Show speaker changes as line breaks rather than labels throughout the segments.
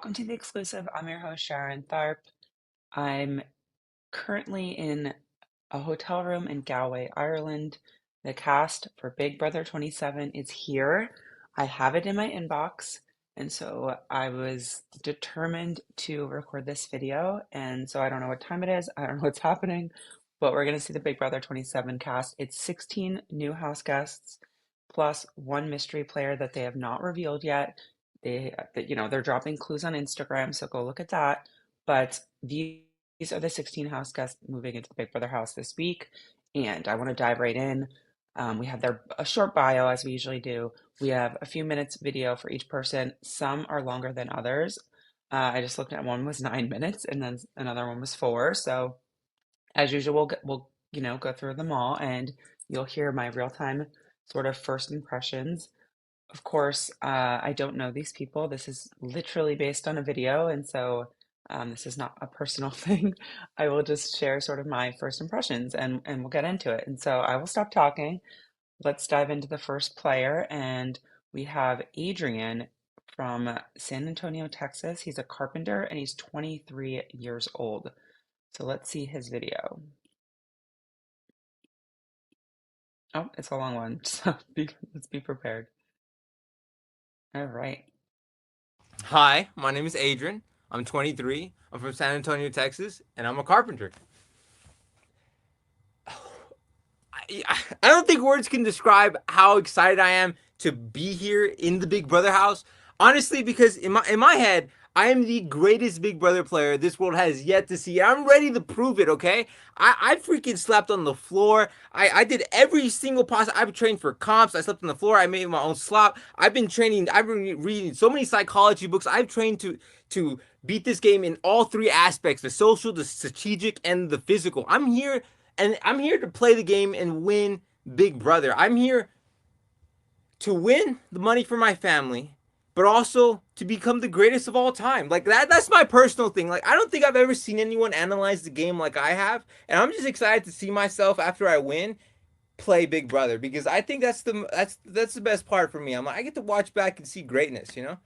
Welcome to the exclusive. I'm your host, Sharon Tharp. I'm currently in a hotel room in Galway, Ireland. The cast for Big Brother 27 is here. I have it in my inbox, and so I was determined to record this video. And so I don't know what time it is, I don't know what's happening, but we're going to see the Big Brother 27 cast. It's 16 new house guests plus one mystery player that they have not revealed yet. They're dropping clues on Instagram, so go look at that. But these are the 16 house guests moving into the Big Brother house this week, and I want to dive right in. We have a short bio as we usually do. We have a few minutes video for each person. Some are longer than others. I just looked at one was 9 minutes, and then another one was 4. So as usual, we'll go through them all, and you'll hear my real time sort of first impressions. Of course, I don't know these people. This is literally based on a video, and so this is not a personal thing. I will just share sort of my first impressions, and we'll get into it. And so I will stop talking. Let's dive into the first player, and we have Adrian from San Antonio, Texas. He's a carpenter, and he's 23 years old. So let's see his video. Oh, it's a long one, so let's be prepared. All right.
Hi, my name is Adrian. I'm 23. I'm from San Antonio, Texas, and I'm a carpenter. I don't think words can describe how excited I am to be here in the Big Brother house. Honestly, because in my head, I am the greatest Big Brother player this world has yet to see. I'm ready to prove it, okay? I freaking slept on the floor. I did every single possible. I've trained for comps. I slept on the floor. I made my own slop. I've been training. I've been reading so many psychology books. I've trained to beat this game in all three aspects: the social, the strategic, and the physical. I'm here to play the game and win Big Brother. I'm here to win the money for my family, but also to become the greatest of all time. Like that's my personal thing. Like I don't think I've ever seen anyone analyze the game like I have, and I'm just excited to see myself after I win play Big Brother because I think that's the best part for me. I'm like I get to watch back and see greatness, you know?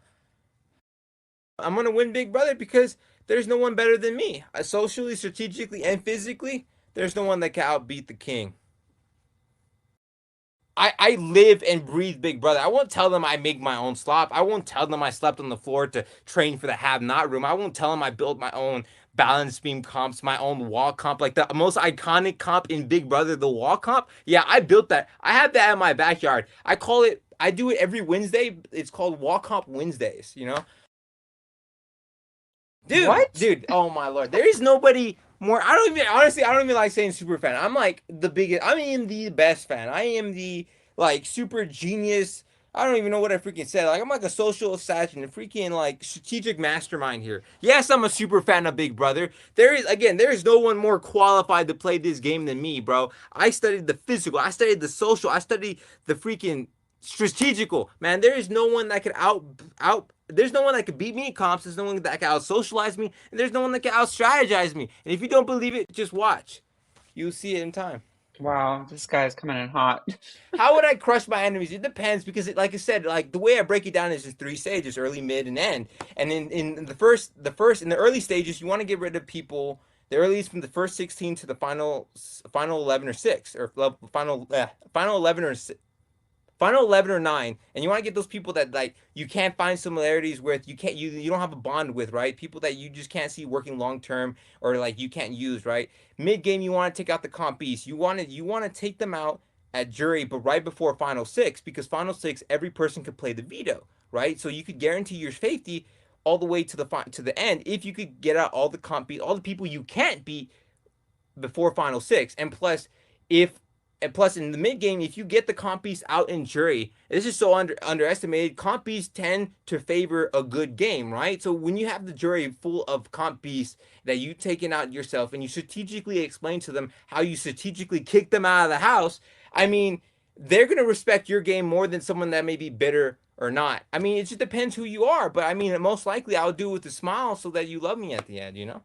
I'm going to win Big Brother because there's no one better than me. Socially, strategically, and physically, there's no one that can outbeat the king. I live and breathe Big Brother. I won't tell them I make my own slop. I won't tell them I slept on the floor to train for the have not room. I won't tell them I built my own balance beam comps, my own wall comp, like the most iconic comp in Big Brother, the wall comp. Yeah, I built that. I have that in my backyard. I do it every Wednesday. It's called Wall Comp Wednesdays, you know? Dude,
What?
dude, oh my lord. There is nobody more. I don't even like saying super fan. I'm like the biggest, I am the best fan. I am the like super genius. I don't even know what I freaking said. Like I'm like a social assassin, a freaking like strategic mastermind here. Yes, I'm a super fan of Big Brother. There is no one more qualified to play this game than me, bro. I studied the physical, I studied the social, I studied the freaking strategical. Man, there is no one that could out there's no one that could beat me in comps. There's no one that can out socialize me, and there's no one that can out strategize me. And if you don't believe it, just watch. You'll see it in time.
Wow, this guy's coming in hot.
How would I crush my enemies? It depends because, like I said, like the way I break it down is just three stages: early, mid, and end. And in in the early stages, you want to get rid of people. The earliest from the first 16 to the final 11 or 6 or final 11 or final 11 or 9, and you want to get those people that like you can't find similarities with, you don't have a bond with, right? People that you just can't see working long term, or like you can't use, right? Mid game you want to take out the comp beast. You want to take them out at jury, but right before final 6, because final 6 every person could play the veto, right? So you could guarantee your safety all the way to the end if you could get out all the comp beat, all the people you can't beat before final 6. If and plus in the mid game, if you get the comp beast out in jury, this is so underestimated. Comp beasts tend to favor a good game, right? So when you have the jury full of comp beasts that you taken out yourself, and you strategically explain to them how you strategically kick them out of the house, I mean, they're gonna respect your game more than someone that may be bitter or not. I mean, it just depends who you are, but I mean, most likely I'll do it with a smile so that you love me at the end,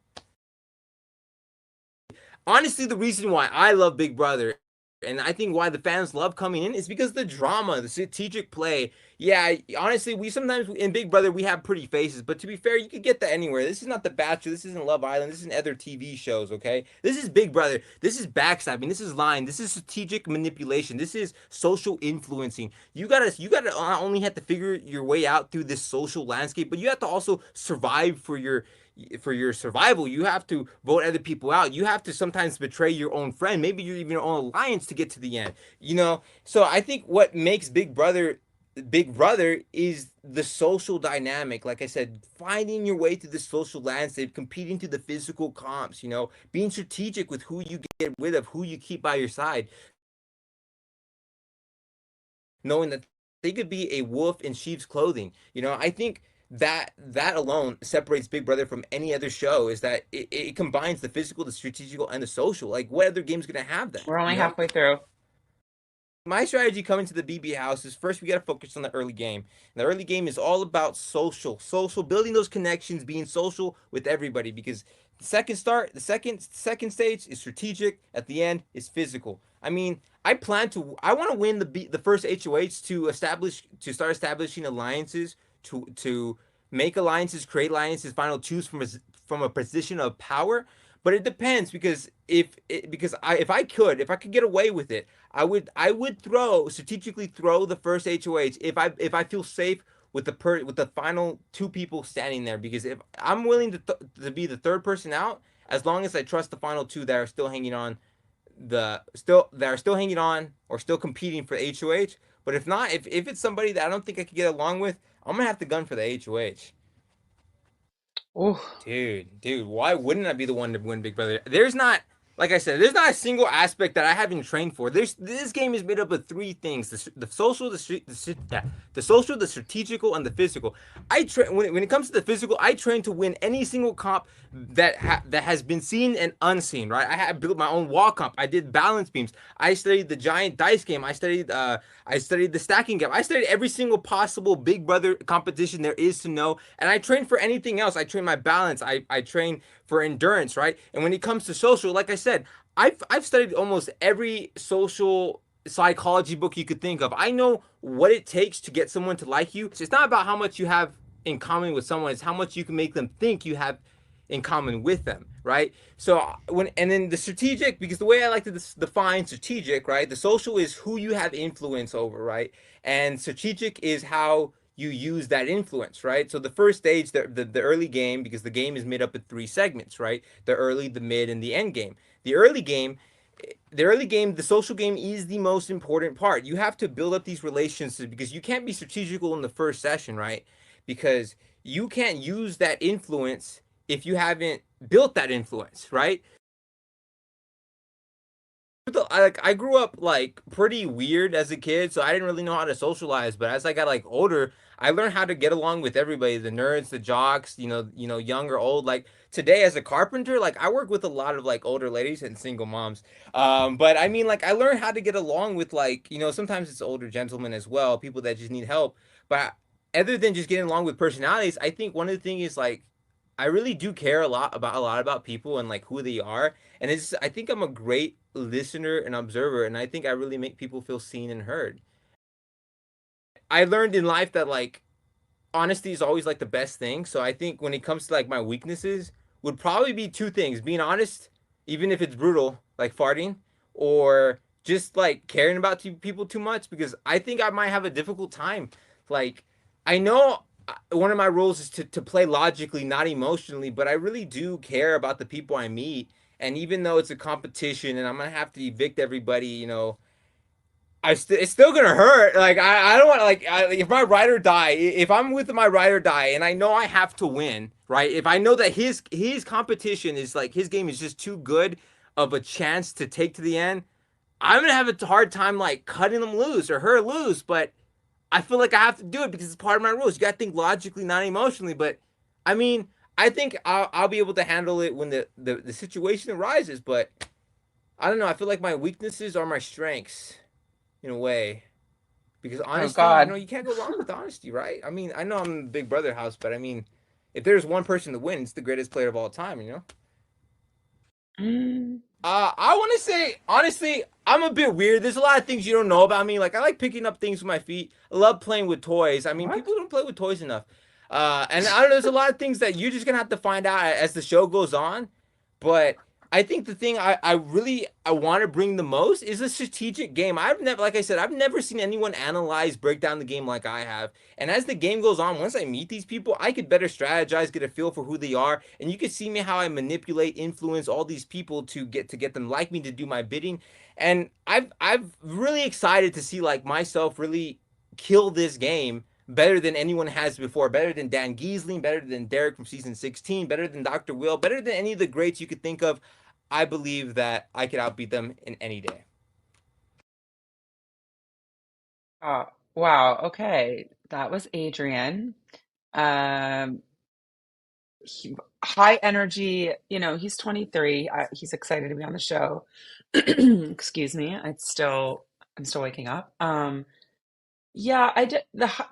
Honestly, the reason why I love Big Brother And I think why the fans love coming in is because the drama, the strategic play. Yeah, honestly, we sometimes in Big Brother we have pretty faces, but to be fair, you could get that anywhere. This is not The Bachelor, this isn't Love Island, this isn't other TV shows, okay? This is Big Brother. This is backstabbing, this is lying, this is strategic manipulation, this is social influencing. You gotta not only have to figure your way out through this social landscape, but you have to also survive for your survival. You have to vote other people out. You have to sometimes betray your own friend, maybe you're even your own alliance to get to the end. So I think what makes Big Brother is the social dynamic. Like I said, finding your way through the social landscape, competing through the physical comps, being strategic with who you get rid of, who you keep by your side, knowing that they could be a wolf in sheep's clothing. I think that alone separates Big Brother from any other show is that it combines the physical, the strategical, and the social. Like, what other game's gonna have that?
We're only halfway through.
My strategy coming to the BB house is first we got to focus on the early game. And the early game is all about social, building those connections, being social with everybody. Because the second stage is strategic. At the end is physical. I mean, I want to win the first HOH to start establishing alliances, to make alliances, create alliances, final choose from a position of power. But it depends because if I could get away with it, I would strategically throw the first HOH if I feel safe with the final two people standing there, because if I'm willing to be the third person out, as long as I trust the final two that are still hanging on, or still competing for the HOH. But if not, if it's somebody that I don't think I could get along with, I'm gonna have to gun for the HOH.
Ooh,
Dude, why wouldn't I be the one to win Big Brother? Like I said, there's not a single aspect that I haven't trained for. This game is made up of three things: the social, the social, the strategical, and the physical. When it comes to the physical, I train to win any single comp that has been seen and unseen. Right? I have built my own wall comp. I did balance beams. I studied the giant dice game. I studied the stacking game. I studied every single possible Big Brother competition there is to know, and I train for anything else. I train my balance. I train for endurance, right? And when it comes to social, like I said, I've studied almost every social psychology book you could think of. I know what it takes to get someone to like you. So it's not about how much you have in common with someone; it's how much you can make them think you have in common with them, right? And then the strategic, because the way I like to define strategic, right? The social is who you have influence over, right? And strategic is how you use that influence, right? So the first stage, the early game, because the game is made up of three segments, right? The early, the mid, and the end game. The early game, the social game is the most important part. You have to build up these relationships because you can't be strategical in the first session, right? Because you can't use that influence if you haven't built that influence, right? I grew up like pretty weird as a kid, so I didn't really know how to socialize. But as I got like older, I learned how to get along with everybody, the nerds, the jocks, young or old. Like today as a carpenter, like I work with a lot of like older ladies and single moms. But I mean, like I learned how to get along with like, sometimes it's older gentlemen as well, people that just need help. But other than just getting along with personalities, I think one of the things is like I really do care a lot about people and like who they are. And I think I'm a great listener and observer, and I think I really make people feel seen and heard. I learned in life that like honesty is always like the best thing. So I think when it comes to like my weaknesses would probably be two things: being honest, even if it's brutal, like farting, or just like caring about people too much. Because I think I might have a difficult time. Like I know one of my rules is to play logically, not emotionally, but I really do care about the people I meet. And even though it's a competition and I'm gonna have to evict everybody, it's still gonna hurt. Like I don't want to if my ride or die. If I'm with my ride or die, and I know I have to win, right? If I know that his competition is like his game is just too good of a chance to take to the end, I'm gonna have a hard time like cutting him loose or her loose. But I feel like I have to do it because it's part of my rules. You gotta think logically, not emotionally. But I mean, I think I'll be able to handle it when the situation arises. But I don't know. I feel like my weaknesses are my strengths in a way, because
oh
honesty,
God.
you can't go wrong with honesty, right? I mean, I know I'm in the Big Brother house, but I mean, if there's one person to win, it's the greatest player of all time,
Mm,
I want to say honestly, I'm a bit weird. There's a lot of things you don't know about me. Like I like picking up things with my feet. I love playing with toys. I mean,
what?
people don't play with toys enough. And I don't know. There's a lot of things that you're just gonna have to find out as the show goes on. But I think the thing I want to bring the most is a strategic game. I've never, like I said, I've never seen anyone analyze, break down the game like I have. And as the game goes on, once I meet these people, I could better strategize, get a feel for who they are, and you can see me how I manipulate, influence all these people to get them like me to do my bidding. And I've really excited to see like myself really kill this game better than anyone has before, better than Dan Giesling, better than Derek from season 16, better than Dr. Will, better than any of the greats you could think of. I believe that I could outbeat them in any day.
Oh, wow. Okay. That was Adrian. Um, high energy, he's 23. He's excited to be on the show. Excuse me. I'm still waking up. Yeah, I did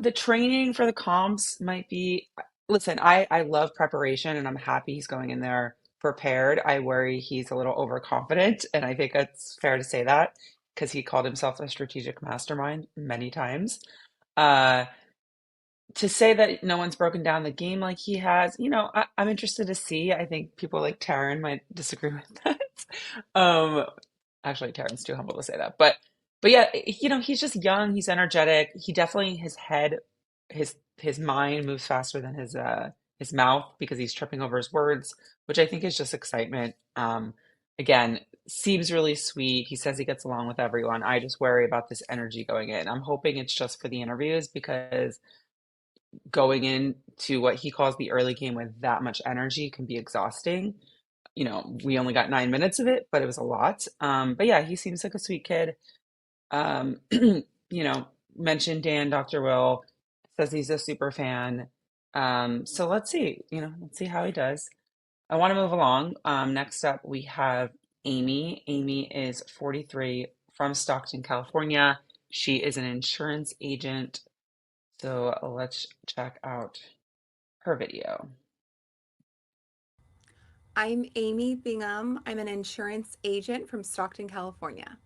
the training for the comps might be, listen, I love preparation and I'm happy he's going in there prepared. I worry he's a little overconfident, and I think it's fair to say that because he called himself a strategic mastermind many times. Uh, to say that no one's broken down the game like he has, I'm interested to see. I think people like Taryn might disagree with that. Um, Actually, Taryn's too humble to say that, but yeah, he's just young. He's energetic. He definitely his mind moves faster than his mouth because he's tripping over his words, which I think is just excitement. Again, seems really sweet. He says he gets along with everyone. I just worry about this energy going in. I'm hoping it's just for the interviews because going into what he calls the early game with that much energy can be exhausting. We only got 9 minutes of it, but it was a lot. But yeah, he seems like a sweet kid. Mentioned Dan, Dr. Will, says he's a super fan. So let's see how he does. I want to move along. Next up, we have Amy. Amy is 43 from Stockton, California. She is an insurance agent. So let's check out her video.
I'm Amy Bingham. I'm an insurance agent from Stockton, California.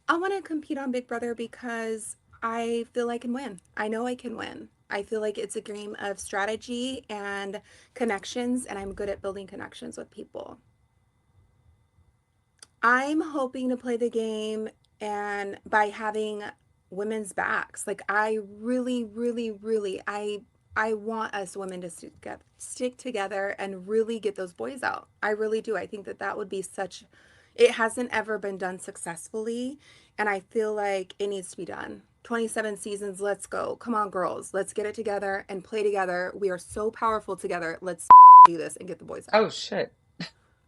I want to compete on Big Brother because I feel I can win. I know I can win. I feel like it's a game of strategy and connections, and I'm good at building connections with people. I'm hoping to play the game and by having women's backs. Like I really, really, really, I want us women to stick together and really get those boys out. I really do. I think that that would be such. It hasn't ever been done successfully, and I feel like it needs to be done. 27 seasons, let's go. Come on, girls. Let's get it together and play together. We are so powerful together. Let's do this and get the boys out.
Oh shit.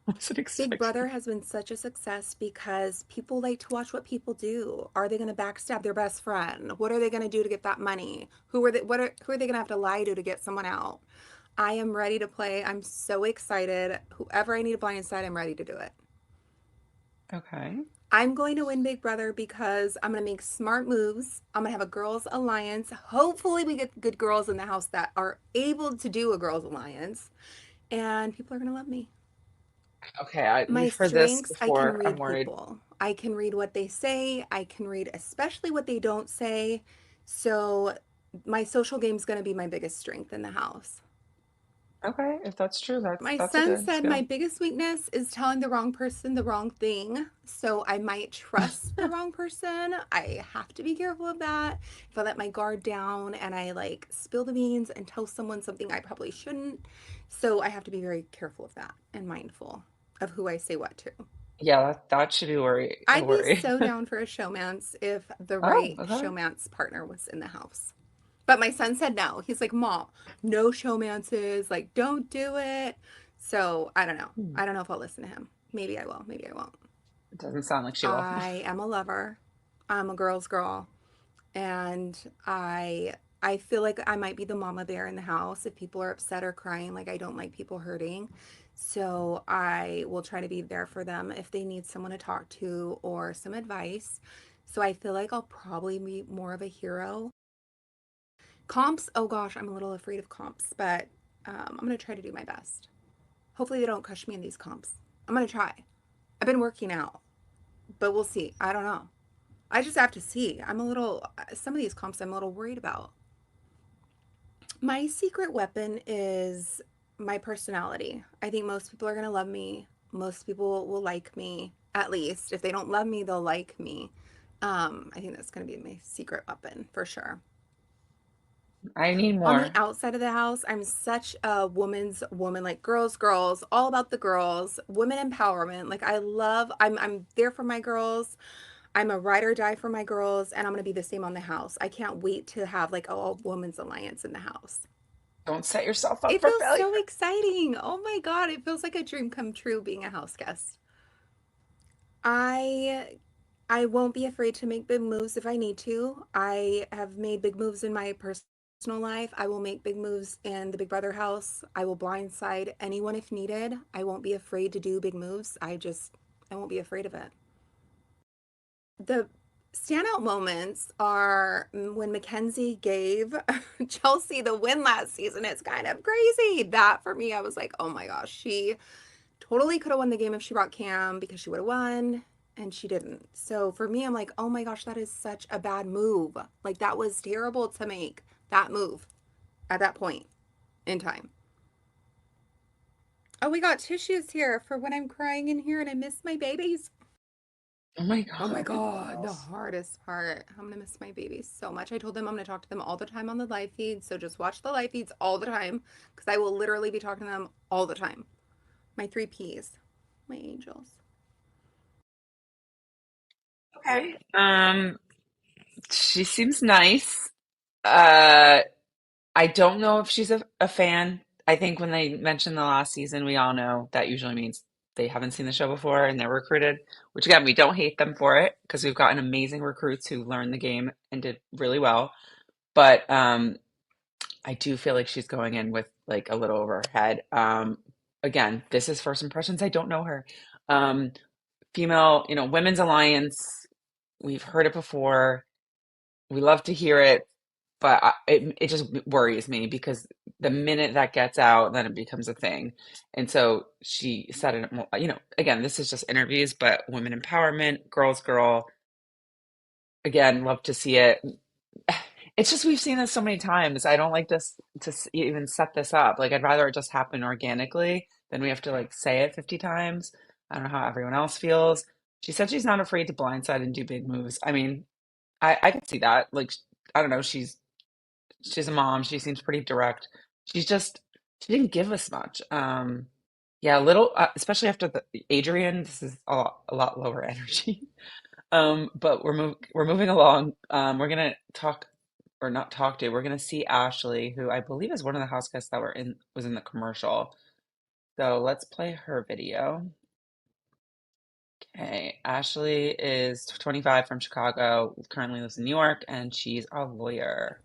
Wasn't
Big Brother
expecting.
has been such a success because people like to watch what people do. Are they going to backstab their best friend? What are they going to do to get that money? Who are they going to have to lie to get someone out? I am ready to play. I'm so excited. Whoever I need to blindside, I'm ready to do it.
Okay.
I'm going to win Big Brother because I'm going to make smart moves. I'm going to have a girls' alliance. Hopefully, we get good girls in the house that are able to do a girls' alliance, and people are going to love me.
Okay,
My
we've heard this
strengths, I can
before. I'm
read
worried.
people. I can read what they say. I can read especially what they don't say. So my social game is going to be my biggest strength in the house.
Okay, if that's true,
My
that's a
son
good
said my
skill.
biggest weakness is telling the wrong person the wrong thing. So I might trust the wrong person. I have to be careful of that. If I let my guard down and I like spill the beans and tell someone something I probably shouldn't. So I have to be very careful of that and mindful of who I say what to.
Yeah, that should be a
I'd be
worry.
so down for a showmance if the
Oh,
right
okay.
showmance partner was in the house. But my son said no. He's like, Mom, no showmances. Like, don't do it. So I don't know.
Hmm.
I don't know if I'll listen to him. Maybe I will. Maybe I won't.
It doesn't sound like she will.
I am a lover. I'm a girl's girl. And I feel like I might be the mama bear in the house if people are upset or crying. Like I don't like people hurting. So I will try to be there for them if they need someone to talk to or some advice. So I feel like I'll probably be more of a hero. Comps, oh gosh, I'm a little afraid of comps, but I'm going to try to do my best. Hopefully they don't crush me in these comps. I'm gonna try. I've been working out, but we'll see. I don't know. I just have to see. I'm a little, some of these comps I'm a little worried about. My secret weapon is my personality. I think most people are going to love me. Most people will like me, at least. If they don't love me, they'll like me. I think that's going to be my secret weapon for sure.
I need
On the
more.
outside of the house, I'm such a woman's woman, like girls, girls, all about the girls, women empowerment. Like I love, I'm there for my girls. I'm a ride or die for my girls, and I'm gonna be the same on the house. I can't wait to have like a all women's alliance in the house.
Don't set yourself up
It
for
feels
failure.
so exciting. Oh my God, it feels like a dream come true being a house guest. I I won't be afraid to make big moves if I need to. I have made big moves in my personal life. I will make big moves in the Big Brother house. I will blindside anyone if needed. I won't be afraid to do big moves. I won't be afraid of it. The standout moments are when Mackenzie gave Chelsea the win last season. It's kind of crazy. That for me, I was like, oh my gosh, she totally could have won the game if she brought Cam because she would have won and she didn't. So for me, I'm like, oh my gosh, that is such a bad move. Like that was terrible to make that move at that point in time. Oh, we got tissues here for when I'm crying in here and I miss my babies.
Oh my
Oh my
God.
God, the hardest part. I'm gonna miss my babies so much. I told them I'm gonna talk to them all the time on the live feed. So just watch the live feeds all the time because I will literally be talking to them all the time. My three P's, my angels.
Okay. She seems nice. Uh, I don't know if she's a fan. I think when they mentioned the last season, we all know that usually means they haven't seen the show before and they're recruited, which again, we don't hate them for it because we've gotten amazing recruits who learned the game and did really well. But I do feel like she's going in with like a little over her head. Again, this is first impressions. I don't know her. Um, Female, Women's Alliance, we've heard it before. We love to hear it, but it just worries me because the minute that gets out, then it becomes a thing. And so she said it, again, this is just interviews, but women empowerment, girls, girl, again, love to see it. It's just we've seen this so many times. I don't like this to even set this up. Like I'd rather it just happen organically than we have to like say it 50 times. I don't know how everyone else feels. She said she's not afraid to blindside and do big moves. I mean, I could see that. Like I don't know, she's a mom. She seems pretty direct. She didn't give us much. Yeah, a little, especially after the Adrian. This is a lot lower energy. But we're moving along. We're gonna talk or not talk to. We're gonna see Ashley, who I believe is one of the house guests that was in the commercial. So let's play her video. Okay, Ashley is 25 from Chicago, currently lives in New York, and she's a lawyer.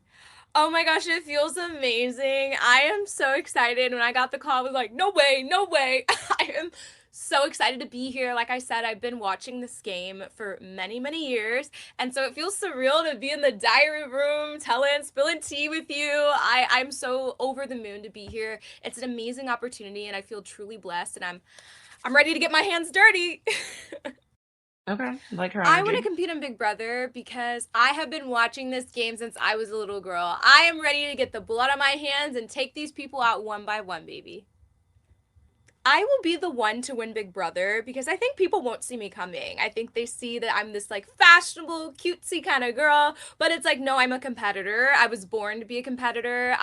Oh my gosh, it feels amazing. I am so excited. When I got the call, I was like, no way, no way. I am so excited to be here. Like I said, I've been watching this game for many, many years. And so it feels surreal to be in the diary room, spilling tea with you. I'm so over the moon to be here. It's an amazing opportunity and I feel truly blessed and I'm ready to get my hands dirty.
Okay, like her
I want to
energy.
compete in Big Brother because I have been watching this game since I was a little girl. I am ready to get the blood on my hands and take these people out one by one, baby. I will be the one to win Big Brother because I think people won't see me coming. I think they see that I'm this like fashionable, cutesy kind of girl, but it's like, no, I'm a competitor. I was born to be a competitor.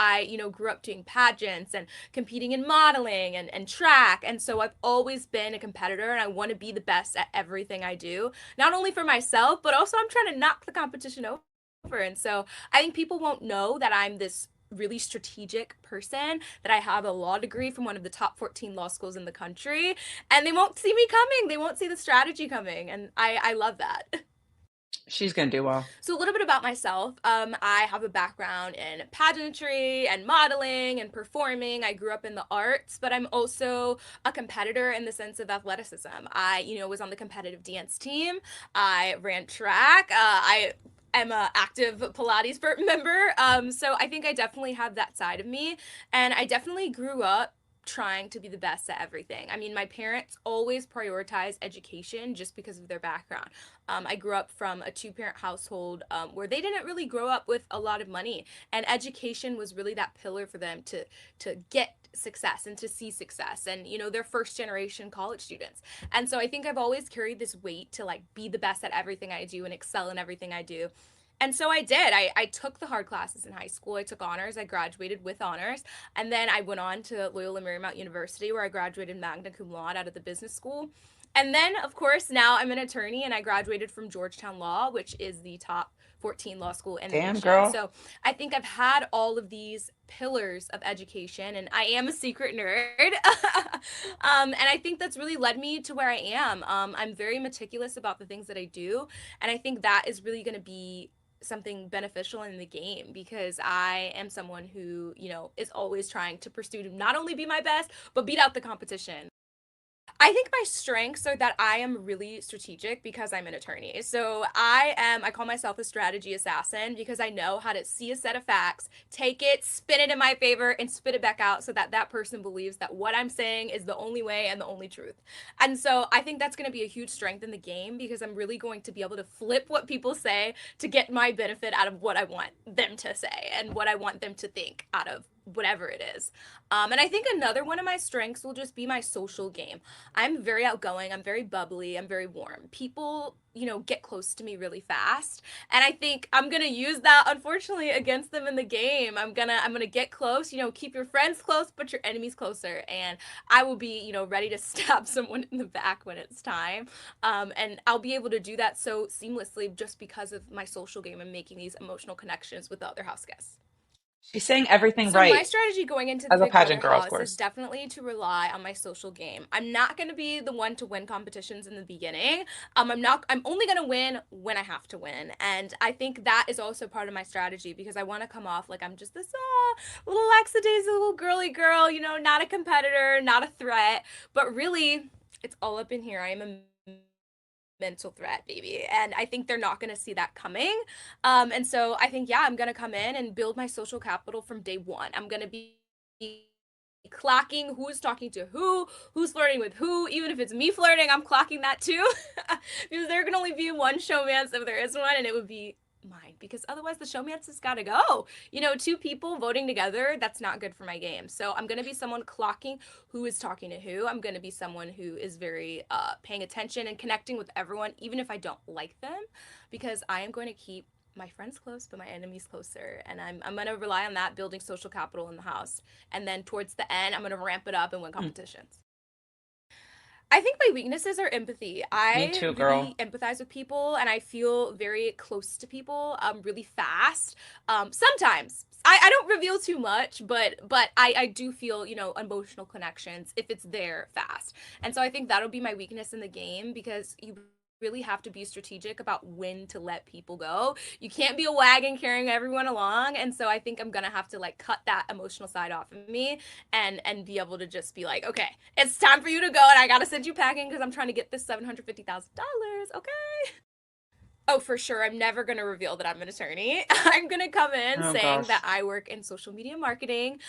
Grew up doing pageants and competing in modeling and track. And so I've always been a competitor and I want to be the best at everything I do, not only for myself, but also I'm trying to knock the competition over. And so I think people won't know that I'm this really strategic person, that I have a law degree from one of the top 14 law schools in the country, and they won't see me coming. They won't see the strategy coming, and I love that.
She's gonna do well.
So, a little bit about myself. I have a background in pageantry and modeling and performing. I grew up in the arts, but I'm also a competitor in the sense of athleticism. I was on the competitive dance team. I ran track. I am a active Pilates member. So I think I definitely have that side of me, and I definitely grew up trying to be the best at everything. I mean, my parents always prioritize education just because of their background. I grew up from a two-parent household where they didn't really grow up with a lot of money, and education was really that pillar for them to get success and to see success. And they're first generation college students, and so I think I've always carried this weight to like be the best at everything I do and excel in everything I do. And so I did. I took the hard classes in high school. I took honors. I graduated with honors. And then I went on to Loyola Marymount University, where I graduated magna cum laude out of the business school. And then, of course, now I'm an attorney, and I graduated from Georgetown Law, which is the top 14 law school in the
Damn,
nation.
girl.
So I think I've had all of these pillars of education, and I am a secret nerd. And I think that's really led me to where I am. I'm very meticulous about the things that I do, and I think that is really going to be something beneficial in the game, because I am someone who, is always trying to pursue to not only be my best, but beat out the competition. I think my strengths are that I am really strategic because I'm an attorney. So I call myself a strategy assassin because I know how to see a set of facts, take it, spin it in my favor, and spit it back out so that that person believes that what I'm saying is the only way and the only truth. And so I think that's going to be a huge strength in the game, because I'm really going to be able to flip what people say to get my benefit out of what I want them to say and what I want them to think out of whatever it is. And I think another one of my strengths will just be my social game. I'm very outgoing, I'm very bubbly, I'm very warm. People, get close to me really fast. And I think I'm going to use that, unfortunately, against them in the game. I'm going to get close, keep your friends close, but your enemies closer. And I will be, ready to stab someone in the back when it's time. And I'll be able to do that so seamlessly just because of my social game and making these emotional connections with the other house guests.
She's saying everything
So my
right
strategy going into the
as a
Big Brother
pageant girl, of
house is
course.
definitely to rely on my social game. I'm not going to be the one to win competitions in the beginning. I'm only going to win when I have to win. And I think that is also part of my strategy, because I want to come off like I'm just this little lackadaisy little girly girl, not a competitor, not a threat, but really it's all up in here. I am a mental threat, baby. And I think they're not going to see that coming. And so I think, yeah, I'm going to come in and build my social capital from day one. I'm going to be clocking who's talking to who's flirting with who. Even if it's me flirting, I'm clocking that too. Because there can only be one showmance if there is one, and it would be mine, because otherwise the showmance has got to go. Two people voting together, that's not good for my game. So I'm going to be someone clocking who is talking to who. I'm going to be someone who is very paying attention and connecting with everyone, even if I don't like them, because I am going to keep my friends close but my enemies closer, and I'm going to rely on that, building social capital in the house. And then towards the end, I'm going to ramp it up and win competitions. I think my weaknesses are empathy.
Me
I
too,
really
girl.
empathize with people, and I feel very close to people really fast. Sometimes I don't reveal too much, but I do feel, emotional connections if it's there fast. And so I think that'll be my weakness in the game, because you really have to be strategic about when to let people go. You can't be a wagon carrying everyone along. And so I think I'm gonna have to like cut that emotional side off of me and be able to just be like, okay, it's time for you to go, and I gotta send you packing because I'm trying to get this $750,000. Okay. Oh, for sure. I'm never going to reveal that I'm an attorney. I'm going to come in
Oh
saying that
gosh.
I work in social media marketing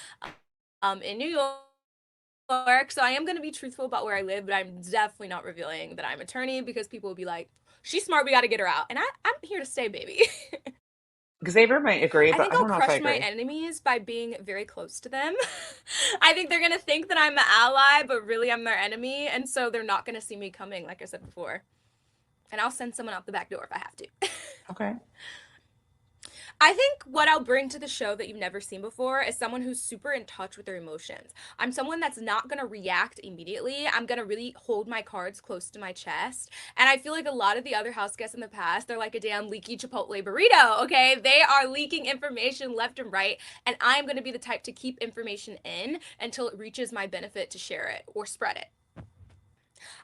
in New York. So I am going to be truthful about where I live, but I'm definitely not revealing that I'm an attorney, because people will be like, she's smart. We got to get her out. And I'm here to stay, baby.
Xavier might agree,
I
but
think
I
I'll
don't know if I
crush my
agree.
enemies by being very close to them. I think they're going to think that I'm the ally, but really I'm their enemy. And so they're not going to see me coming, like I said before. And I'll send someone out the back door if I have to.
Okay.
I think what I'll bring to the show that you've never seen before is someone who's super in touch with their emotions. I'm someone that's not going to react immediately. I'm going to really hold my cards close to my chest. And I feel like a lot of the other house guests in the past, they're like a damn leaky Chipotle burrito, okay? They are leaking information left and right. And I'm going to be the type to keep information in until it reaches my benefit to share it or spread it.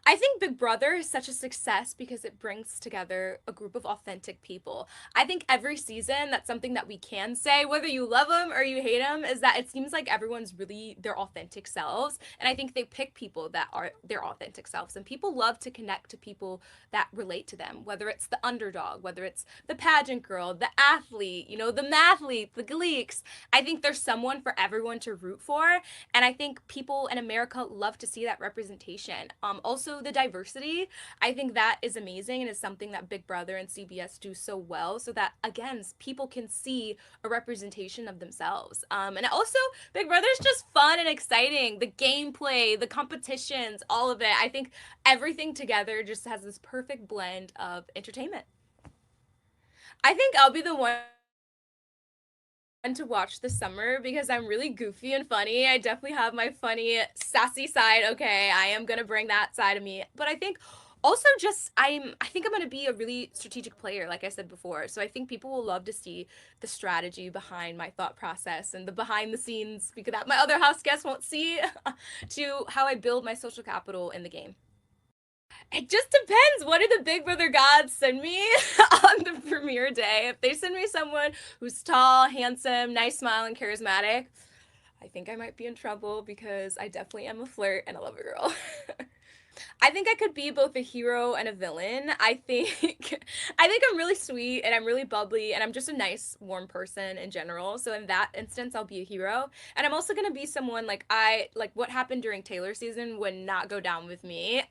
I think Big Brother is such a success because it brings together a group of authentic people. I think every season, that's something that we can say, whether you love them or you hate them, is that it seems like everyone's really their authentic selves. And I think they pick people that are their authentic selves. And people love to connect to people that relate to them, whether it's the underdog, whether it's the pageant girl, the athlete, the mathlete, the gleeks. I think there's someone for everyone to root for. And I think people in America love to see that representation. Also, the diversity, I think that is amazing and is something that Big Brother and CBS do so well, so that again people can see a representation of themselves. And also, Big Brother is just fun and exciting. The gameplay, the competitions, all of it. I think everything together just has this perfect blend of entertainment. I think I'll be the one to watch this summer because I'm really goofy and funny. I definitely have my funny, sassy side. Okay, I am gonna bring that side of me. But I think also just I think I'm gonna be a really strategic player, like I said before. So I think people will love to see the strategy behind my thought process and the behind the scenes because that my other house guests won't see to how I build my social capital in the game. It just depends. What do the Big Brother gods send me on the premiere day? If they send me someone who's tall, handsome, nice smile, and charismatic, I think I might be in trouble because I definitely am a flirt and a lover girl. I think I could be both a hero and a villain. I think I'm really sweet and I'm really bubbly and I'm just a nice, warm person in general. So in that instance, I'll be a hero. And I'm also gonna be someone like what happened during Taylor season would not go down with me.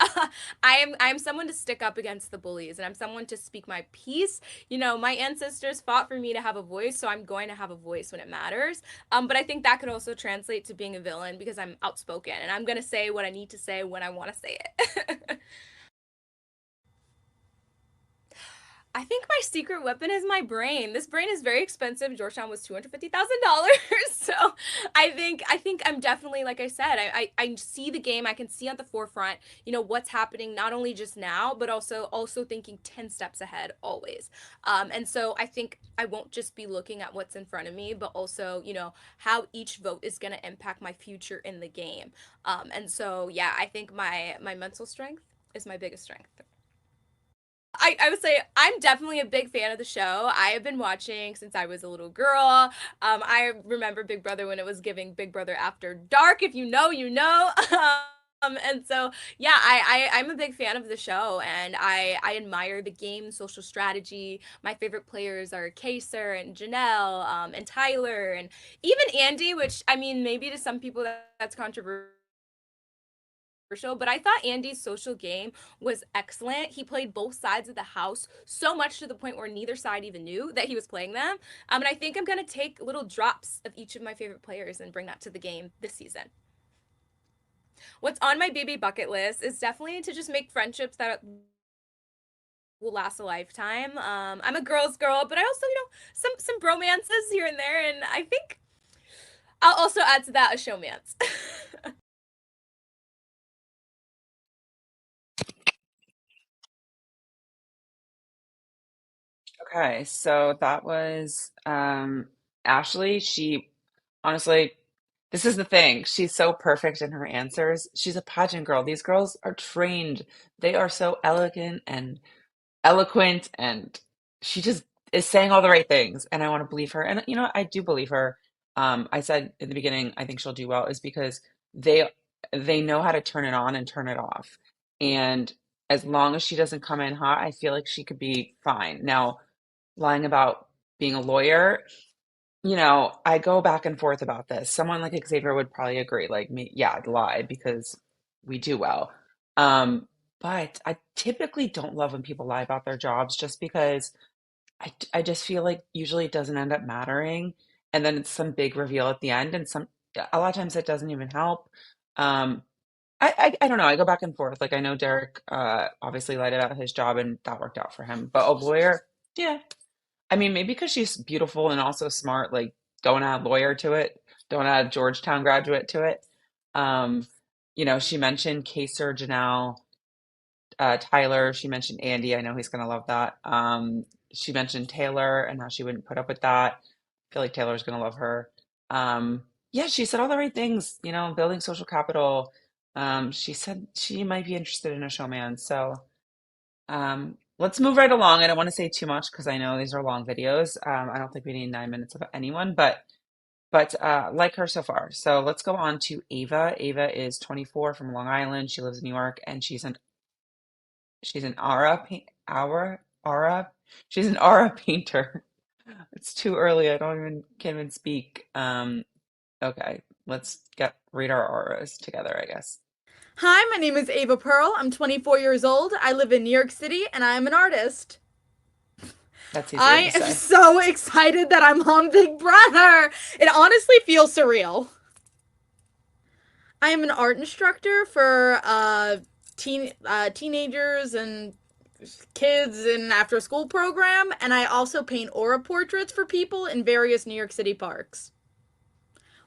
I am someone to stick up against the bullies and I'm someone to speak my piece. My ancestors fought for me to have a voice, so I'm going to have a voice when it matters. But I think that could also translate to being a villain because I'm outspoken and I'm gonna say what I need to say when I want to say it. I think my secret weapon is my brain. This brain is very expensive. Georgetown was $250,000. So I think I'm definitely, like I said, I see the game. I can see at the forefront, what's happening not only just now, but also thinking 10 steps ahead always. And so I think I won't just be looking at what's in front of me, but also, how each vote is going to impact my future in the game. And so yeah, I think my mental strength is my biggest strength. I would say I'm definitely a big fan of the show. I have been watching since I was a little girl. I remember Big Brother when it was giving Big Brother After Dark. If you know, you know. And so, yeah, I'm a big fan of the show, and I admire the game, social strategy. My favorite players are Kaser and Janelle, and Tyler, and even Andy, which I mean, maybe to some people that's controversial, but I thought Andy's social game was excellent. He played both sides of the house so much to the point where neither side even knew that he was playing them. And I think I'm going to take little drops of each of my favorite players and bring that to the game this season. What's on my baby bucket list is definitely to just make friendships that will last a lifetime. I'm a girl's girl, but I also, some bromances here and there. And I think I'll also add to that a showmance.
Okay, so that was Ashley. She honestly, this is the thing. She's so perfect in her answers. She's a pageant girl. These girls are trained. They are so elegant and eloquent, and she just is saying all the right things. And I want to believe her. And I do believe her. I said in the beginning, I think she'll do well, is because they they know how to turn it on and turn it off. And as long as she doesn't come in hot, I feel like she could be fine. Now, lying about being a lawyer, I go back and forth about this. Someone like Xavier would probably agree, like me, yeah, I'd lie because we do well. Um, but I typically don't love when people lie about their jobs just because I just feel like usually it doesn't end up mattering. And then it's some big reveal at the end, and a lot of times it doesn't even help. Um, I don't know. I go back and forth. Like I know Derek obviously lied about his job and that worked out for him. But a lawyer, yeah, I mean, maybe because she's beautiful and also smart, like don't add lawyer to it, don't add Georgetown graduate to it. Um, she mentioned Kaser, Janelle, Tyler. She mentioned Andy. I know he's gonna love that. She mentioned Taylor and how she wouldn't put up with that. I feel like Taylor's gonna love her. Yeah, she said all the right things, building social capital. She said she might be interested in a showman. So let's move right along. I don't want to say too much because I know these are long videos. I don't think we need 9 minutes of anyone, but like her so far. So let's go on to Ava. Ava is 24 from Long Island. She lives in New York, and she's an aura. She's an aura painter. It's too early. I don't even can't even speak. Okay, let's get read our auras together, I guess.
Hi, my name is Ava Pearl. I'm 24 years old. I live in New York City and I am an artist.
That's easier to
I am
say.
so excited that I'm on Big Brother. It honestly feels surreal. I am an art instructor for teenagers and kids in an after school program, and I also paint aura portraits for people in various New York City parks.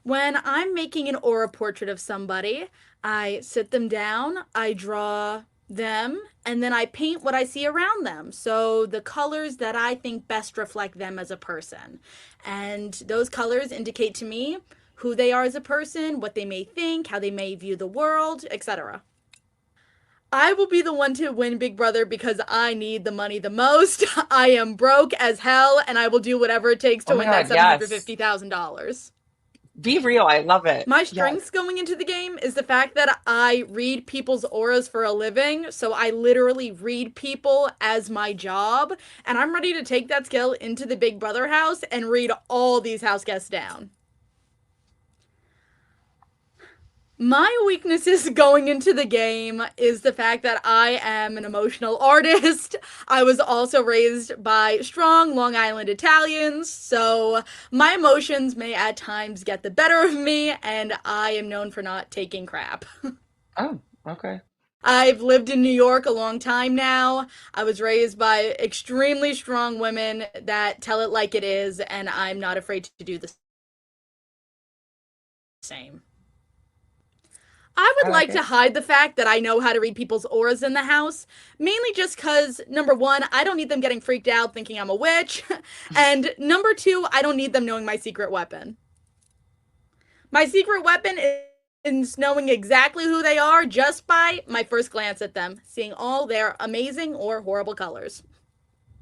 When I'm making an aura portrait of somebody, I sit them down, I draw them, and then I paint what I see around them. So the colors that I think best reflect them as a person. And those colors indicate to me who they are as a person, what they may think, how they may view the world, etc. I will be the one to win Big Brother because I need the money the most. I am broke as hell, and I will do whatever it takes
Oh
to
my
win that
God, yes.
$750,000.
Be real. I love it.
My
Yes.
strengths going into the game is the fact that I read people's auras for a living, so I literally read people as my job, and I'm ready to take that skill into the Big Brother house and read all these house guests down. My weaknesses going into the game is the fact that I am an emotional artist. I was also raised by strong Long Island Italians, so my emotions may at times get the better of me, and I am known for not taking crap.
Oh, okay.
I've lived in New York a long time now. I was raised by extremely strong women that tell it like it is, and I'm not afraid to do the same. I
I
would
like
like to
it.
hide the fact that I know how to read people's auras in the house, mainly just because, number one, I don't need them getting freaked out thinking I'm a witch, and number two, I don't need them knowing my secret weapon. My secret weapon is knowing exactly who they are just by my first glance at them, seeing all their amazing or horrible colors.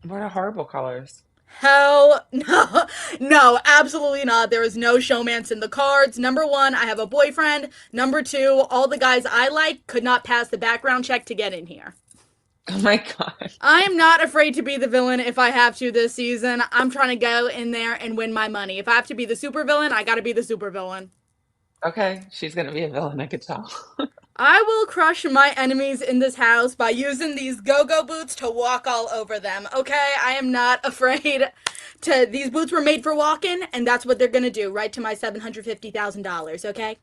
What are horrible colors?
Hell no. No, absolutely not. There is no showmance in the cards. Number one, I have a boyfriend. Number two, all the guys I like could not pass the background check to get in here.
Oh my God.
I am not afraid to be the villain if I have to this season. I'm trying to go in there and win my money. If I have to be the supervillain, I gotta be the supervillain.
Okay, she's gonna be a villain, I could tell.
I will crush my enemies in this house by using these go-go boots to walk all over them. Okay, I am not afraid to. These boots were made for walking, and that's what they're gonna do. Right to my $750,000. Okay.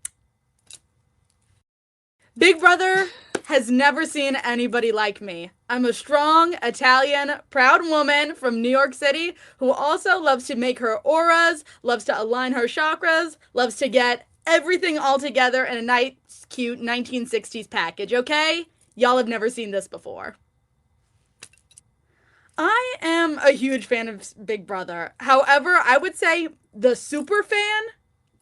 Big Brother has never seen anybody like me. I'm a strong, Italian, proud woman from New York City who also loves to make her auras, loves to align her chakras, loves to get everything all together in a nice, cute 1960s package, okay? Y'all have never seen this before. I am a huge fan of Big Brother. However, I would say the super fan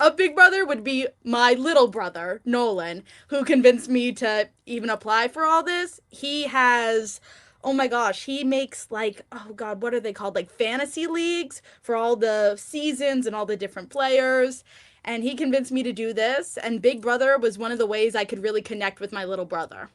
of Big Brother would be my little brother, Nolan, who convinced me to even apply for all this. He has, oh my gosh, he makes like, oh God, what are they called? Like fantasy leagues for all the seasons and all the different players. And he convinced me to do this. And Big Brother was one of the ways I could really connect with my little brother.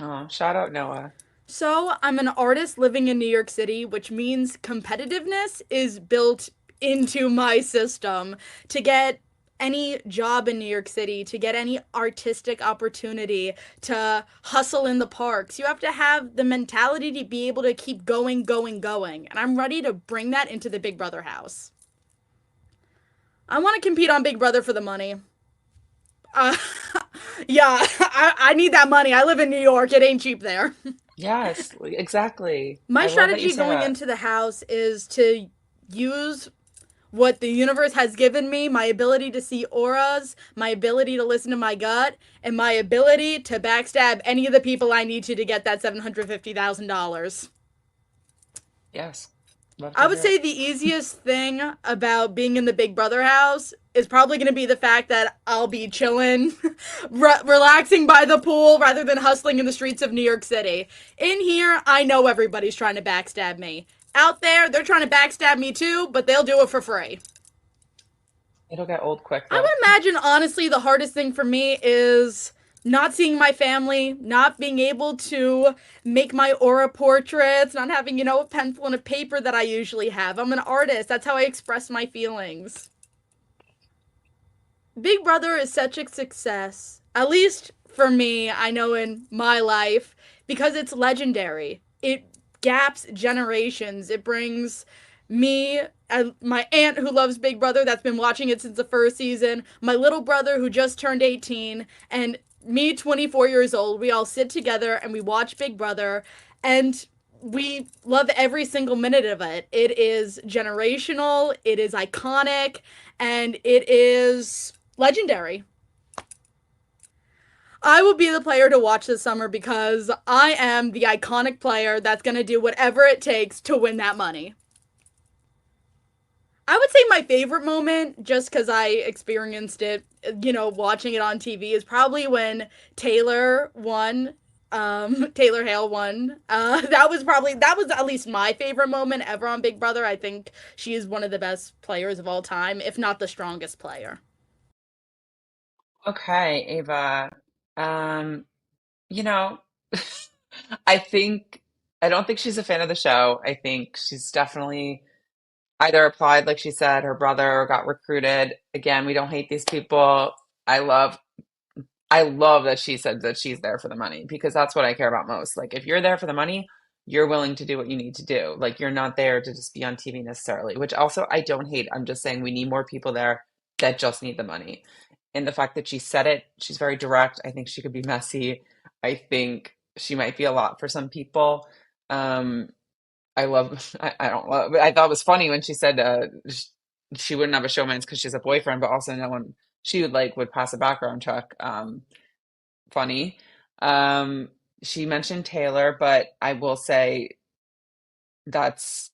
Oh, shout out Noah.
So, I'm an artist living in New York City, which means competitiveness is built into my system to get any job in New York City, to get any artistic opportunity, to hustle in the parks. You have to have the mentality to be able to keep going, going, going. And I'm ready to bring that into the Big Brother house. I want to compete on Big Brother for the money. Uh, yeah, I need that money. I live in New York. It ain't cheap there.
Yes, exactly.
My
I love that you
strategy
say
going
that.
into the house is to use what the universe has given me, my ability to see auras, my ability to listen to my gut, and my ability to backstab any of the people I need to get that $750,000.
Yes. Love
I
to
would
hear it.
say the easiest thing about being in the Big Brother house is probably going to be the fact that I'll be chilling, relaxing by the pool rather than hustling in the streets of New York City. In here, I know everybody's trying to backstab me. Out there, they're trying to backstab me too, but they'll do it for free.
It'll get old quick
I
though.
would imagine, honestly, the hardest thing for me is not seeing my family, not being able to make my aura portraits, not having, a pencil and a paper that I usually have. I'm an artist. That's how I express my feelings. Big Brother is such a success, at least for me, I know in my life, because it's legendary. It gaps generations. It brings me and my aunt who loves Big Brother that's been watching it since the first season, my little brother who just turned 18, and me 24 years old. We all sit together and we watch Big Brother, and we love every single minute of it. It is generational, it is iconic, and it is legendary. I will be the player to watch this summer because I am the iconic player that's going to do whatever it takes to win that money. I would say my favorite moment, just because I experienced it, watching it on TV, is probably when Taylor won. Taylor Hale won. That was at least my favorite moment ever on Big Brother. I think she is one of the best players of all time, if not the strongest player.
Okay, Ava. Um, you know, I don't think she's a fan of the show. I think she's definitely either applied, like she said, her brother got recruited. Again, we don't hate these people. I love I love that she said that she's there for the money because that's what I care about most. Like, if you're there for the money, you're willing to do what you need to do. Like, you're not there to just be on TV necessarily, which also I don't hate. I'm just saying we need more people there that just need the money. And the fact that she said it, she's very direct. I think she could be messy. I think she might be a lot for some people. Um, I love, I don't love, I thought it was funny when she said she wouldn't have a showman's because she has a boyfriend, but also no one, she would pass a background check. Funny. Um, she mentioned Taylor, but I will say that's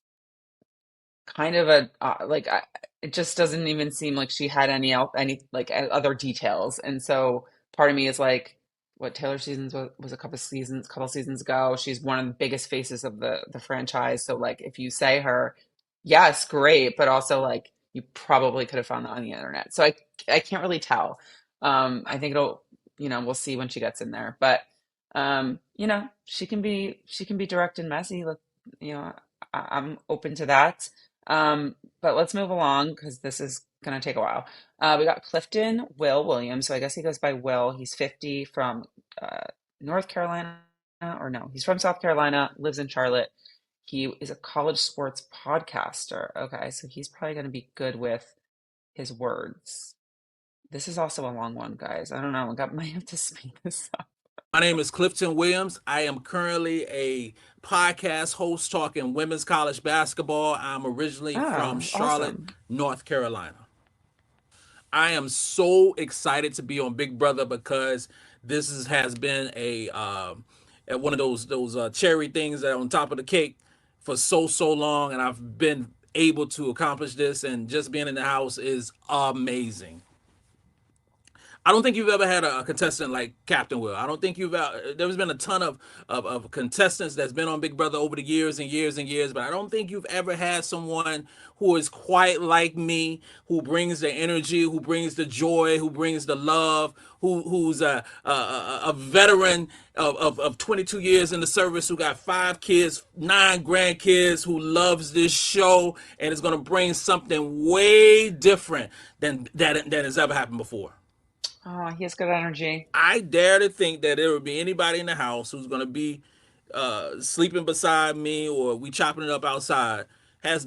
kind of a it just doesn't even seem like she had any like other details, and so part of me is like, what Taylor seasons was a couple seasons ago. She's one of the biggest faces of the franchise, so like if you say her, yes, great, but also like you probably could have found that on the internet. So I can't really tell. I think it'll we'll see when she gets in there, but she can be direct and messy. Like, you know, I'm open to that. But let's move along because this is going to take a while. We got Clifton Will Williams. So I guess he goes by Will. He's 50 from North Carolina, or no, he's from South Carolina, lives in Charlotte. He is a college sports podcaster. Okay, so he's probably going to be good with his words. This is also a long one, guys. I don't know. Might have to speed this up.
My name is Clifton Williams. I am currently a podcast host talking women's college basketball. I'm originally from
Oh,
Charlotte,
awesome.
North Carolina. I am so excited to be on Big Brother because has been one of those cherry things that are on top of the cake for so long, and I've been able to accomplish this, and just being in the house is amazing. I don't think you've ever had a contestant like Captain Will. I don't think there's been a ton of contestants that's been on Big Brother over the years and years and years, but I don't think you've ever had someone who is quite like me, who brings the energy, who brings the joy, who brings the love, who's a veteran of 22 years in the service, who got 5 kids, 9 grandkids, who loves this show and is going to bring something way different than that has ever happened before.
Oh, he has good energy.
I dare to think that there would be anybody in the house who's going to be sleeping beside me, or we chopping it up outside, has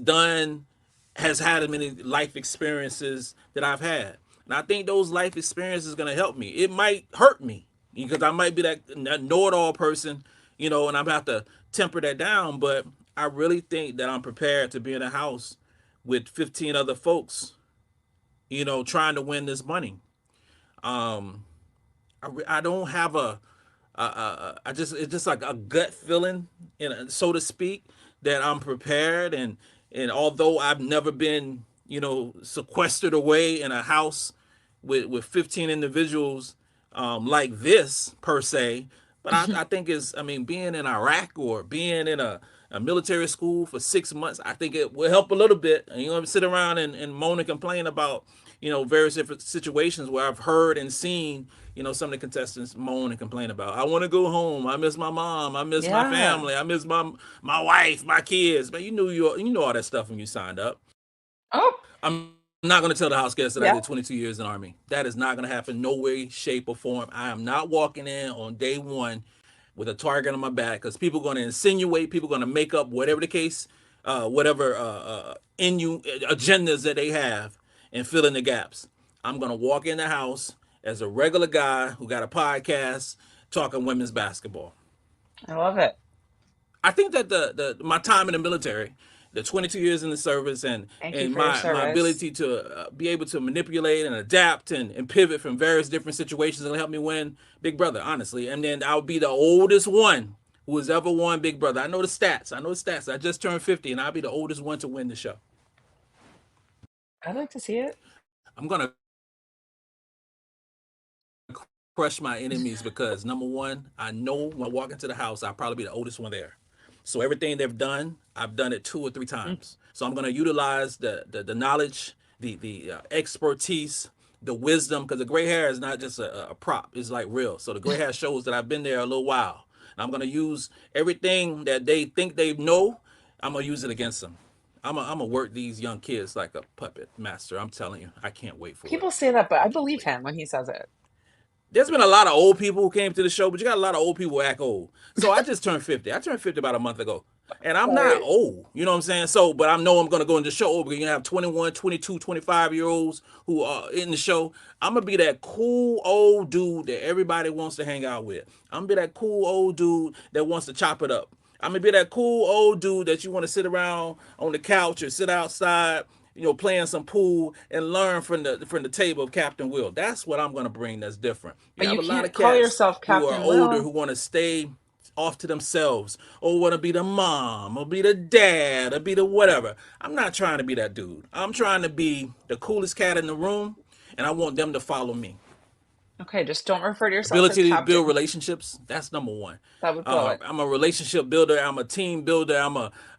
had as many life experiences that I've had. And I think those life experiences are going to help me. It might hurt me because I might be that know-it-all person, and I'm going to have to temper that down. But I really think that I'm prepared to be in a house with 15 other folks, trying to win this money. Um, I don't have it's just like a gut feeling, so to speak, that I'm prepared, and And although I've never been, sequestered away in a house with 15 individuals like this per se, but I think being in Iraq or being in a military school for 6 months, I think it will help a little bit. And you know, sit around and moan and complain about, various different situations where I've heard and seen, some of the contestants moan and complain about. I want to go home. I miss my mom. I miss my
Yeah.
family. I miss my wife, my kids. But you know all that stuff when you signed up.
Oh,
I'm not going to tell the house guests that I
yeah.
did 22 years in the Army. That is not going to happen. No way, shape, or form. I am not walking in on day one with a target on my back because people are going to insinuate, people are going to make up whatever the case, whatever agendas that they have and fill in the gaps. I'm going to walk in the house as a regular guy who got a podcast talking women's basketball.
I love it.
I think that the my time in the military, the 22 years in the service, and
Thank you
and
for your
my
service.
ability to be able to manipulate and adapt and pivot from various different situations will help me win Big Brother, honestly. And then I'll be the oldest one who has ever won Big Brother. I know the stats. I know the stats. I just turned 50, and I'll be the oldest one to win the show.
I'd like to see it.
I'm gonna crush my enemies because number one, I know when I walk into the house, I'll probably be the oldest one there. So everything they've done, I've done it 2 or 3
Mm.
times. So I'm gonna utilize the knowledge, the expertise, the wisdom, because the gray hair is not just a prop; it's like real. So the gray hair shows that I've been there a little while. And I'm gonna use everything that they think they know. I'm gonna use it against them. I'm gonna work these young kids like a puppet master. I'm telling you, I can't wait for it.
People say that, but I
Can't
believe
wait.
him when he says it.
There's been a lot of old people who came to the show, but you got a lot of old people who act old. So I just turned 50. I turned 50 about a month ago. And I'm not
Right.
old, you know what I'm saying? So, but I know I'm going to go into the show because you're going to have 21, 22, 25 year olds who are in the show. I'm going to be that cool old dude that everybody wants to hang out with. I'm going to be that cool old dude that wants to chop it up. I'm going to be that cool old dude that you want to sit around on the couch or sit outside, playing some pool and learn from the table of Captain Will. That's what I'm gonna bring. That's different. You
But
have
you
a lot
can't
of
call
cats
yourself
who are
Captain
older who
Will.
want to stay off to themselves or want to be the mom or be the dad or be the whatever. I'm not trying to be that dude. I'm trying to be the coolest cat in the room, and I want them to follow me.
Okay, just don't refer to yourself as
Ability to build
Captain.
relationships, that's number one.
That would blow it.
I'm a relationship builder. I'm a team builder.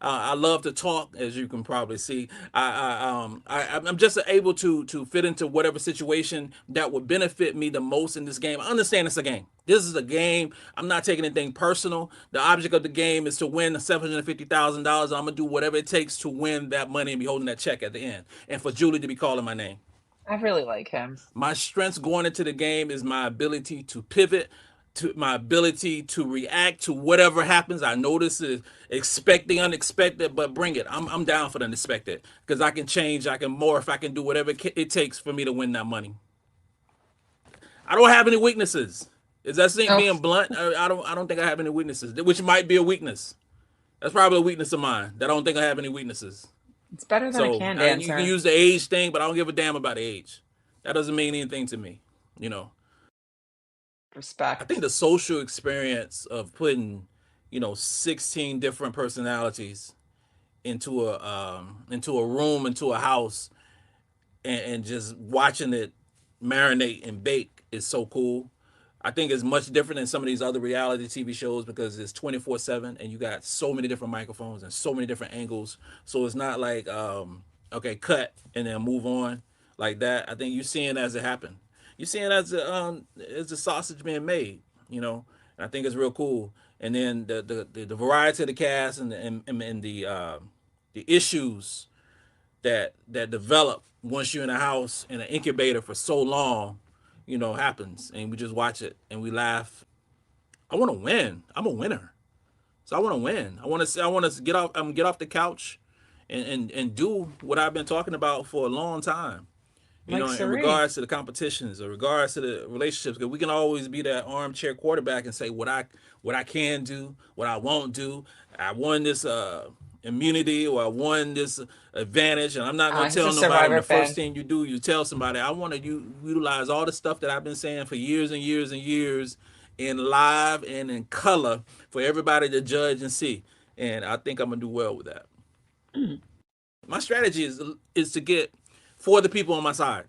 I love to talk, as you can probably see. I'm just able to fit into whatever situation that would benefit me the most in this game. I understand it's a game. This is a game. I'm not taking anything personal. The object of the game is to win the $750,000. I'm gonna do whatever it takes to win that money and be holding that check at the end, and for Julie to be calling my name.
I really like him.
My strengths going into the game is my ability to pivot, to my ability to react to whatever happens. I know this is expecting unexpected, but bring it. I'm down for the unexpected because I can change, I can morph, I can do whatever it takes for me to win that money. I don't have any weaknesses. Is that
Oh,
being blunt? I don't think I have any weaknesses, which might be a weakness. That's probably a weakness of mine. That I don't think I have any weaknesses.
it's better than a
So
canned
you can
answer.
use the age thing, but I don't give a damn about age. That doesn't mean anything to me. You know, I think
Respect.
the social experience of putting, 16 different personalities into a room, into a house, and just watching it marinate and bake is so cool. I think it's much different than some of these other reality TV shows because it's 24/7 and you got so many different microphones and so many different angles. So it's not like okay, cut and then move on like that. I think you're seeing as it happen. You're seeing as the sausage being made. And I think it's real cool. And then the variety of the cast and the issues that develop once you're in a house in an incubator for so long, happens, and we just watch it and we laugh. I want to win. I'm a winner, so I want to win. I want to get off the couch, and do what I've been talking about for a long time.
Like
In
Sari.
regards to the competitions, in regards to the relationships, because we can always be that armchair quarterback and say what I can do, what I won't do. I won this immunity or I won this advantage, and I'm not going to
He's a
tell nobody. And
Survivor
the first
fan.
thing you do, you tell somebody. I want to utilize all the stuff that I've been saying for years and years and years in live and in color for everybody to judge and see. And I think I'm gonna do well with that. My strategy is to get 4 of the people on my side.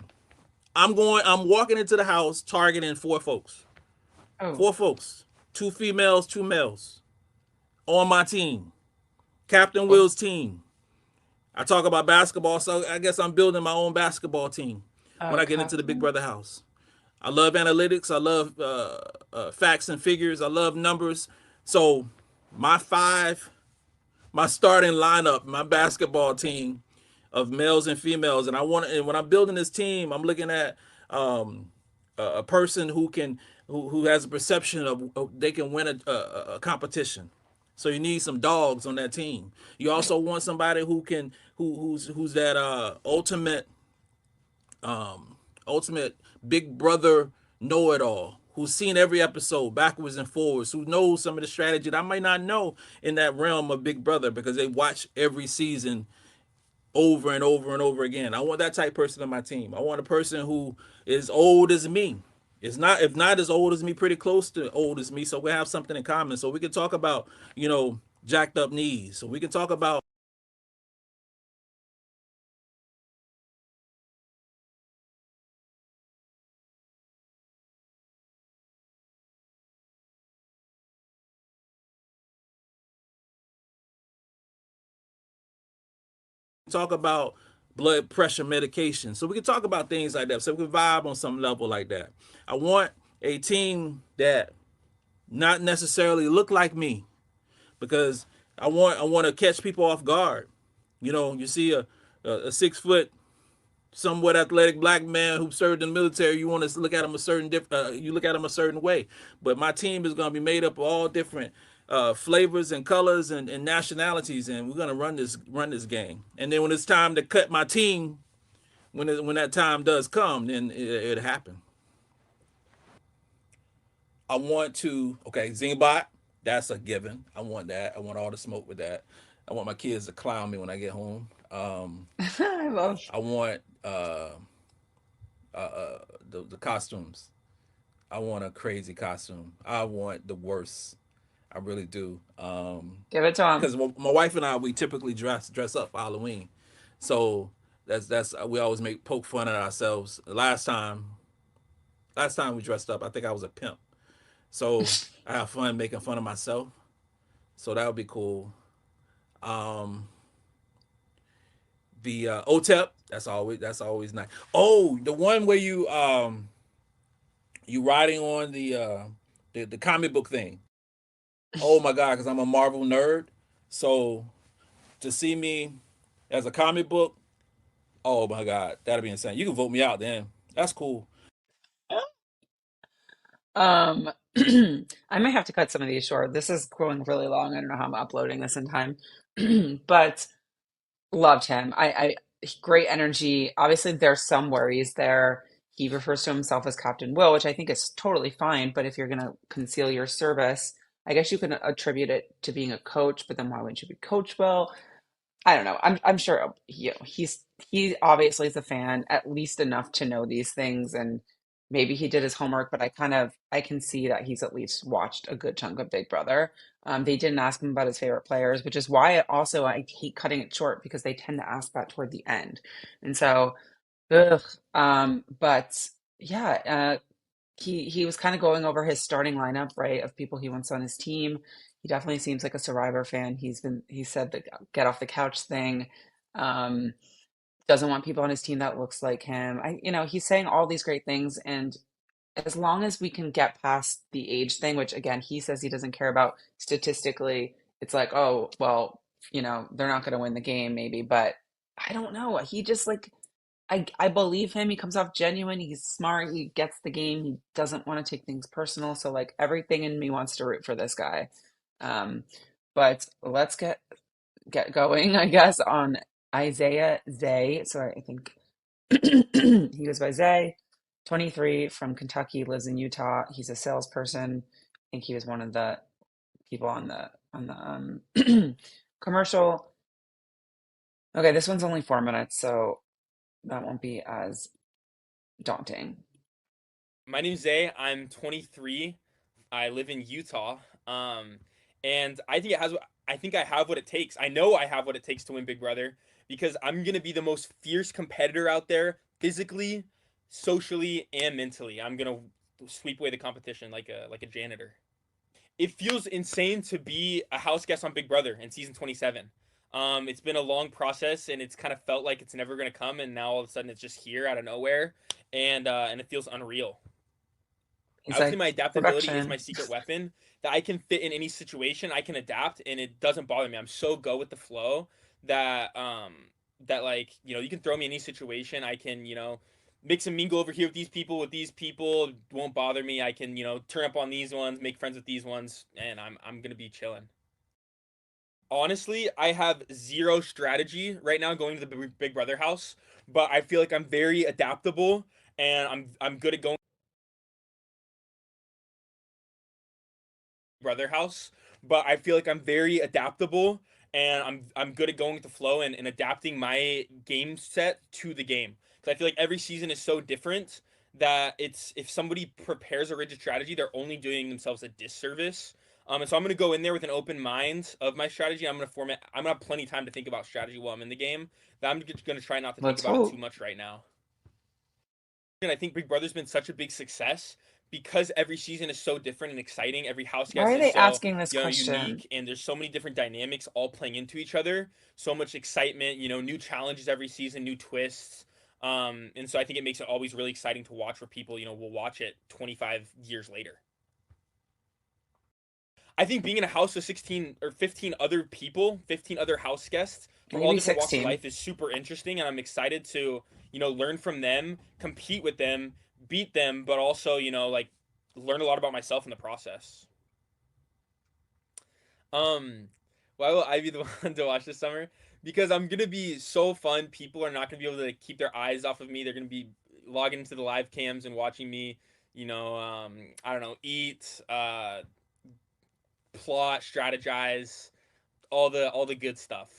I'm walking into the house targeting 4 folks.
Oh,
4 folks. 2 females, 2 males on my team. Captain
oh,
Will's team. I talk about basketball, so I guess I'm building my own basketball team when
oh,
I get into the Big
Captain.
Brother house. I love analytics. I love facts and figures. I love numbers. So my my starting lineup, my basketball team of males and females, and and when I'm building this team, I'm looking at um, a person who has a perception of they can win a competition. So you need some dogs on that team. You also want somebody who can who's that ultimate big brother know it all, who's seen every episode backwards and forwards, who knows some of the strategy that I might not know in that realm of Big Brother because they watch every season over and over and over again. I want that type of person on my team. I want a person who is old as me. It's not if not as old as me, pretty close to old as me. So we have something in common. So we can talk about, jacked up knees. So we can talk about blood pressure medication. So we can talk about things like that. So we can vibe on some level like that. I want a team that not necessarily look like me because I want to catch people off guard. You see a 6 foot, somewhat athletic black man who served in the military. You want to look at him you look at him a certain way. But my team is going to be made up of all different flavors and colors and nationalities, and we're going to run this game. And then when it's time to cut my team, when that time does come, then it'll happen. I want to Zingbot. That's a given. I want that. I want all the smoke with that. I want my kids to clown me when I get home.
I love.
I want the costumes. I want a crazy costume. I want the worst. I really do.
Give it to him.
Because my wife and I, we typically dress up for Halloween, so that's we always make poke fun at ourselves. Last time we dressed up, I think I was a pimp. So I have fun making fun of myself. So that would be cool. Um, the OTEP, that's always nice. Oh, the one where you riding on the comic book thing. Oh my god, because I'm a Marvel nerd. So to see me as a comic book, oh my god, that'd be insane. You can vote me out then. That's cool.
Um, I might have to cut some of these short. This is going really long. I don't know how I'm uploading this in time, but loved him. Great energy. Obviously, there's some worries there. He refers to himself as Captain Will, which I think is totally fine. But if you're going to conceal your service, I guess you can attribute it to being a coach, but then why wouldn't you be Coach Will? I don't know. I'm sure he obviously is a fan, at least enough to know these things, and maybe he did his homework, but I can see that he's at least watched a good chunk of Big Brother. They didn't ask him about his favorite players, which is why I hate cutting it short because they tend to ask that toward the end. And so, ugh. But yeah, he was kind of going over his starting lineup, right, of people he wants on his team. He definitely seems like a Survivor fan. He said the get off the couch thing. Um, doesn't want people on his team that looks like him. He's saying all these great things, and as long as we can get past the age thing, which again, he says he doesn't care about statistically, it's like, oh, well, they're not going to win the game maybe, but I don't know. He just like I believe him. He comes off genuine. He's smart. He gets the game. He doesn't want to take things personal. So like everything in me wants to root for this guy. Um, but let's get going, I guess, on Isaiah Zay. Sorry, I think he goes by Zay, 23 from Kentucky, lives in Utah. He's a salesperson. I think he was one of the people on the commercial. Okay, this one's only 4 minutes, so that won't be as daunting.
My name's Zay. I'm 23. I live in Utah. And I think I have what it takes. I know I have what it takes to win Big Brother because I'm gonna be the most fierce competitor out there, physically, socially, and mentally. I'm gonna sweep away the competition like a janitor. It feels insane to be a house guest on Big Brother in season 27. It's been a long process, and it's kind of felt like it's never gonna come, and now all of a sudden it's just here out of nowhere, and it feels unreal.
He's
I would say
like
my adaptability is my
production.
secret weapon. That I can fit in any situation, I can adapt, and it doesn't bother me. I'm so go with the flow that like you can throw me in any situation. I can mix and mingle over here with these people. With these people, it won't bother me. I can turn up on these ones, make friends with these ones, and I'm gonna be chilling. Honestly, I have zero strategy right now going to the Big Brother house, but I feel like I'm very adaptable, and I'm good at going brother house, but I feel like I'm very adaptable, and I'm good at going with the flow, and adapting my game set to the game. Because I feel like every season is so different that it's if somebody prepares a rigid strategy, they're only doing themselves a disservice. And so I'm gonna go in there with an open mind of my strategy. I'm gonna format. I'm gonna have plenty of time to think about strategy while I'm in the game. That I'm just gonna try not to think
Let's
about it too
hope.
much right now. And I think Big Brother's been such a big success because every season is so different and exciting. Every house
Why
guest
are
is
they
so,
asking this question?
unique, and there's so many different dynamics all playing into each other. So much excitement, new challenges every season, new twists. And so I think it makes it always really exciting to watch, where people, will watch it 25 years later. I think being in a house with 16 or 15 other people, 15 other house guests from all
Maybe
different walks of
16.
life is super interesting, and I'm excited to, learn from them, compete with them, beat them, but also, like learn a lot about myself in the process. Um, why will I be the one to watch this summer? Because I'm gonna be so fun. People are not gonna be able to keep their eyes off of me. They're gonna be logging into the live cams and watching me, I don't know, eat, plot, strategize, all the good stuff.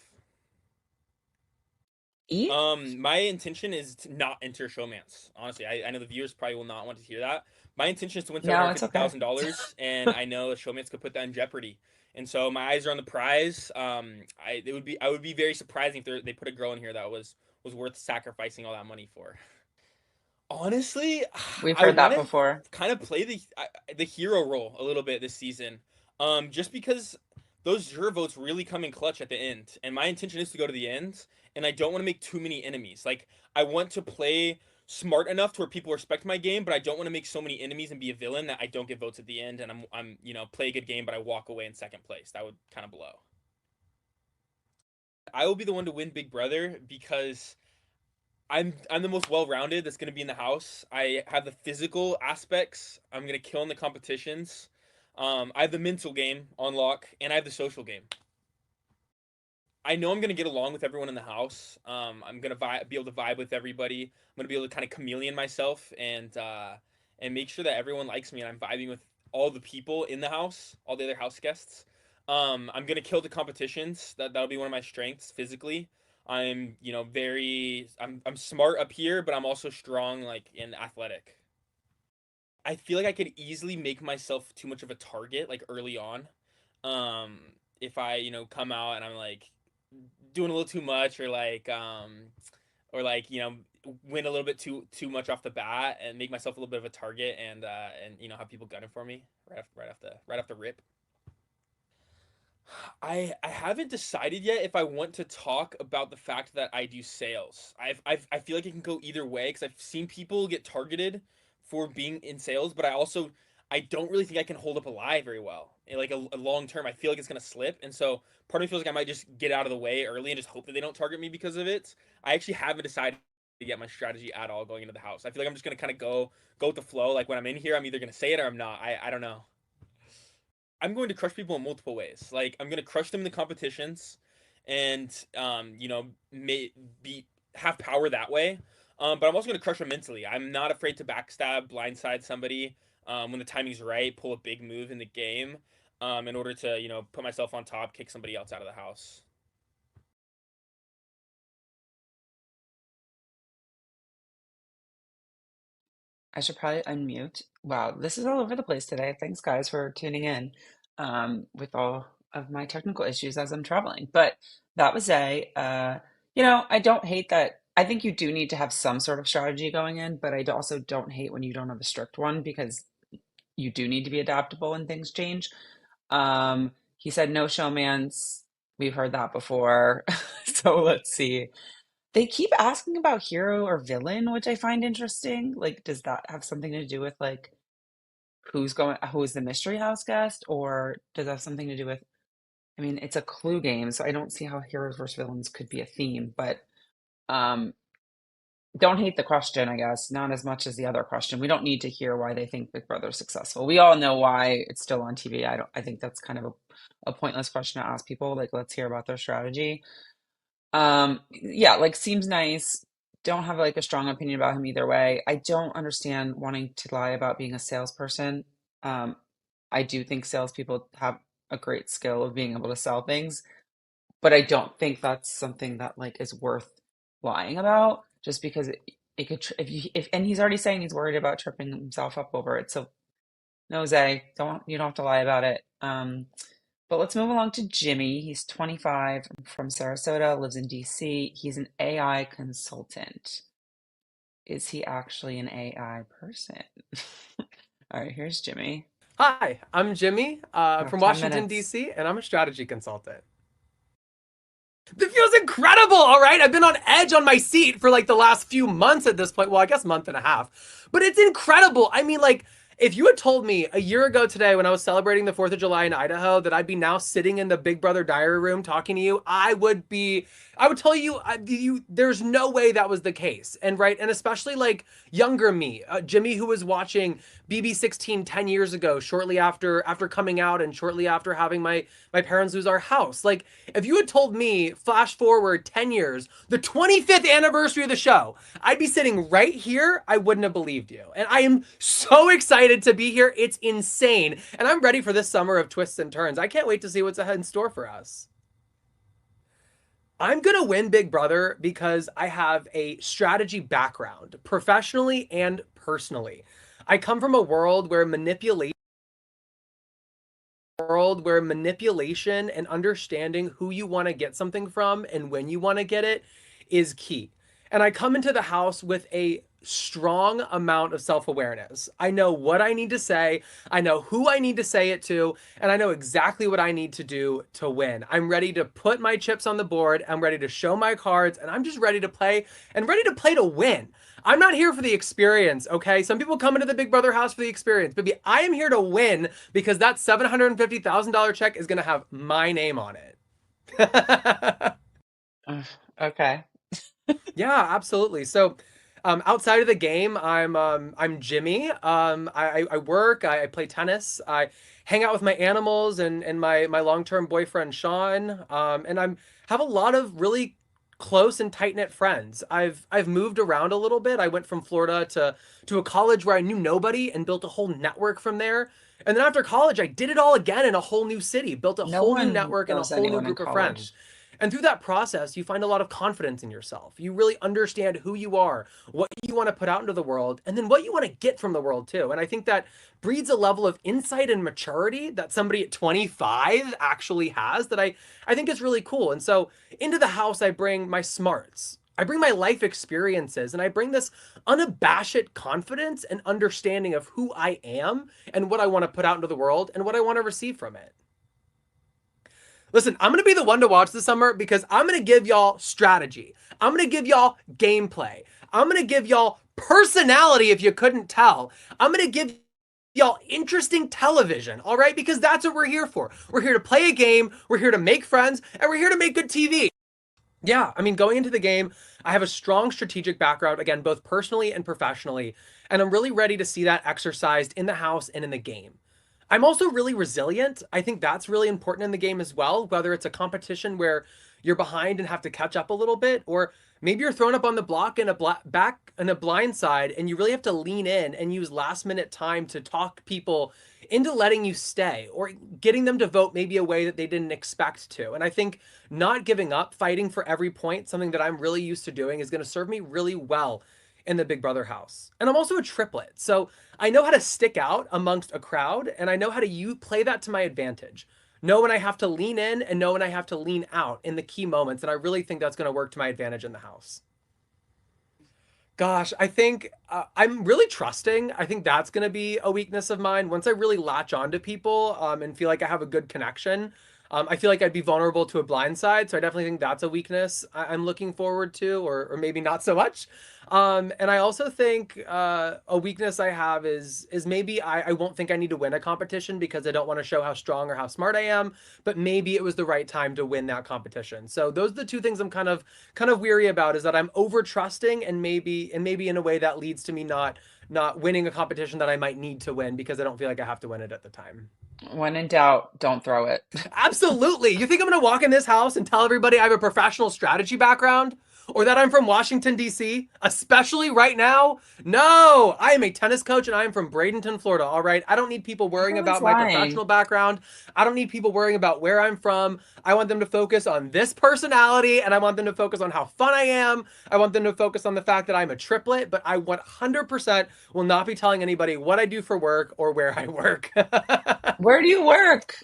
Eat?
My intention is to not enter showmance. Honestly, I know the viewers probably will not want to hear that. My intention is to win seven
No,
hundred
it's
fifty
okay.
thousand dollars, and I know showmance could put that in jeopardy. And so my eyes are on the prize. I would be very surprising if they put a girl in here that was worth sacrificing all that money for. Honestly,
We've
I
heard
want
that
to
before.
kind of play the hero role a little bit this season. Just because those juror votes really come in clutch at the end, and my intention is to go to the end, and I don't want to make too many enemies. Like I want to play smart enough to where people respect my game, but I don't want to make so many enemies and be a villain that I don't get votes at the end, and I'm play a good game, but I walk away in second place. That would kind of blow. I will be the one to win Big Brother because I'm the most well-rounded that's going to be in the house. I have the physical aspects. I'm going to kill in the competitions. I have the mental game on lock, and I have the social game. I know I'm going to get along with everyone in the house. I'm going to be able to vibe with everybody. I'm going to be able to kind of chameleon myself and make sure that everyone likes me, and I'm vibing with all the people in the house, all the other house guests. I'm going to kill the competitions. That'll be one of my strengths physically. I'm, I'm smart up here, but I'm also strong like in athletic. I feel like I could easily make myself too much of a target like early on. Um, if I, come out and I'm like doing a little too much, or like, win a little bit too much off the bat and make myself a little bit of a target, and have people gunning for me right off the rip. I haven't decided yet if I want to talk about the fact that I do sales. I feel like it can go either way because I've seen people get targeted for being in sales, but I don't really think I can hold up a lie very well. Like a long term, I feel like it's gonna slip, and so part of me feels like I might just get out of the way early and just hope that they don't target me because of it. I actually haven't decided yet my strategy at all going into the house. I feel like I'm just gonna kind of go with the flow. Like when I'm in here, I'm either gonna say it or I'm not. I don't know. I'm going to crush people in multiple ways. Like I'm going to crush them in the competitions, and may be have power that way. But I'm also going to crush them mentally. I'm not afraid to backstab, blindside somebody when the timing's right, pull a big move in the game, in order to put myself on top, kick somebody else out of the house.
I should probably unmute. Wow, this is all over the place today. Thanks, guys, for tuning in with all of my technical issues as I'm traveling. But that was A. I don't hate that. I think you do need to have some sort of strategy going in, but I also don't hate when you don't have a strict one because you do need to be adaptable when things change. He said no showmans. We've heard that before. So let's see. They keep asking about hero or villain, which I find interesting. Like, does that have something to do with like who's the mystery house guest, or does that have something to do with, I mean, it's a clue game, so I don't see how heroes versus villains could be a theme, but um don't hate the question, I guess, not as much as the other question. We don't need to hear why they think Big Brother's successful. We all know why it's still on TV. I think that's kind of a pointless question to ask people. Like, let's hear about their strategy. Yeah, like seems nice. Don't have like a strong opinion about him either way. I don't understand wanting to lie about being a salesperson. Um, I do think salespeople have a great skill of being able to sell things, but I don't think that's something that like is worth lying about just because it could if and he's already saying he's worried about tripping himself up over it. So no, Zay, you don't have to lie about it. But let's move along to Jimmy. He's 25 from Sarasota, lives in DC. He's an AI consultant. Is he actually an AI person? All right, here's Jimmy.
Hi, I'm Jimmy
You have
from
10
Washington,
minutes.
D.C., and I'm a strategy consultant. It feels incredible, all right? I've been on edge on my seat for like the last few months at this point. Well, I guess month and a half. But it's incredible. I mean, like, if you had told me a year ago today when I was celebrating the 4th of July in Idaho that I'd be now sitting in the Big Brother diary room talking to you, I would tell you, there's no way that was the case. And right, and especially like younger me, Jimmy, who was watching BB16 10 years ago, shortly after coming out and shortly after having my parents lose our house. Like, if you had told me, flash forward 10 years, the 25th anniversary of the show, I'd be sitting right here, I wouldn't have believed you. And I am so excited to be here. It's insane. And I'm ready for this summer of twists and turns. I can't wait to see what's ahead in store for us. I'm going to win Big Brother because I have a strategy background, professionally and personally. I come from a world where manipulation and understanding who you want to get something from and when you want to get it is key. And I come into the house with a strong amount of self-awareness. I know what I need to say, I know who I need to say it to, and I know exactly what I need to do to win. I'm ready to put my chips on the board, I'm ready to show my cards, and I'm just ready to play and ready to play to win. I'm not here for the experience, okay? Some people come into the Big Brother house for the experience. Baby, I am here to win because that $750,000 check is going to have my name on it.
Okay.
Yeah, absolutely. So, outside of the game, I'm Jimmy. I work. I play tennis. I hang out with my animals and my long term boyfriend Sean. And I'm have a lot of really close and tight knit friends. I've moved around a little bit. I went from Florida to a college where I knew nobody and built a whole network from there. And then after college, I did it all again in a whole new city, built a
No
whole new
one
network and a
knows
whole new
anyone in
group of friends.
college.
And through that process, you find a lot of confidence in yourself. You really understand who you are, what you want to put out into the world, and then what you want to get from the world too. And I think that breeds a level of insight and maturity that somebody at 25 actually has that I think is really cool. And so into the house, I bring my smarts. I bring my life experiences and I bring this unabashed confidence and understanding of who I am and what I want to put out into the world and what I want to receive from it. Listen, I'm going to be the one to watch this summer because I'm going to give y'all strategy. I'm going to give y'all gameplay. I'm going to give y'all personality if you couldn't tell. I'm going to give y'all interesting television, all right? Because that's what we're here for. We're here to play a game, we're here to make friends, and we're here to make good TV. Yeah, I mean, going into the game, I have a strong strategic background, again, both personally and professionally, and I'm really ready to see that exercised in the house and in the game. I'm also really resilient. I think that's really important in the game as well, whether it's a competition where you're behind and have to catch up a little bit, or maybe you're thrown up on the block in back in a blind side and you really have to lean in and use last minute time to talk people into letting you stay or getting them to vote maybe a way that they didn't expect to. And I think not giving up, fighting for every point, something that I'm really used to doing, is going to serve me really well in the Big Brother house. And I'm also a triplet. So I know how to stick out amongst a crowd and I know how to play that to my advantage. know when I have to lean in and know when I have to lean out in the key moments. And I really think that's going to work to my advantage in the house. Gosh, I think I'm really trusting. I think that's going to be a weakness of mine. Once I really latch onto people and feel like I have a good connection, I feel like I'd be vulnerable to a blind side. So I definitely think that's a weakness I'm looking forward to, or maybe not so much. And I also think a weakness I have is maybe I won't think I need to win a competition because I don't want to show how strong or how smart I am, but maybe it was the right time to win that competition. So those are the two things I'm kind of weary about, is that I'm over trusting, and maybe in a way that leads to me not winning a competition that I might need to win because I don't feel like I have to win it at the time.
When in doubt, don't throw it.
Absolutely. You think I'm going to walk in this house and tell everybody I have a professional strategy background? Or that I'm from Washington, D.C., especially right now? No, I am a tennis coach and I am from Bradenton, Florida, all right? I don't need people worrying
Everyone's
about my
lying.
professional background. I don't need people worrying about where I'm from. I want them to focus on this personality, and I want them to focus on how fun I am. I want them to focus on the fact that I'm a triplet, but I 100% will not be telling anybody what I do for work or where I work.
Where do you work?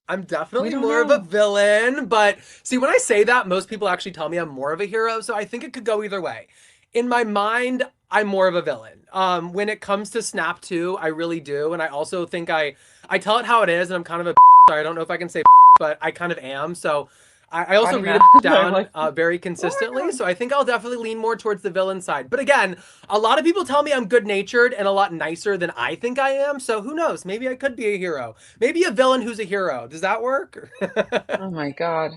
I'm
We
definitely
don't
more of a
know.
villain, but see, when I say that, most people actually tell me I'm more of a hero, so I think it could go either way. In my mind, I'm more of a villain. When it comes to Snap 2, I really do, and I also think I tell it how it is, and I'm kind of a sorry, I don't know if I can say but I kind of am. So I also
I'm
read it
mad. I'm
down
like,
very
oh my
consistently.
God.
So I think I'll definitely lean more towards the villain side. But again, a lot of people tell me I'm good natured and a lot nicer than I think I am. So who knows? Maybe I could be a hero. Maybe a villain who's a hero. Does that work?
Oh my God.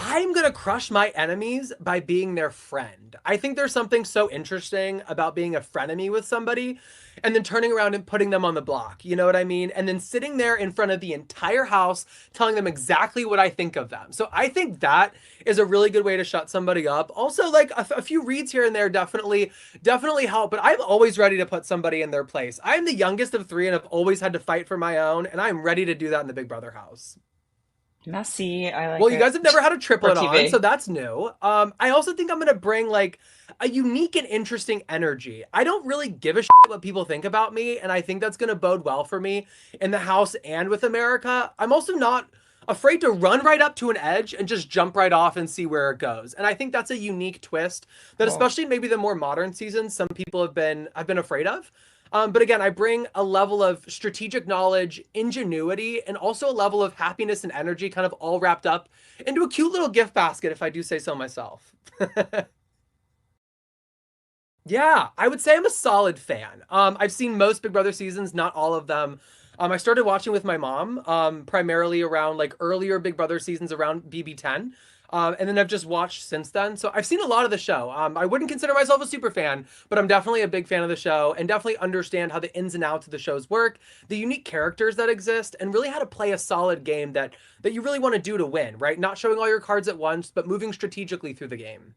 I'm going to crush my enemies by being their friend. I think there's something so interesting about being a frenemy with somebody and then turning around and putting them on the block. You know what I mean? And then sitting there in front of the entire house telling them exactly what I think of them. So I think that is a really good way to shut somebody up. Also, like a few reads here and there definitely help, but I'm always ready to put somebody in their place. I'm the youngest of three and I've always had to fight for my own, and I'm ready to do that in the Big Brother house.
Messy. I
Well,
like
you
it
guys have never had a
for
triplet on, so
TV.
that's new. I also think I'm gonna bring like a unique and interesting energy. I don't really give a shit what people think about me, and I think that's gonna bode well for me in the house and with America. I'm also not afraid to run right up to an edge and just jump right off and see where it goes. And I think that's a unique twist that,
Cool.
especially in maybe the more modern seasons, some people have been afraid of. But again, I bring a level of strategic knowledge, ingenuity, and also a level of happiness and energy, kind of all wrapped up into a cute little gift basket, if I do say so myself. Yeah, I would say I'm a solid fan. I've seen most Big Brother seasons, not all of them. I started watching with my mom, primarily around like earlier Big Brother seasons around BB10. And then I've just watched since then. So I've seen a lot of the show. I wouldn't consider myself a super fan, but I'm definitely a big fan of the show and definitely understand how the ins and outs of the shows work, the unique characters that exist, and really how to play a solid game that you really want to do to win, right? Not showing all your cards at once, but moving strategically through the game.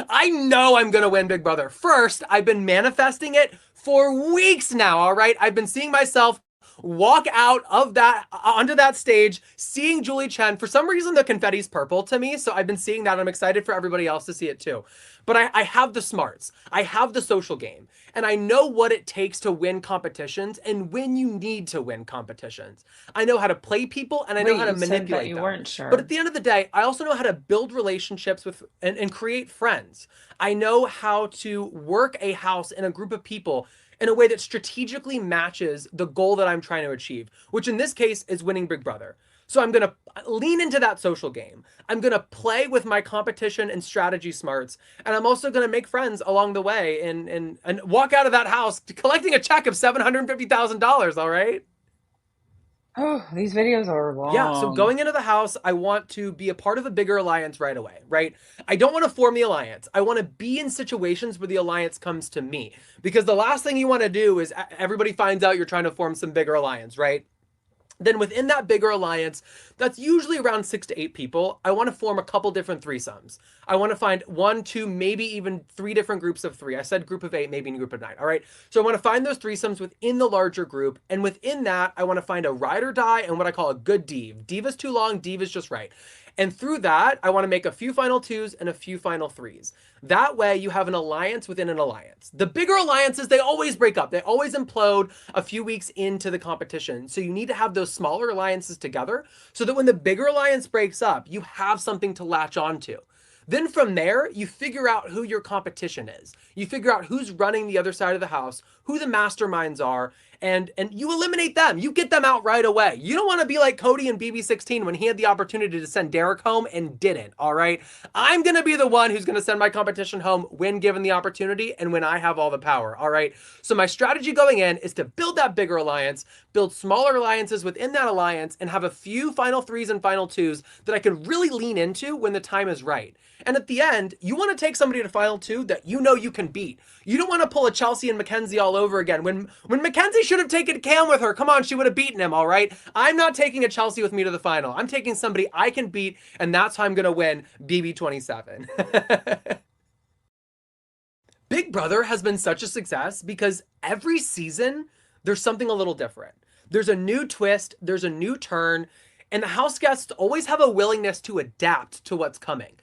I know I'm going to win Big Brother. First, I've been manifesting it for weeks now, all right? I've been seeing myself walk out of that onto that stage, seeing Julie Chen. For some reason, the confetti's purple to me, so I've been seeing that. I'm excited for everybody else to see it too. But I have the smarts, I have the social game, and I know what it takes to win competitions and when you need to win competitions. I know how to play people and I know
Wait,
how to
you said that
manipulate
you
them.
weren't
But at
sure.
the end of the day, I also know how to build relationships with and create friends. I know how to work a house in a group of people in a way that strategically matches the goal that I'm trying to achieve, which in this case is winning Big Brother. So I'm going to lean into that social game. I'm going to play with my competition and strategy smarts. And I'm also going to make friends along the way and walk out of that house collecting a check of $750,000. All right.
Oh, these videos are
Yeah, so
long.
going into the house, I want to be a part of a bigger alliance right away, right? I don't want to form the alliance. I want to be in situations where the alliance comes to me. Because the last thing you want to do is everybody finds out you're trying to form some bigger alliance, right? Then within that bigger alliance, that's usually around 6 to 8 people, I want to form a couple different threesomes. I want to find one, two, maybe even three different groups of three. I said group of eight, maybe a group of nine. All right. So I want to find those threesomes within the larger group. And within that, I want to find a ride or die and what I call a good div. Div is too long, div is just right. And through that, I want to make a few final twos and a few final threes. That way, you have an alliance within an alliance. The bigger alliances, they always break up. They always implode a few weeks into the competition. So you need to have those smaller alliances together so that when the bigger alliance breaks up, you have something to latch onto. Then from there, you figure out who your competition is. You figure out who's running the other side of the house, who the masterminds are, and you eliminate them. You get them out right away. You don't want to be like Cody in BB16 when he had the opportunity to send Derek home and didn't, all right? I'm going to be the one who's going to send my competition home when given the opportunity and when I have all the power, all right? So my strategy going in is to build that bigger alliance, build smaller alliances within that alliance, and have a few final threes and final twos that I can really lean into when the time is right. And at the end, you want to take somebody to final two that you know you can beat. You don't want to pull a Chelsea and Mackenzie all over again. When Mackenzie should have taken Cam with her, come on, she would have beaten him, all right? I'm not taking a Chelsea with me to the final. I'm taking somebody I can beat, and that's how I'm going to win BB27. Big Brother has been such a success because every season there's something a little different. There's a new twist, there's a new turn, and the house guests always have a willingness to adapt to what's coming.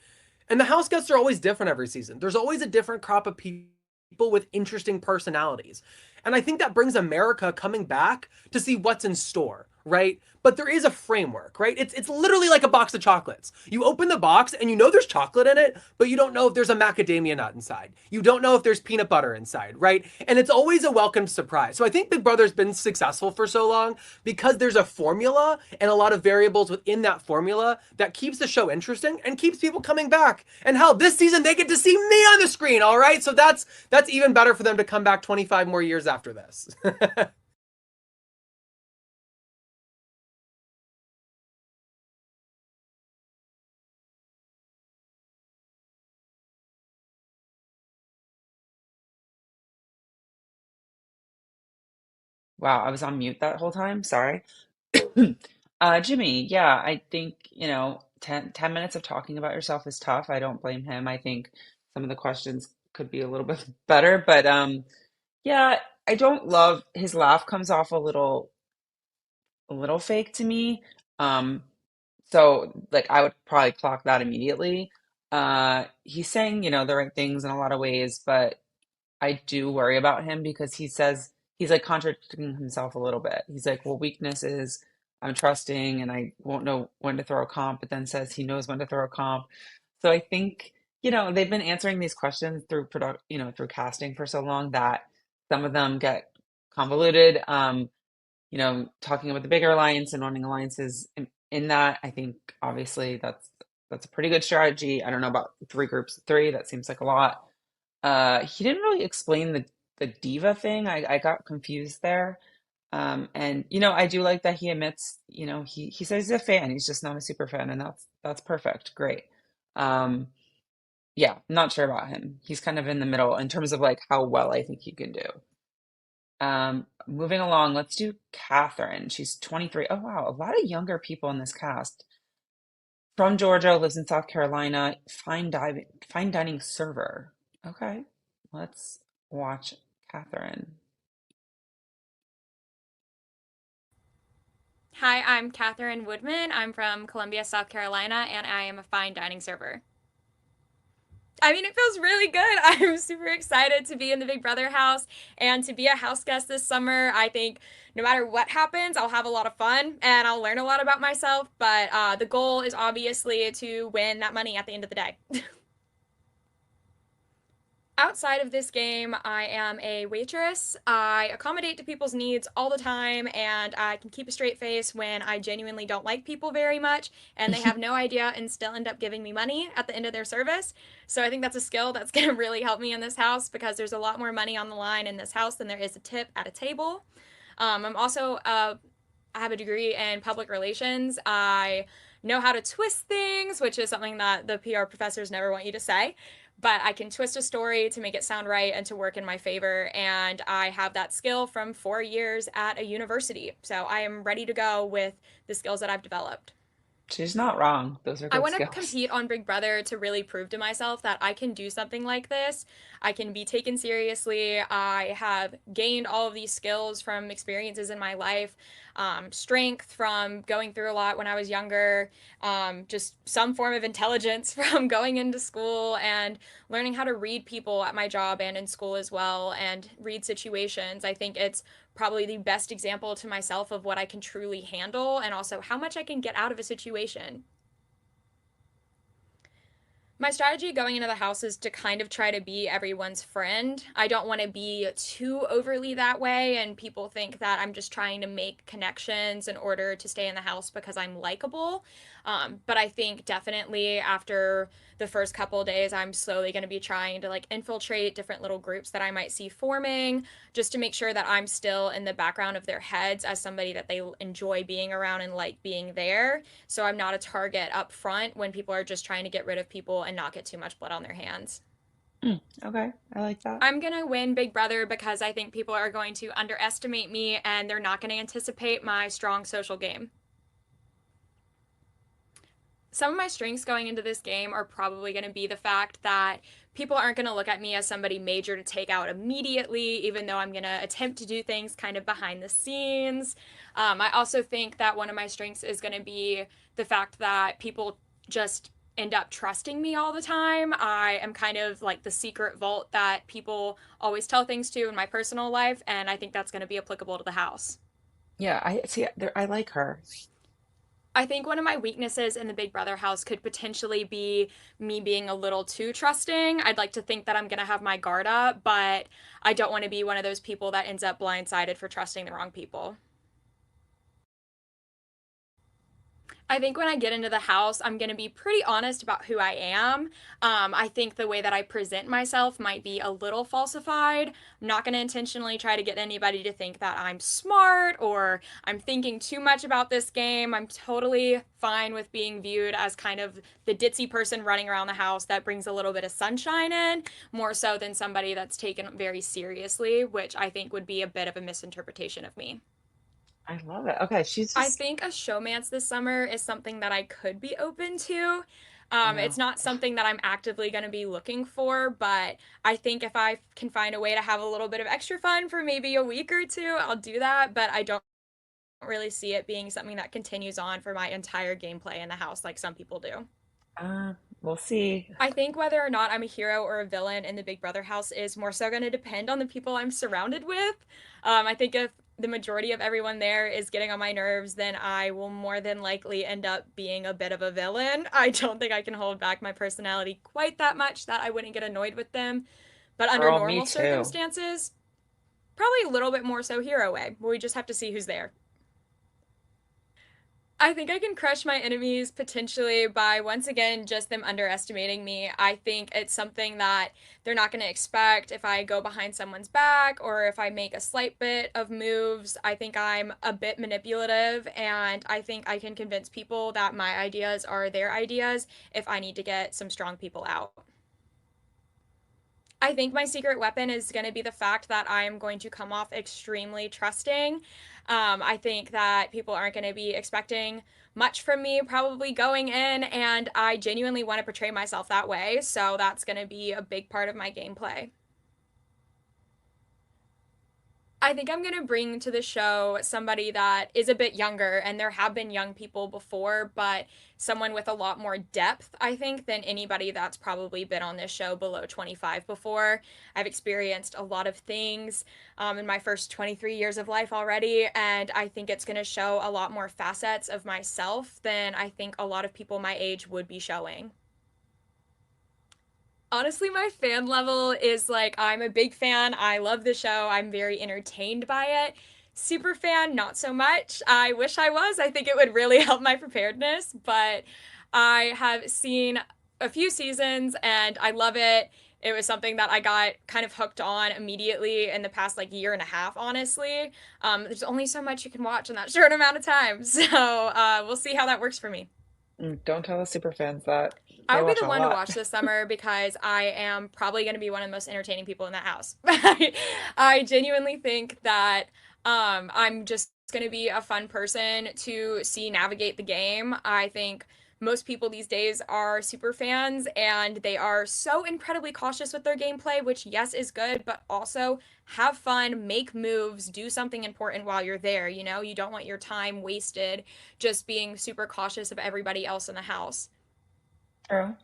And the house guests are always different every season. There's always a different crop of people with interesting personalities. And I think that brings America coming back to see what's in store, right? But there is a framework, right? It's literally like a box of chocolates. You open the box and you know there's chocolate in it, but you don't know if there's a macadamia nut inside. You don't know if there's peanut butter inside, right? And it's always a welcome surprise. So I think Big Brother's been successful for so long because there's a formula and a lot of variables within that formula that keeps the show interesting and keeps people coming back. And hell, this season they get to see me on the screen, all right? So that's even better for them to come back 25 more years after this.
Wow, I was on mute that whole time. Sorry. Jimmy, yeah, I think, 10 minutes of talking about yourself is tough. I don't blame him. I think some of the questions could be a little bit better, but yeah, I don't love his laugh comes off a little fake to me. Um, so like I would probably clock that immediately. He's saying, the right things in a lot of ways, but I do worry about him because he says he's like contradicting himself a little bit. He's like, well, weakness is I'm trusting and I won't know when to throw a comp, but then says he knows when to throw a comp. So I think, they've been answering these questions through through casting for so long that some of them get convoluted. Talking about the bigger alliance and wanting alliances in that, I think obviously that's a pretty good strategy. I don't know about three groups of three. That seems like a lot. He didn't really explain the diva thing. I got confused there. And I do like that he admits, he says he's a fan. He's just not a super fan, and that's perfect. Great. Um, yeah, I'm not sure about him. He's kind of in the middle in terms of like how well I think he can do. Moving along, let's do Catherine. She's 23. Oh wow, a lot of younger people in this cast. From Georgia, lives in South Carolina, fine dining server. Okay, let's watch Catherine.
Hi, I'm Catherine Woodman. I'm from Columbia, South Carolina, and I am a fine dining server. I mean, it feels really good. I'm super excited to be in the Big Brother house and to be a house guest this summer. I think no matter what happens, I'll have a lot of fun and I'll learn a lot about myself. But the goal is obviously to win that money at the end of the day. Outside of this game, I am a waitress. I accommodate to people's needs all the time, and I can keep a straight face when I genuinely don't like people very much, and they have no idea and still end up giving me money at the end of their service. So I think that's a skill that's going to really help me in this house because there's a lot more money on the line in this house than there is a tip at a table. I'm also, I have a degree in public relations. I know how to twist things, which is something that the PR professors never want you to say. But I can twist a story to make it sound right and to work in my favor. And I have that skill from 4 years at a university. So I am ready to go with the skills that I've developed.
She's not wrong. Those are
I
good
want to
skills.
compete on Big Brother to really prove to myself that I can do something like this. I can be taken seriously. I have gained all of these skills from experiences in my life, strength from going through a lot when I was younger, just some form of intelligence from going into school and learning how to read people at my job and in school as well and read situations. I think it's probably the best example to myself of what I can truly handle and also how much I can get out of a situation. My strategy going into the house is to kind of try to be everyone's friend. I don't want to be too overly that way, and people think that I'm just trying to make connections in order to stay in the house because I'm likable. But I think definitely after the first couple of days, I'm slowly going to be trying to like infiltrate different little groups that I might see forming just to make sure that I'm still in the background of their heads as somebody that they enjoy being around and like being there. So I'm not a target up front when people are just trying to get rid of people and not get too much blood on their hands.
Okay, I like that.
I'm going to win Big Brother because I think people are going to underestimate me and they're not going to anticipate my strong social game. Some of my strengths going into this game are probably going to be the fact that people aren't going to look at me as somebody major to take out immediately, even though I'm going to attempt to do things kind of behind the scenes. I also think that one of my strengths is going to be the fact that people just end up trusting me all the time. I am kind of like the secret vault that people always tell things to in my personal life, and I think that's going to be applicable to the house.
Yeah, I see. I like her.
I think one of my weaknesses in the Big Brother house could potentially be me being a little too trusting. I'd like to think that I'm going to have my guard up, but I don't want to be one of those people that ends up blindsided for trusting the wrong people. I think when I get into the house, I'm going to be pretty honest about who I am. I think the way that I present myself might be a little falsified. I'm not going to intentionally try to get anybody to think that I'm smart or I'm thinking too much about this game. I'm totally fine with being viewed as kind of the ditzy person running around the house that brings a little bit of sunshine in, more so than somebody that's taken very seriously, which I think would be a bit of a misinterpretation of me.
I love it. Okay, she's
I
just,
think a showmance this summer is something that I could be open to.
I
It's
know.
not something that I'm actively going to be looking for, but I think if I can find a way to have a little bit of extra fun for maybe a week or two, I'll do that. But I don't really see it being something that continues on for my entire gameplay in the house like some people do.
Uh, we'll see.
I think whether or not I'm a hero or a villain in the Big Brother house is more so going to depend on the people I'm surrounded with. I think if the majority of everyone there is getting on my nerves, then I will more than likely end up being a bit of a villain. I don't think I can hold back my personality quite that much that I wouldn't get annoyed with them. But under
Girl, me
normal
too.
circumstances, probably a little bit more so hero way, where we just have to see who's there. I think I can crush my enemies potentially by once again just them underestimating me. I think it's something that they're not going to expect if I go behind someone's back or if I make a slight bit of moves. I think I'm a bit manipulative and I think I can convince people that my ideas are their ideas if I need to get some strong people out. I think my secret weapon is going to be the fact that I am going to come off extremely trusting. I think that people aren't going to be expecting much from me probably going in, and I genuinely want to portray myself that way. So that's going to be a big part of my gameplay. I think I'm going to bring to the show somebody that is a bit younger, and there have been young people before, but someone with a lot more depth, I think, than anybody that's probably been on this show below 25 before. I've experienced a lot of things in my first 23 years of life already, and I think it's going to show a lot more facets of myself than I think a lot of people my age would be showing. Honestly, my fan level is like I'm a big fan. I love the show. I'm very entertained by it. Super fan, not so much. I wish I was. I think it would really help my preparedness, but I have seen a few seasons and I love it. It was something that I got kind of hooked on immediately in the past like year and a half, honestly. There's only so much you can watch in that short amount of time. So we'll see how that works for me.
Don't tell the super fans that.
I
They
will be
watch
the
a
one to
lot.
watch this summer because I am probably going to be one of the most entertaining people in that house. I genuinely think that I'm just
going to be a fun person to see navigate the game. I think most people these days are super fans and they are so incredibly cautious with their gameplay, which, yes, is good, but also have fun, make moves, do something important while you're there. You know, you don't want your time wasted just being super cautious of everybody else in the house.
True.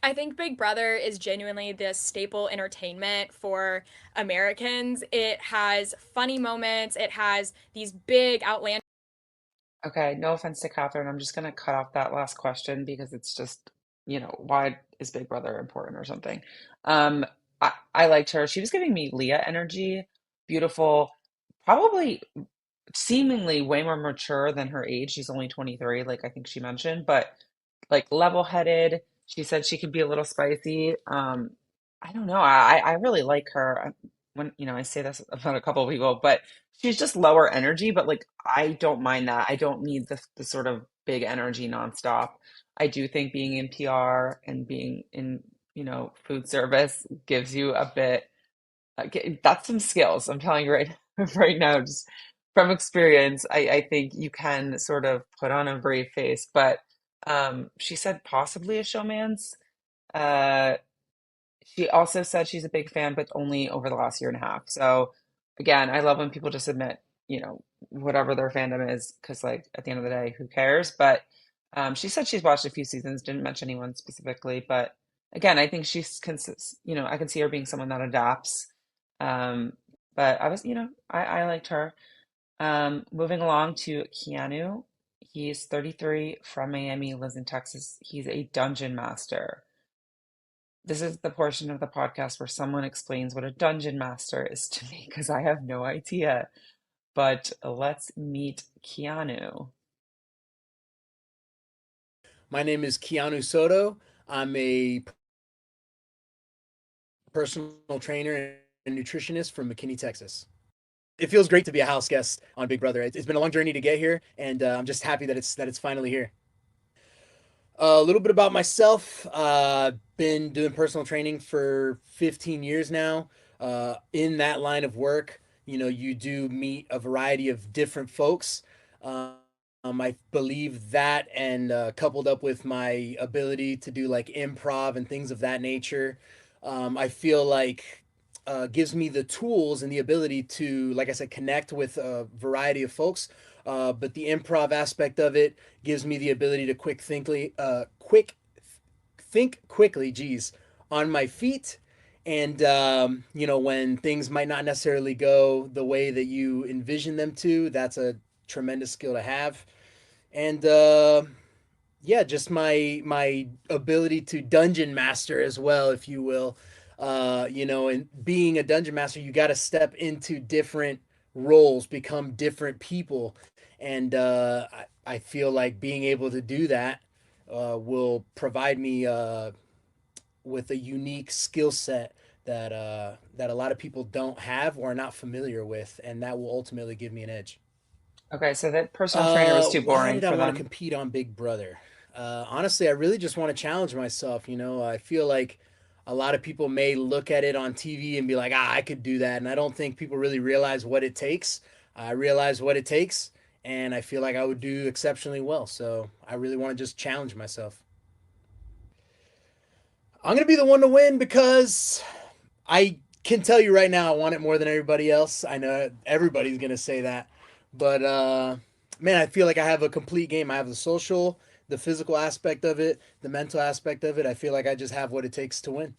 I think Big Brother is genuinely this staple entertainment for Americans. It has funny moments, it has these big outlandish.
Okay, no offense to Catherine. I'm just gonna cut off that last question because it's just, why is Big Brother important or something? Um, I liked her. She was giving me Leah energy, beautiful, probably seemingly way more mature than her age. She's only 23, like I think she mentioned, but like level-headed. She said she could be a little spicy. I don't know. I really like her. When, I say this about a couple of people, but she's just lower energy, but like I don't mind that. I don't need the sort of big energy nonstop. I do think being in PR and being in, food service gives you a bit that's some skills. I'm telling you right right now, just from experience, I think you can sort of put on a brave face. But she said possibly a showman's. Uh, she also said she's a big fan, but only over the last year and a half. So again, I love when people just admit, whatever their fandom is, because like at the end of the day, who cares? But she said she's watched a few seasons, didn't mention anyone specifically, but again, I think I can see her being someone that adapts. Um, but I was, I liked her. Moving along to Keanu. He's 33 from Miami, lives in Texas. He's a dungeon master. This is the portion of the podcast where someone explains what a dungeon master is to me because I have no idea. But let's meet Keanu.
My name is Keanu Soto. I'm a personal trainer and nutritionist from McKinney, Texas. It feels great to be a house guest on Big Brother. It's been a long journey to get here, and I'm just happy that it's finally here. A little bit about myself. Been doing personal training for 15 years now. In that line of work, you do meet a variety of different folks. I believe that, and coupled up with my ability to do like improv and things of that nature, I feel like gives me the tools and the ability to, like I said, connect with a variety of folks. But the improv aspect of it gives me the ability to think quickly, geez, on my feet. And when things might not necessarily go the way that you envision them to, that's a tremendous skill to have. And yeah, just my ability to dungeon master as well, if you will. And being a dungeon master, you got to step into different roles, become different people, and I feel like being able to do that will provide me with a unique skill set that a lot of people don't have or are not familiar with, and that will ultimately give me an edge.
Okay, so that personal trainer was too
Why
boring
did I
for
want to
them.
compete on Big Brother? Honestly, I really just want to challenge myself. I feel like a lot of people may look at it on TV and be like, I could do that. And I don't think people really realize what it takes. I realize what it takes, and I feel like I would do exceptionally well. So I really want to just challenge myself. I'm going to be the one to win because I can tell you right now, I want it more than everybody else. I know everybody's going to say that. But man, I feel like I have a complete game. I have the social, the physical aspect of it, the mental aspect of it. I feel like I just have what it takes to win.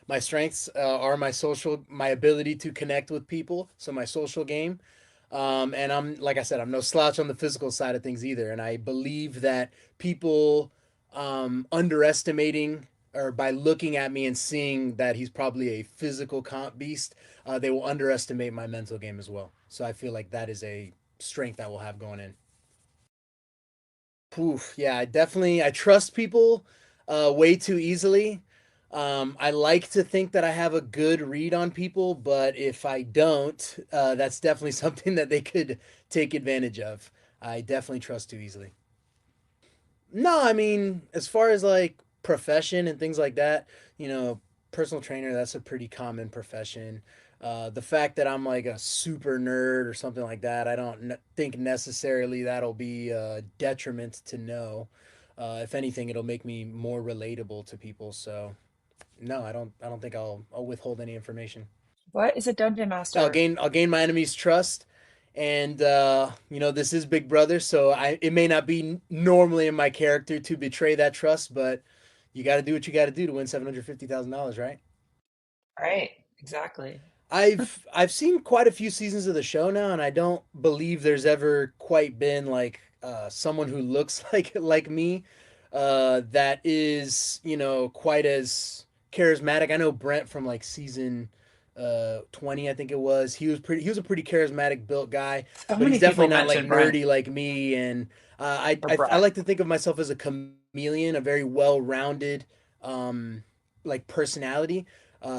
My strengths are my ability to connect with people. So my social game. And like I said, I'm no slouch on the physical side of things either. And I believe that people underestimating or by looking at me and seeing that he's probably a physical comp beast, they will underestimate my mental game as well. So I feel like that is a strength I will have going in. Poof, yeah, I trust people way too easily. I like to think that I have a good read on people, but if I don't, that's definitely something that they could take advantage of. I definitely trust too easily. No, I mean, as far as like profession and things like that, personal trainer, that's a pretty common profession.
The fact that I'm like a super nerd or something like that, I don't think necessarily that'll be a detriment to know. If anything, it'll make me more relatable to people. So no, I don't think I'll withhold any information.
What is a dungeon master?
I'll gain my enemy's trust, and you know this is Big Brother, so it may not be normally in my character to betray that trust, but you got to do what you got to do to win $750,000, right?
Right, exactly.
I've seen quite a few seasons of the show now, and I don't believe there's ever quite been like someone who looks like me that is quite as charismatic. I know Brent from like season 20, I think it was. He was a pretty charismatic built guy,
So
but he's
many
definitely
people
not like
mention Brent
nerdy like me. And
or
I
Brett.
like to think of myself as a chameleon, a very well rounded like personality.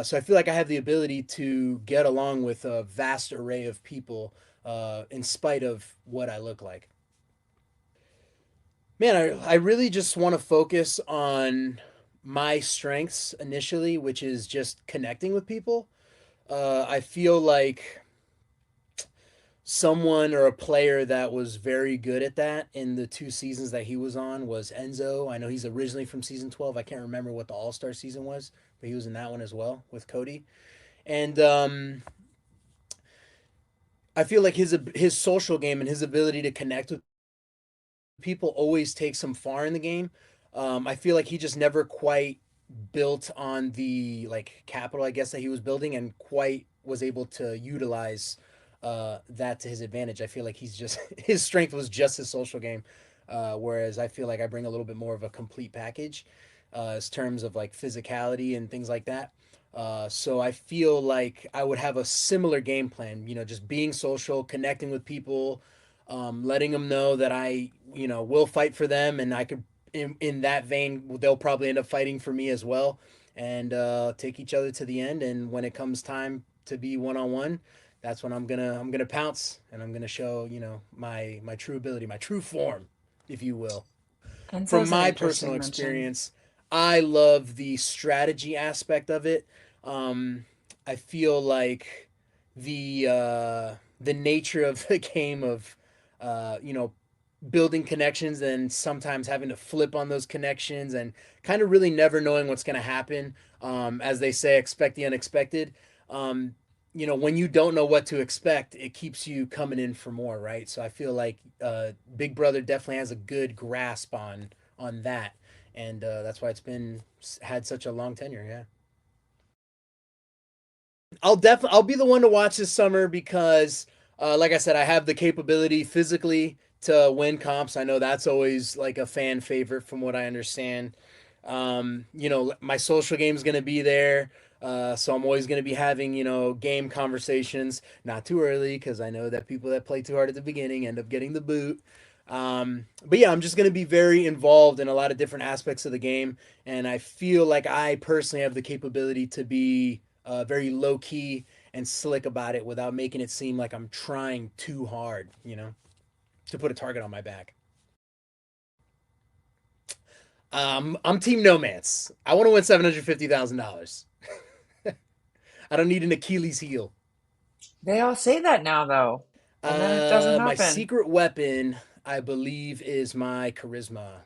So I feel like I have the ability to get along with a vast array of people, in spite of what I look like. Man, I really just want to focus on my strengths initially, which is just connecting with people. I feel like someone or a player that was very good at that in the two seasons that he was on was Enzo. I know he's originally from season 12. I can't remember what the All Star season was, but he was in that one as well with Cody. And I feel like his social game and his ability to connect with people always takes him far in the game. I feel like he just never quite built on the like capital, I guess, that he was building, and quite was able to utilize that to his advantage. I feel like he's just his strength was just his social game, whereas I feel like I bring a little bit more of a complete package, as terms of like physicality and things like that. So I feel like I would have a similar game plan. You know, just being social, connecting with people, letting them know that I, will fight for them, and I could, in that vein, they'll probably end up fighting for me as well, and take each other to the end. And when it comes time to be one on one, that's when I'm gonna pounce, and I'm gonna show my true ability, my true form, if you will. From
Enzo's an
my personal
interesting mention.
experience, I love the strategy aspect of it. I feel like the nature of the game of building connections and sometimes having to flip on those connections and kind of really never knowing what's going to happen. As they say, expect the unexpected. Um, when you don't know what to expect, it keeps you coming in for more, right? So I feel like Big Brother definitely has a good grasp on that, and that's why it's been had such a long tenure. Yeah. I'll be the one to watch this summer because, like I said, I have the capability physically to win comps. I know that's always like a fan favorite, from what I understand. My social game is going to be there. So I'm always going to be having, game conversations. Not too early, because I know that people that play too hard at the beginning end up getting the boot. But yeah, I'm just going to be very involved in a lot of different aspects of the game. And I feel like I personally have the capability to be very low key and slick about it without making it seem like I'm trying too hard, to put a target on my back. I'm Team Nomance. I want to win $750,000. I don't need an Achilles heel.
They all say that now, though, and then it doesn't
My
happen.
secret weapon, I believe, is my charisma.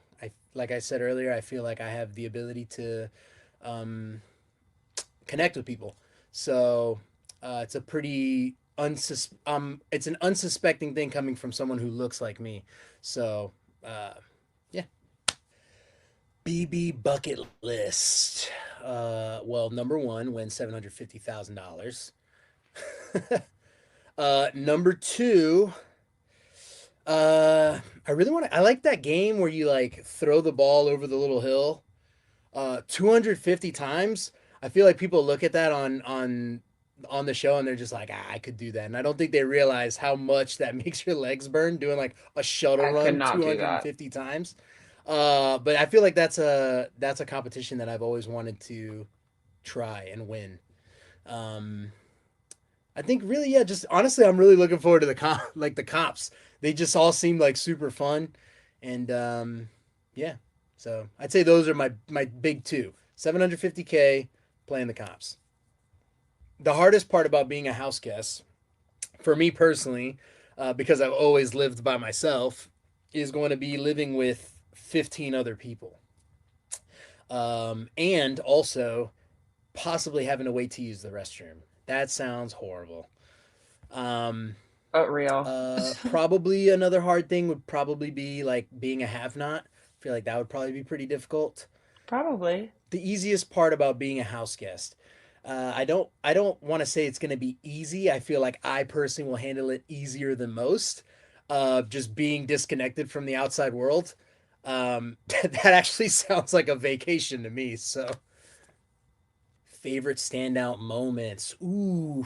Like I said earlier, I feel like I have the ability to um, connect with people. So it's a pretty it's an unsuspecting thing coming from someone who looks like me. So yeah. BB bucket list. Well, number one, win $750,000. Number two, I really want to. I like that game where you like throw the ball over the little hill 250 times. I feel like people look at that on the show and they're just like, I could do that. And I don't think they realize how much that makes your legs burn doing like a shuttle
I could
run
not do that.
250 times. But I feel like that's a competition that I've always wanted to try and win. Um, I think really, yeah, just honestly, I'm really looking forward to like the cops. They just all seem like super fun, and yeah. So I'd say those are my big two: 750K playing the cops. the hardest part about being a house guest, for me personally, because I've always lived by myself, is going to be living with 15 other people. And also possibly having to wait to use the restroom. That sounds horrible. Um,
But real.
Probably another hard thing would probably be like being a have not. I feel like that would probably be pretty difficult.
Probably.
The easiest part about being a house guest. I don't want to say it's going to be easy. I feel like I personally will handle it easier than most. Just being disconnected from the outside world. That actually sounds like a vacation to me. So, favorite standout moments. Ooh.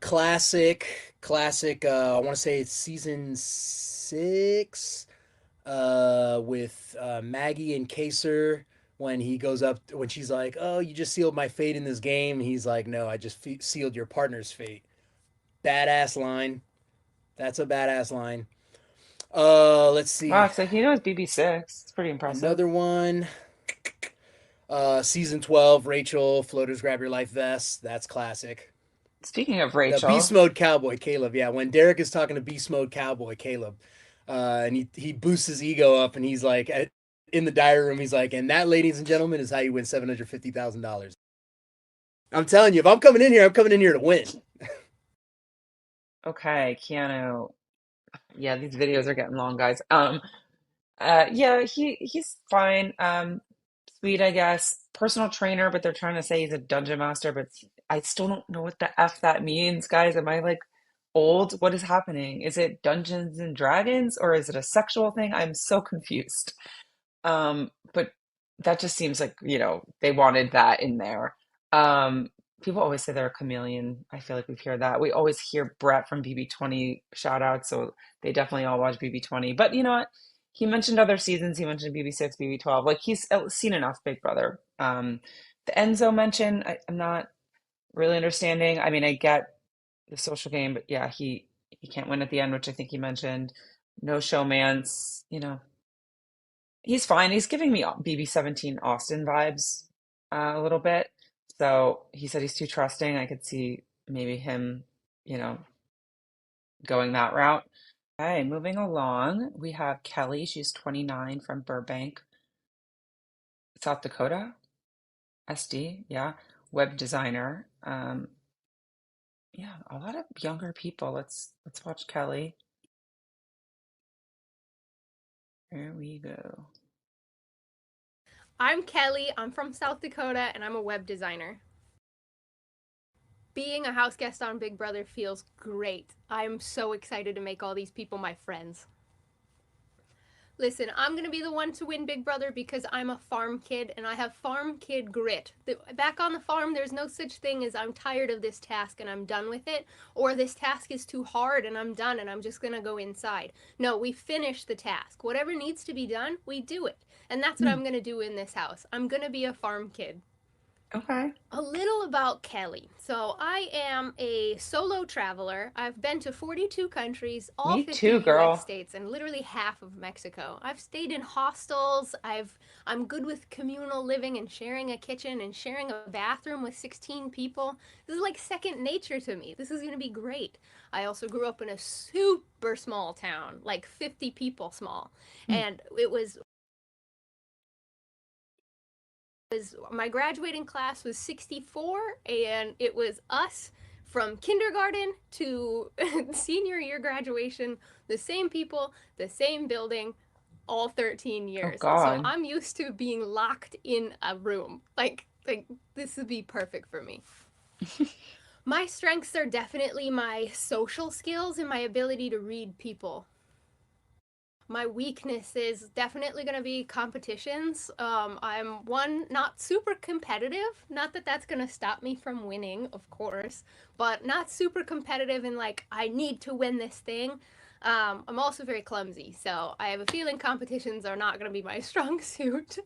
Classic. I want to say it's season 6. With Maggie and Kaser when he goes up when she's like, "Oh, you just sealed my fate in this game." He's like, "No, I just sealed your partner's fate." Badass line. That's a badass line. Let's
Wow,
see.
so he knows BB6. It's pretty impressive.
Another one. Season 12, Rachel, floaters grab your life vest. That's classic.
Speaking of
The Beast
Rachel,
Mode Cowboy, Caleb. Yeah, when Derek is talking to Beast Mode Cowboy, Caleb, and he boosts his ego up, and he's like, in the diary room, he's like, and that, ladies and gentlemen, is how you win $750,000. I'm telling you, if I'm coming in here, I'm coming in here to win.
okay, Keanu. Yeah, these videos are getting long, guys. Yeah, he's fine. Sweet, I guess. Personal trainer, but they're trying to say he's a dungeon master, but I still don't know what the F that means, guys. Am I like old? What is happening? Is it Dungeons and Dragons or is it a sexual thing? I'm so confused. But that just seems like, they wanted that in there. Um, People always say they're a chameleon. I feel like we've heard that. We always hear Brett from BB20 shout out, so they definitely all watch BB20. But you know what? He mentioned other seasons. He mentioned BB6, BB12. Like he's seen enough Big Brother. The Enzo mention, I'm not really understanding. I mean, I get the social game, but yeah, he can't win at the end, which I think he mentioned. No showmance, he's fine. He's giving me BB17 Austin vibes a little bit. So he said he's too trusting. I could see maybe him, you know, going that route. Okay, moving along, we have Kelly. She's 29 from Burbank, South Dakota. SD, yeah. Web designer. Yeah, a lot of younger people. Let's watch Kelly. Here we go.
I'm Kelly. I'm from South Dakota and I'm a web designer. Being a house guest on Big Brother feels great. I'm so excited to make all these people my friends. Listen, I'm going to be the one to win Big Brother because I'm a farm kid and I have farm kid grit. Back on the farm, there's no such thing as I'm tired of this task and I'm done with it, or this task is too hard and I'm done and I'm just going to go inside. No, we finish the task. Whatever needs to be done, we do it. And that's what I'm going to do in this house. I'm going to be a farm kid.
Okay.
A little about Kelly. So, I am a solo traveler. I've been to 42 countries, all
Me
50
too,
US
girl.
states, and literally half of Mexico. I've stayed in hostels. I'm good with communal living and sharing a kitchen and sharing a bathroom with 16 people. This is like second nature to me. This is going to be great. I also grew up in a super small town, like 50 people small. And it was my graduating class was 64 and it was us from kindergarten to senior year graduation, the same people, the same building, all 13
Oh
years. So
God.
I'm used to being locked in a room. Like this would be perfect for me. My strengths are definitely my social skills and my ability to read people. My weakness is definitely going to be competitions. I'm one, not super competitive. Not that that's going to stop me from winning, of course, but not super competitive in like, I need to win this thing. I'm also very clumsy, so I have a feeling competitions are not going to be my strong suit.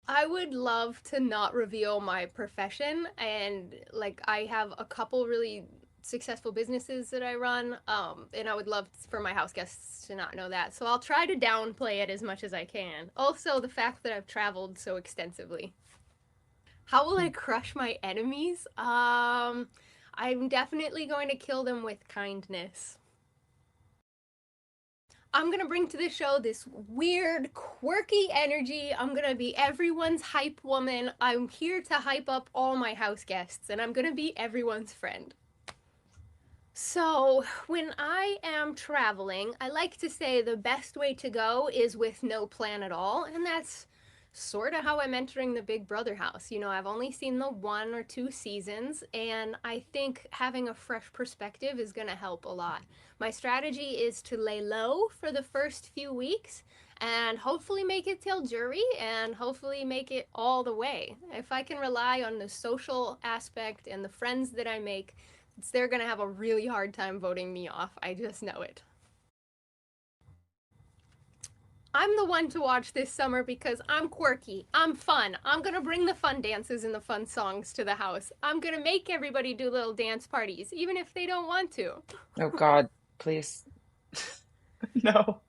I would love to not reveal my profession, and like I have a couple really successful businesses that I run, and I would love for my house guests to not know that. So I'll try to downplay it as much as I can. Also, the fact that I've traveled so extensively.
How will I crush my enemies? I'm definitely going to kill them with kindness. I'm going to bring to the show this weird, quirky energy. I'm going to be everyone's hype woman. I'm here to hype up all my house guests, and I'm going to be everyone's friend. So, when I am traveling, I like to say the best way to go is with no plan at all, and that's sort of how I'm entering the Big Brother house. You know, I've only seen the 1 or 2 seasons, and I think having a fresh perspective is going to help a lot. My strategy is to lay low for the first few weeks and hopefully make it till jury and hopefully make it all the way. If I can rely on the social aspect and the friends that I make, they're going to have a really hard time voting me off. I just know it. I'm the one to watch this summer because I'm quirky, I'm fun, I'm gonna bring the fun dances and the fun songs to the house. I'm gonna make everybody do little dance parties, even if they don't want to.
Oh God, please. No.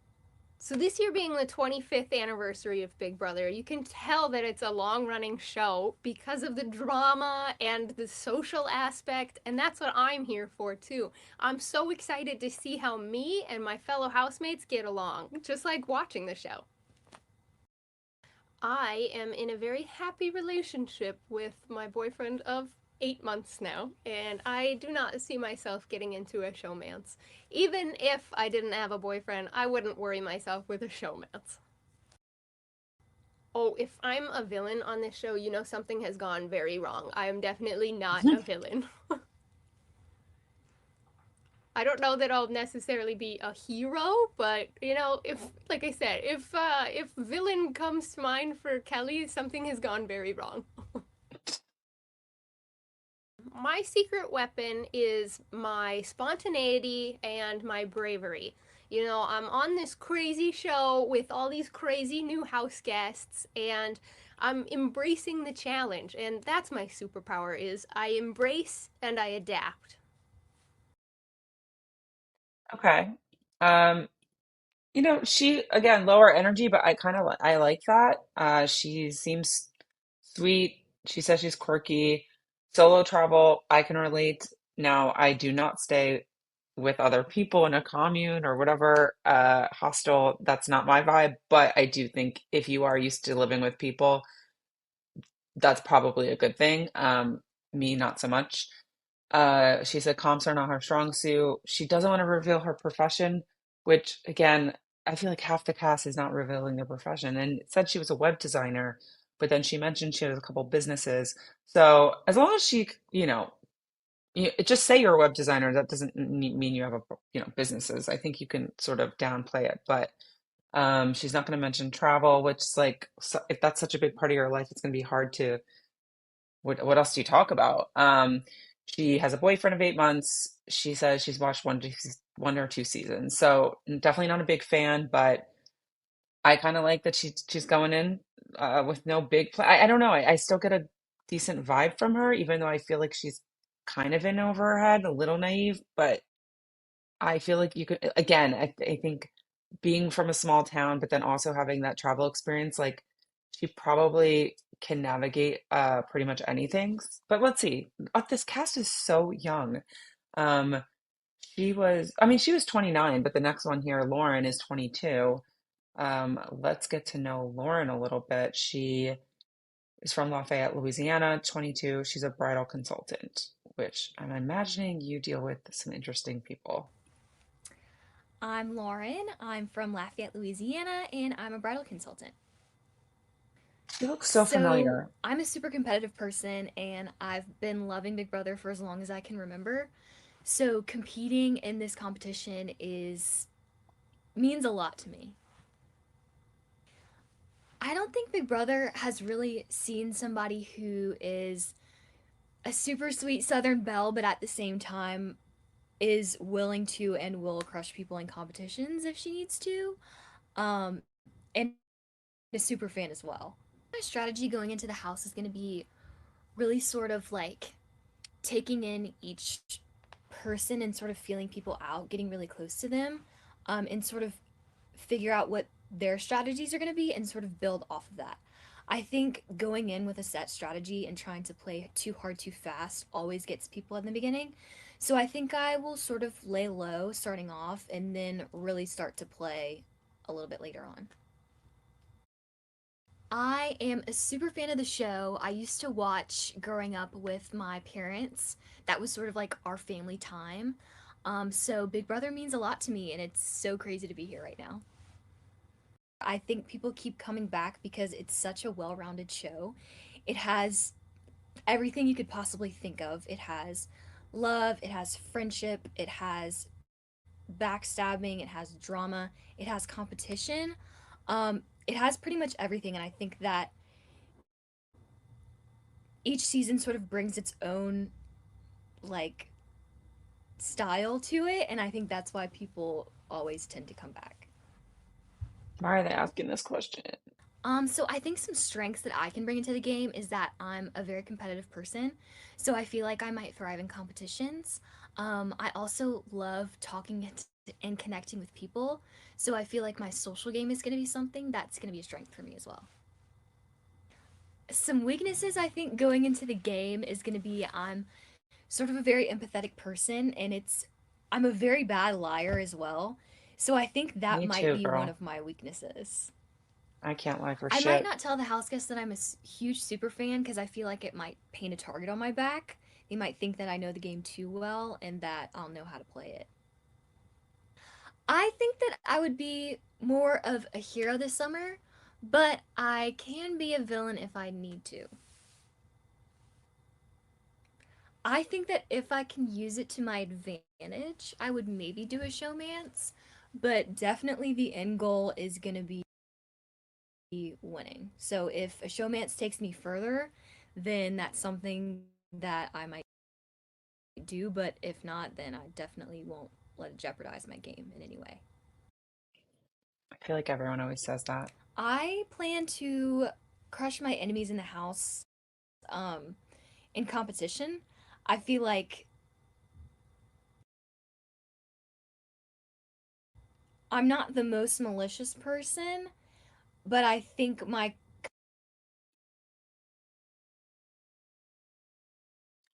So this year being the 25th anniversary of Big Brother, you can tell that it's a long-running show because of the drama and the social aspect, and that's what I'm here for too. I'm so excited to see how me and my fellow housemates get along, just like watching the show. I am in a very happy relationship with my boyfriend of 8 months now, and I do not see myself getting into a showmance. Even if I didn't have a boyfriend, I wouldn't worry myself with a showmance. Oh, if I'm a villain on this show, you know something has gone very wrong. I am definitely not a villain. I don't know that I'll necessarily be a hero, but you know, if like I said, if villain comes to mind for Kelly, something has gone very wrong. My secret weapon is my spontaneity and my bravery. You know, I'm on this crazy show with all these crazy new house guests, and I'm embracing the challenge, and that's my superpower is I embrace and I adapt.
Okay. Um, she again lower energy, but I like that. She seems sweet. She says she's quirky. Solo travel, I can relate. Now, I do not stay with other people in a commune or whatever, hostel. That's not my vibe, but I do think if you are used to living with people, that's probably a good thing. Me, not so much. She said comps are not her strong suit. She doesn't want to reveal her profession, which again, I feel like half the cast is not revealing their profession. And it said she was a web designer, but then she mentioned she has a couple businesses. So as long as just say you're a web designer, that doesn't mean you have businesses. I think you can sort of downplay it, but she's not going to mention travel, which is like, if that's such a big part of your life, it's going to be hard to what else do you talk about? She has a boyfriend of 8 months. She says she's watched 1 or 2 seasons. So definitely not a big fan, but I kind of like that she's going in with no big plan. I don't know. I still get a decent vibe from her, even though I feel like she's kind of in over her head, a little naive, but I feel like you could, again, I think being from a small town, but then also having that travel experience, like she probably can navigate pretty much anything. But let's see. This cast is so young. Um, she was 29, but the next one here, Lauren, is 22. Let's get to know Lauren a little bit. She is from Lafayette, Louisiana, 22. She's a bridal consultant, which I'm imagining you deal with some interesting people.
I'm Lauren. I'm from Lafayette, Louisiana, and I'm a bridal consultant.
She looks so
So,
familiar.
I'm a super competitive person, and I've been loving Big Brother for as long as I can remember. So, competing in this competition is means a lot to me. I don't think Big Brother has really seen somebody who is a super sweet Southern belle, but at the same time is willing to and will crush people in competitions if she needs to. Um, and a super fan as well. My strategy going into the house is going to be really sort of like taking in each person and sort of feeling people out, getting really close to them, and sort of figure out what their strategies are going to be and sort of build off of that. I think going in with a set strategy and trying to play too hard too fast always gets people in the beginning. So I think I will sort of lay low starting off and then really start to play a little bit later on. I am a super fan of the show. I used to watch growing up with my parents. That was sort of like our family time. So Big Brother means a lot to me, and it's so crazy to be here right now. I think people keep coming back because it's such a well rounded show. It has everything you could possibly think of. It has love, it has friendship, it has backstabbing, it has drama, it has competition. It has pretty much everything, and I think that each season sort of brings its own like style to it, and I think that's why people always tend to come back.
Why are they asking this question?
So I think some strengths that I can bring into the game is that I'm a very competitive person. So I feel like I might thrive in competitions. I also love talking and connecting with people. So I feel like my social game is going to be something that's going to be a strength for me as well. Some weaknesses I think going into the game is going to be I'm sort of a very empathetic person, and I'm a very bad liar as well. So I think that
Me
might
too,
be one
girl.
of my weaknesses.
I can't lie for
I might
shit.
not tell the house guests that I'm a huge super fan because I feel like it might paint a target on my back. They might think that I know the game too well and that I'll know how to play it. I think that I would be more of a hero this summer, but I can be a villain if I need to. I think that if I can use it to my advantage, I would maybe do a showmance, but definitely the end goal is going to be winning. So if a showmance takes me further, then that's something that I might do, but if not, then I definitely won't let it jeopardize my game in any way.
I feel like everyone always says that.
I plan to crush my enemies in the house um in competition. I feel like I'm not the most malicious person, but I think my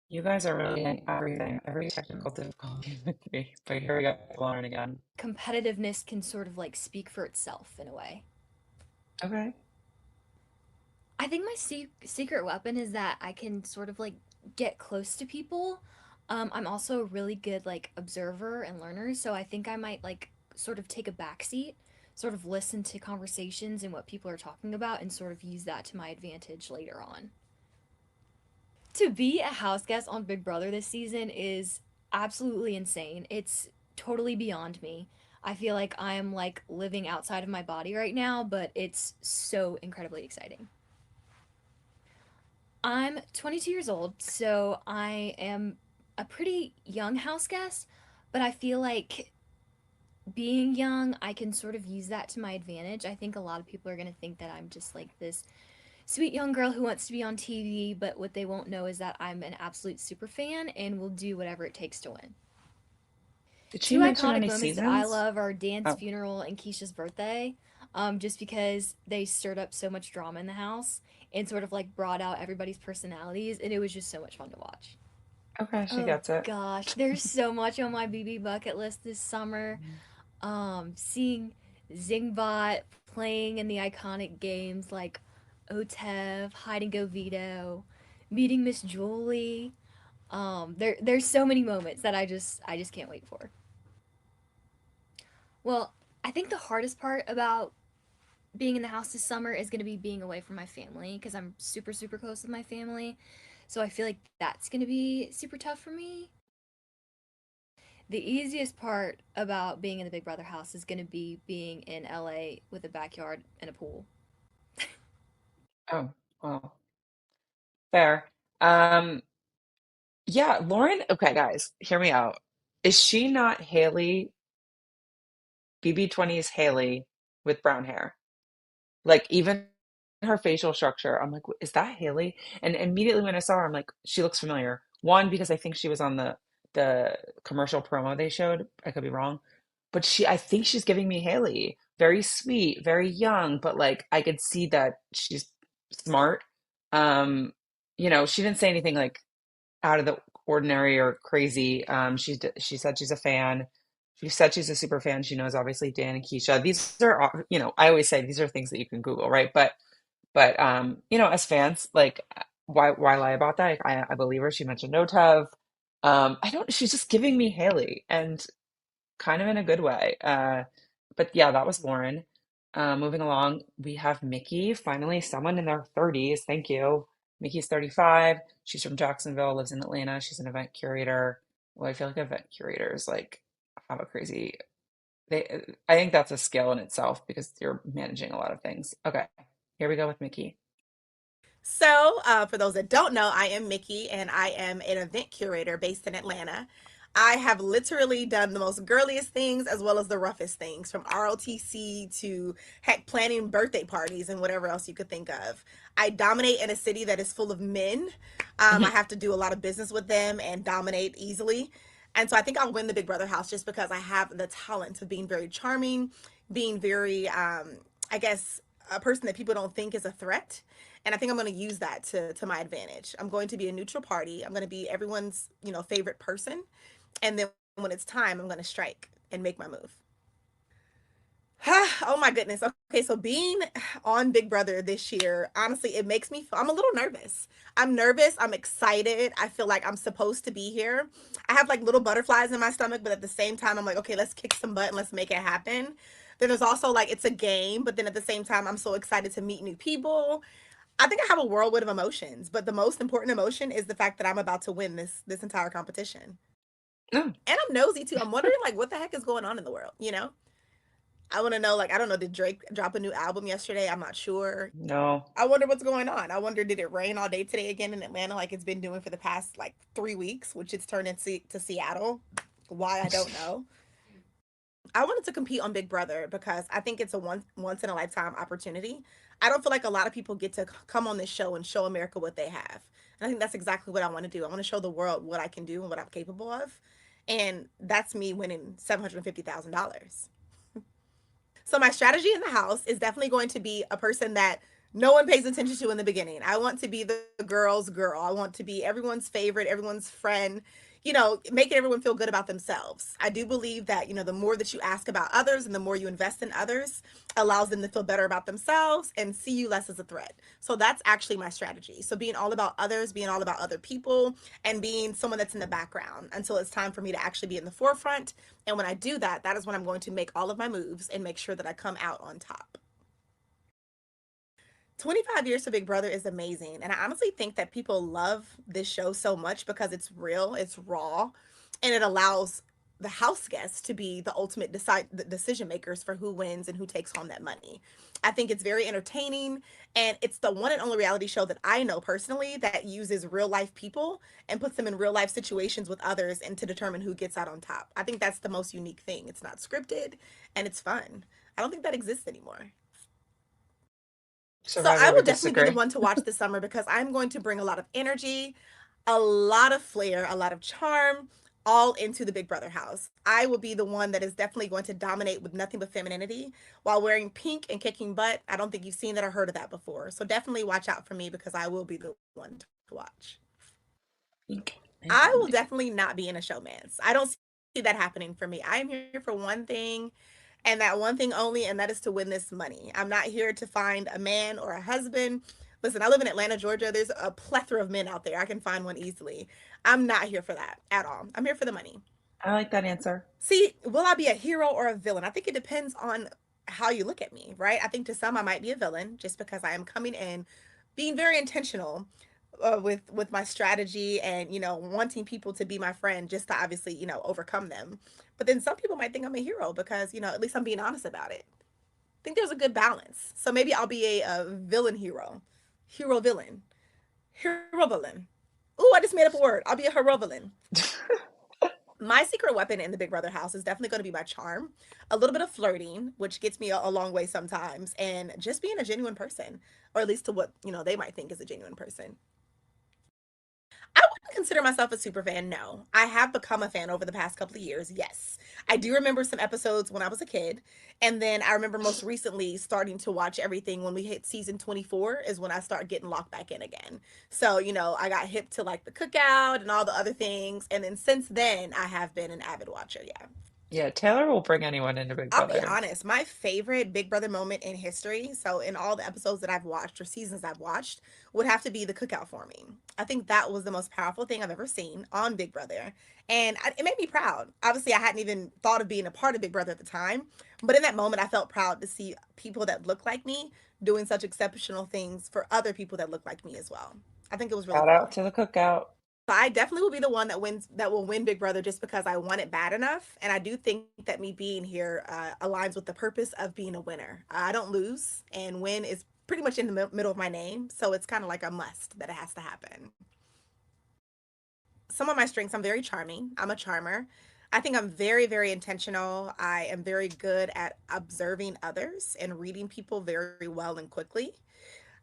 You guys are really in everything, every technical difficulty with me. But here we go, Lauren again.
competitiveness can sort of like speak for itself in a way.
Okay.
I think my secret weapon is that I can sort of like get close to people. I'm also a really good like observer and learner, so I think I might like sort of take a backseat, sort of listen to conversations and what people are talking about, and sort of use that to my advantage later on. To be a house guest on Big Brother this season is absolutely insane. It's totally beyond me. I feel like I am like living outside of my body right now, but it's so incredibly exciting. I'm 22 years old, so I am a pretty young house guest, but I feel like being young, I can sort of use that to my advantage. I think a lot of people are going to think that I'm just like this sweet young girl who wants to be on TV, but what they won't know is that I'm an absolute super fan and will do whatever it takes to win.
Did she
Two
mention
iconic
any
moments that I
seasons?
love are Dan's
Oh,
funeral and Keisha's birthday, just because they stirred up so much drama in the house and sort of like brought out everybody's personalities, and it was just so much fun to watch.
okay, she
Oh
gets it.
gosh, there's so much on my BB bucket list this summer. Seeing Zingbot playing in the iconic games like OTEV, Hide and Go Veto, meeting Miss Julie. There's so many moments that I just can't wait for. Well, I think the hardest part about being in the house this summer is going to be being away from my family because I'm super super close with my family. So I feel like that's going to be super tough for me. The easiest part about being in the Big Brother house is going to be being in LA with a backyard and a pool.
Oh, well, fair. Um, yeah, Lauren, okay, guys, hear me out. Is she not Haley, BB20's Haley with brown hair? Like even her facial structure, I'm like, is that Haley? And immediately when I saw her, I'm like, she looks familiar. One, because I think she was on the commercial promo they showed. I could be wrong, but I think she's giving me Haley. Very sweet, very young, but like I could see that she's smart. Um, she didn't say anything like out of the ordinary or crazy. She said she's a fan. She said she's a super fan. She knows obviously Dan and Keisha. These are I always say these are things that you can Google, right? But as fans, like why lie about that? I believe her. She mentioned Notev. I don't. She's just giving me Haley, and kind of in a good way. But yeah, that was Lauren. Moving along, we have Mickey, finally someone in their 30s. Thank you. Mickey's 35. She's from Jacksonville, lives in Atlanta. She's an event curator. Well, I feel like event curators like have a crazy I think that's a skill in itself because you're managing a lot of things. Okay, here we go with Mickey.
So, for those that don't know, I am Mickey and I am an event curator based in Atlanta. I have literally done the most girliest things as well as the roughest things, from ROTC to heck, planning birthday parties and whatever else you could think of. I dominate in a city that is full of men. I have to do a lot of business with them and dominate easily. And so I think I'll win the Big Brother house just because I have the talent of being very charming, being very, I guess, a person that people don't think is a threat. And I think I'm going to use that to my advantage. I'm going to be a neutral party. I'm going to be everyone's, favorite person. And then when it's time, I'm going to strike and make my move. Oh my goodness. Okay, so being on Big Brother this year, honestly, it makes me feel, I'm a little nervous. I'm nervous. I'm excited. I feel like I'm supposed to be here. I have like little butterflies in my stomach, but at the same time, I'm like, okay, let's kick some butt and let's make it happen. Then there's also like, it's a game, but then at the same time, I'm so excited to meet new people. I think I have a whirlwind of emotions, but the most important emotion is the fact that I'm about to win this entire competition.
Oh,
And I'm nosy too. I'm wondering like what the heck is going on in the world? I want to know, like, I don't know, did Drake drop a new album yesterday? I'm not sure.
no.
I wonder what's going on. I wonder, did it rain all day today again in Atlanta like it's been doing for the past like 3 weeks, which it's turned into to Seattle? Why, I don't know. I wanted to compete on Big Brother because I think it's a once in a lifetime opportunity. I don't feel like a lot of people get to come on this show and show America what they have. And I think that's exactly what I want to do. I want to show the world what I can do and what I'm capable of. And that's me winning $750,000. So my strategy in the house is definitely going to be a person that no one pays attention to in the beginning. I want to be the girl's girl. I want to be everyone's favorite, everyone's friend, making everyone feel good about themselves. I do believe that, the more that you ask about others and the more you invest in others allows them to feel better about themselves and see you less as a threat. So that's actually my strategy. So being all about others, being all about other people, and being someone that's in the background until it's time for me to actually be in the forefront. And when I do that, that is when I'm going to make all of my moves and make sure that I come out on top. 25 years to Big Brother is amazing. And I honestly think that people love this show so much because it's real, it's raw, and it allows the house guests to be the ultimate decision makers for who wins and who takes home that money. I think it's very entertaining, and it's the one and only reality show that I know personally that uses real life people and puts them in real life situations with others and to determine who gets out on top. I think that's the most unique thing. It's not scripted and it's fun. I don't think that exists anymore. So I
Survivor
will
would
definitely be the
disagree.
one to watch this summer because I'm going to bring a lot of energy, a lot of flair, a lot of charm, all into the Big Brother house. I will be the one that is definitely going to dominate with nothing but femininity while wearing pink and kicking butt. I don't think you've seen that or heard of that before. So definitely watch out for me because I will be the one to watch.
Pink and
I will
dominate.
definitely not be in a showmance. I don't see that happening for me. I am here for one thing and that one thing only, and that is to win this money. I'm not here to find a man or a husband. Listen, I live in Atlanta, Georgia. There's a plethora of men out there. I can find one easily. I'm not here for that at all. I'm here for the money.
I like that answer.
See, will I be a hero or a villain? I think it depends on how you look at me, right? I think to some I might be a villain just because I am coming in being very intentional with my strategy and wanting people to be my friend just to obviously overcome them. But then some people might think I'm a hero because at least I'm being honest about it. I think there's a good balance. So maybe I'll be a villain hero villain, hero villain. Ooh, I just made up a word. I'll be a hero villain. My secret weapon in the Big Brother house is definitely going to be my charm, a little bit of flirting, which gets me a long way sometimes, and just being a genuine person, or at least to what they might think is a genuine person. I wouldn't consider myself a super fan? No. I have become a fan over the past couple of years. Yes. I do remember some episodes when I was a kid. And then I remember most recently starting to watch everything when we hit season 24 is when I start getting locked back in again. So, I got hip to like the cookout and all the other things. And then since then, I have been an avid watcher. Yeah.
Yeah, Taylor will bring anyone into Big
I'll be
Brother.
honest, my favorite Big Brother moment in history, so in all the episodes that I've watched or seasons I've watched, would have to be the cookout for me. I think that was the most powerful thing I've ever seen on Big Brother. And it made me proud. Obviously, I hadn't even thought of being a part of Big Brother at the time, but in that moment, I felt proud to see people that look like me doing such exceptional things for other people that look like me as well. I think it was really
Shout
cool.
out to the cookout.
I definitely will be the one that will win Big Brother just because I want it bad enough, and I do think that me being here aligns with the purpose of being a winner. I don't lose, and win is pretty much in the middle of my name, so it's kind of like a must that it has to happen. Some of my strengths: I'm very charming. I'm a charmer. I think I'm very, very intentional. I am very good at observing others and reading people very well and quickly.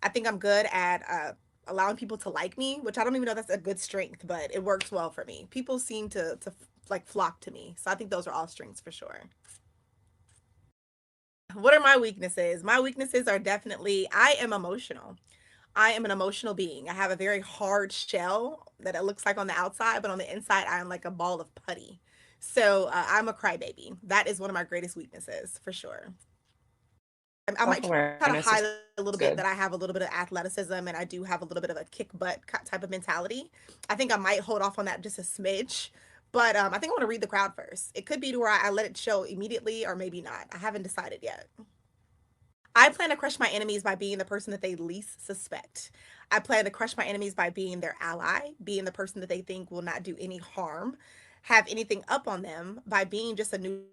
I think I'm good at allowing people to like me, which I don't even know that's a good strength, but it works well for me. People seem to like flock to me, so I think those are all strengths for sure. What are my weaknesses? My weaknesses are definitely I am emotional. I am an emotional being. I have a very hard shell that it looks like on the outside, but on the inside, I am like a ball of putty. So I'm a crybaby. That is one of my greatest weaknesses for sure. I might try to
Self-awareness is
hide a little bit
good.
that I have a little bit of athleticism and I do have a little bit of a kick butt type of mentality. I think I might hold off on that just a smidge, but I think I want to read the crowd first. It could be to where I let it show immediately or maybe not. I haven't decided yet. I plan to crush my enemies by being the person that they least suspect. I plan to crush my enemies by being their ally, being the person that they think will not do any harm, have anything up on them by being just a neutral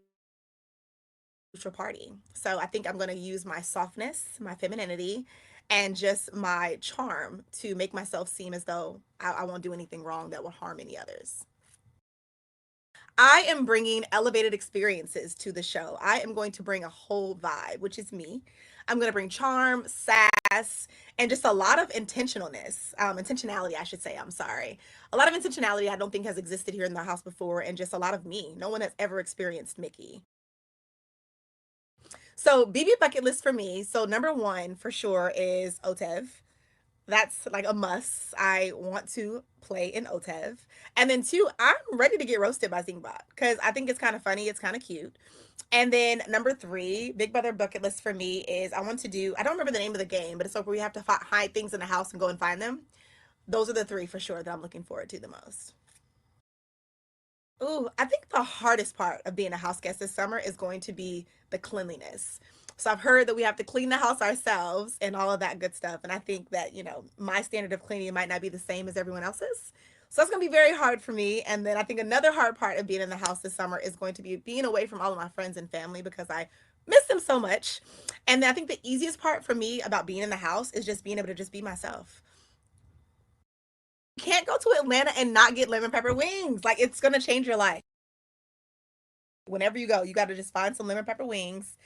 party. So I think I'm going to use my softness, my femininity, and just my charm to make myself seem as though I won't do anything wrong that will harm any others. I am bringing elevated experiences to the show. I am going to bring a whole vibe, which is me. I'm going to bring charm, sass, and just a lot of intentionality, I should say. I'm sorry. A lot of intentionality I don't think has existed here in the house before, and just a lot of me. No one has ever experienced Mickey. So, BB bucket list for me. So, number one for sure is Otev. That's like a must. I want to play in Otev. And then two, I'm ready to get roasted by Zingbot because I think it's kind of funny. It's kind of cute. And then number three, Big Brother bucket list for me is I don't remember the name of the game, but it's like where you have to hide things in the house and go and find them. Those are the three for sure that I'm looking forward to the most. Ooh, I think the hardest part of being a house guest this summer is going to be the cleanliness. So I've heard that we have to clean the house ourselves and all of that good stuff. And I think that, my standard of cleaning might not be the same as everyone else's. So it's going to be very hard for me. And then I think another hard part of being in the house this summer is going to be being away from all of my friends and family because I miss them so much. And then I think the easiest part for me about being in the house is just being able to just be myself. You can't go to Atlanta and not get lemon pepper wings. Like it's going to change your life. Whenever you go, you got to just find some lemon pepper wings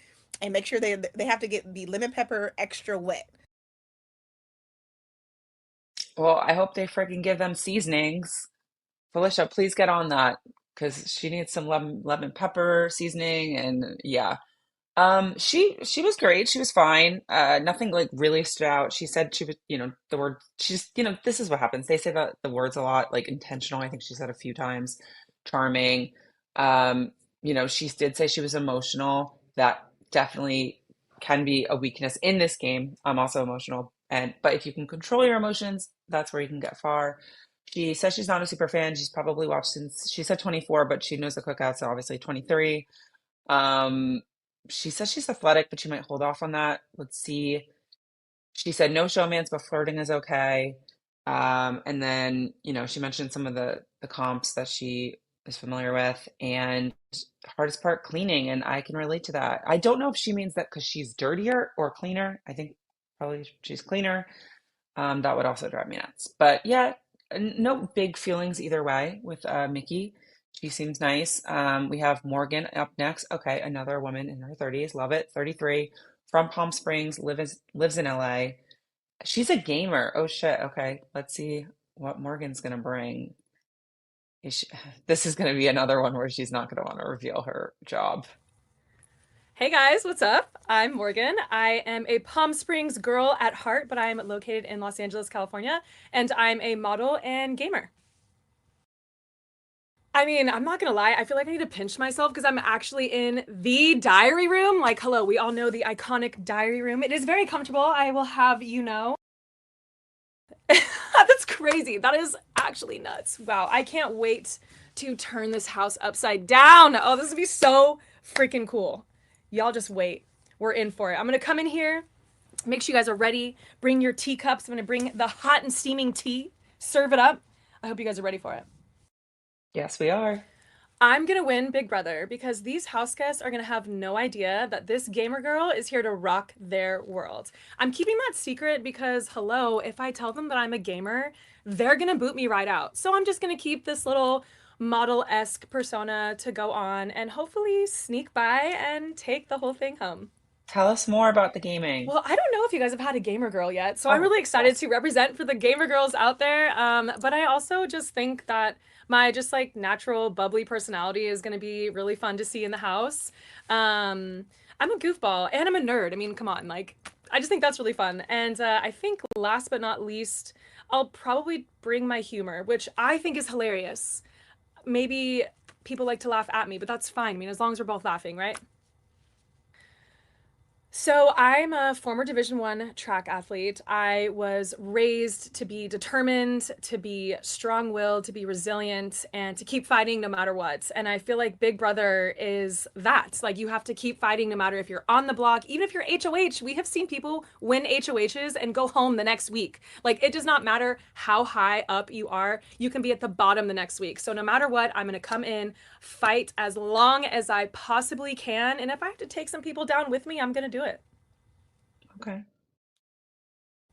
and make sure they have to get the lemon pepper extra wet.
Well, I hope they freaking give them seasonings. Felicia, please get on that because she needs some lemon pepper seasoning and yeah. She was great. She was fine. Nothing like really stood out. She said she was, the word she's, this is what happens. They say that the words a lot, like intentional. I think she said a few times, charming. Um, she did say she was emotional. That definitely can be a weakness in this game. I'm also emotional, but if you can control your emotions, that's where you can get far. She says she's not a super fan. She's probably watched since she said 24, but she knows the cookout, so obviously 23. Um, she says she's athletic, but she might hold off on that. Let's see. She said no showmance, but flirting is okay. And then, she mentioned some of the comps that she is familiar with, and hardest part cleaning, and I can relate to that. I don't know if she means that because she's dirtier or cleaner. I think probably she's cleaner. That would also drive me nuts. But yeah, no big feelings either way with Mickey. She seems nice. We have Morgan up next. Okay, another woman in her 30s. Love it. 33, from Palm Springs, lives in LA. She's a gamer. Oh shit. Okay, let's see what Morgan's gonna bring. This is going to be another one where she's not going to want to reveal her job.
Hey guys, what's up? I'm Morgan. I am a Palm Springs girl at heart, but I'm located in Los Angeles, California, and I'm a model and gamer. I mean, I'm not gonna lie, I feel like I need to pinch myself because I'm actually in the diary room. Like, hello, we all know the iconic diary room. It is very comfortable, I will have you know. That's crazy. That is actually nuts. Wow, I can't wait to turn this house upside down. Oh, this would be so freaking cool. Y'all just wait. We're in for it. I'm gonna come in here, make sure you guys are ready. Bring your teacups. I'm gonna bring the hot and steaming tea. Serve it up. I hope you guys are ready for it.
Yes, we are.
I'm gonna win Big Brother because these house guests are gonna have no idea that this gamer girl is here to rock their world. I'm keeping that secret because, hello, if I tell them that I'm a gamer, they're gonna boot me right out. So I'm just gonna keep this little model-esque persona to go on and hopefully sneak by and take the whole thing home.
Tell us more about the gaming.
Well, I don't know if you guys have had a gamer girl yet, so I'm
Oh,
really excited to represent for the gamer girls out there. But I also just think that my just like natural bubbly personality is going to be really fun to see in the house. I'm a goofball and I'm a nerd. I mean, come on, like I just think that's really fun. And I think last but not least, I'll probably bring my humor, which I think is hilarious. Maybe people like to laugh at me, but that's fine. I mean, as long as we're both laughing, right? So I'm a former Division I track athlete. I was raised to be determined, to be strong-willed, to be resilient, and to keep fighting no matter what. And I feel like Big Brother is that. Like you have to keep fighting no matter if you're on the block, even if you're HOH. We have seen people win HOHs and go home the next week. Like it does not matter how high up you are. You can be at the bottom the next week. So no matter what, I'm going to come in, fight as long as I possibly can. And if I have to take some people down with me, I'm going to do it.
Okay.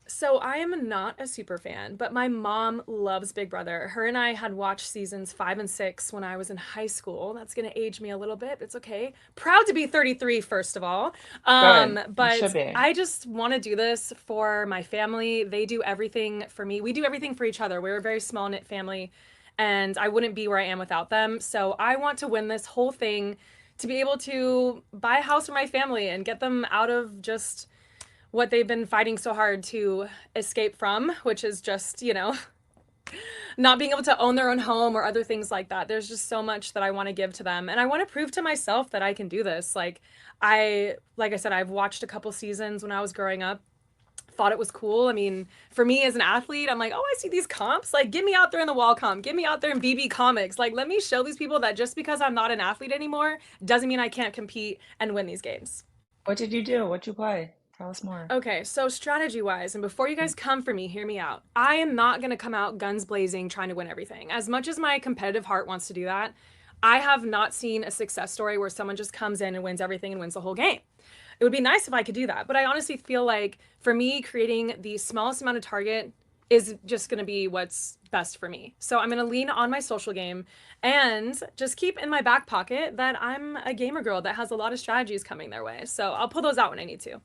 So I am not a super fan, but my mom loves Big Brother. Her and I had watched seasons 5 and 6 when I was in high school. That's going to age me a little bit. It's okay. Proud to be 33, first of all.
Good. You
But
should be.
I just want to do this for my family. They do everything for me. We do everything for each other. We're a very small knit family, and I wouldn't be where I am without them. So I want to win this whole thing to be able to buy a house for my family and get them out of just what they've been fighting so hard to escape from, which is just, you know, not being able to own their own home or other things like that. There's just so much that I want to give to them. And I want to prove to myself that I can do this. Like I said, I've watched a couple seasons when I was growing up, thought it was cool. I mean, for me as an athlete, I'm like, oh, I see these comps. Like, get me out there in the wall comp. Get me out there in BB Comics. Like, let me show these people that just because I'm not an athlete anymore doesn't mean I can't compete and win these games.
What did you do? What'd you play? Tell us more.
Okay, so strategy-wise, and before you guys come for me, hear me out. I am not going to come out guns blazing trying to win everything. As much as my competitive heart wants to do that, I have not seen a success story where someone just comes in and wins everything and wins the whole game. It would be nice if I could do that, but I honestly feel like for me, creating the smallest amount of target is just going to be what's best for me. So I'm going to lean on my social game and just keep in my back pocket that I'm a gamer girl that has a lot of strategies coming their way. So I'll pull those out when I need to.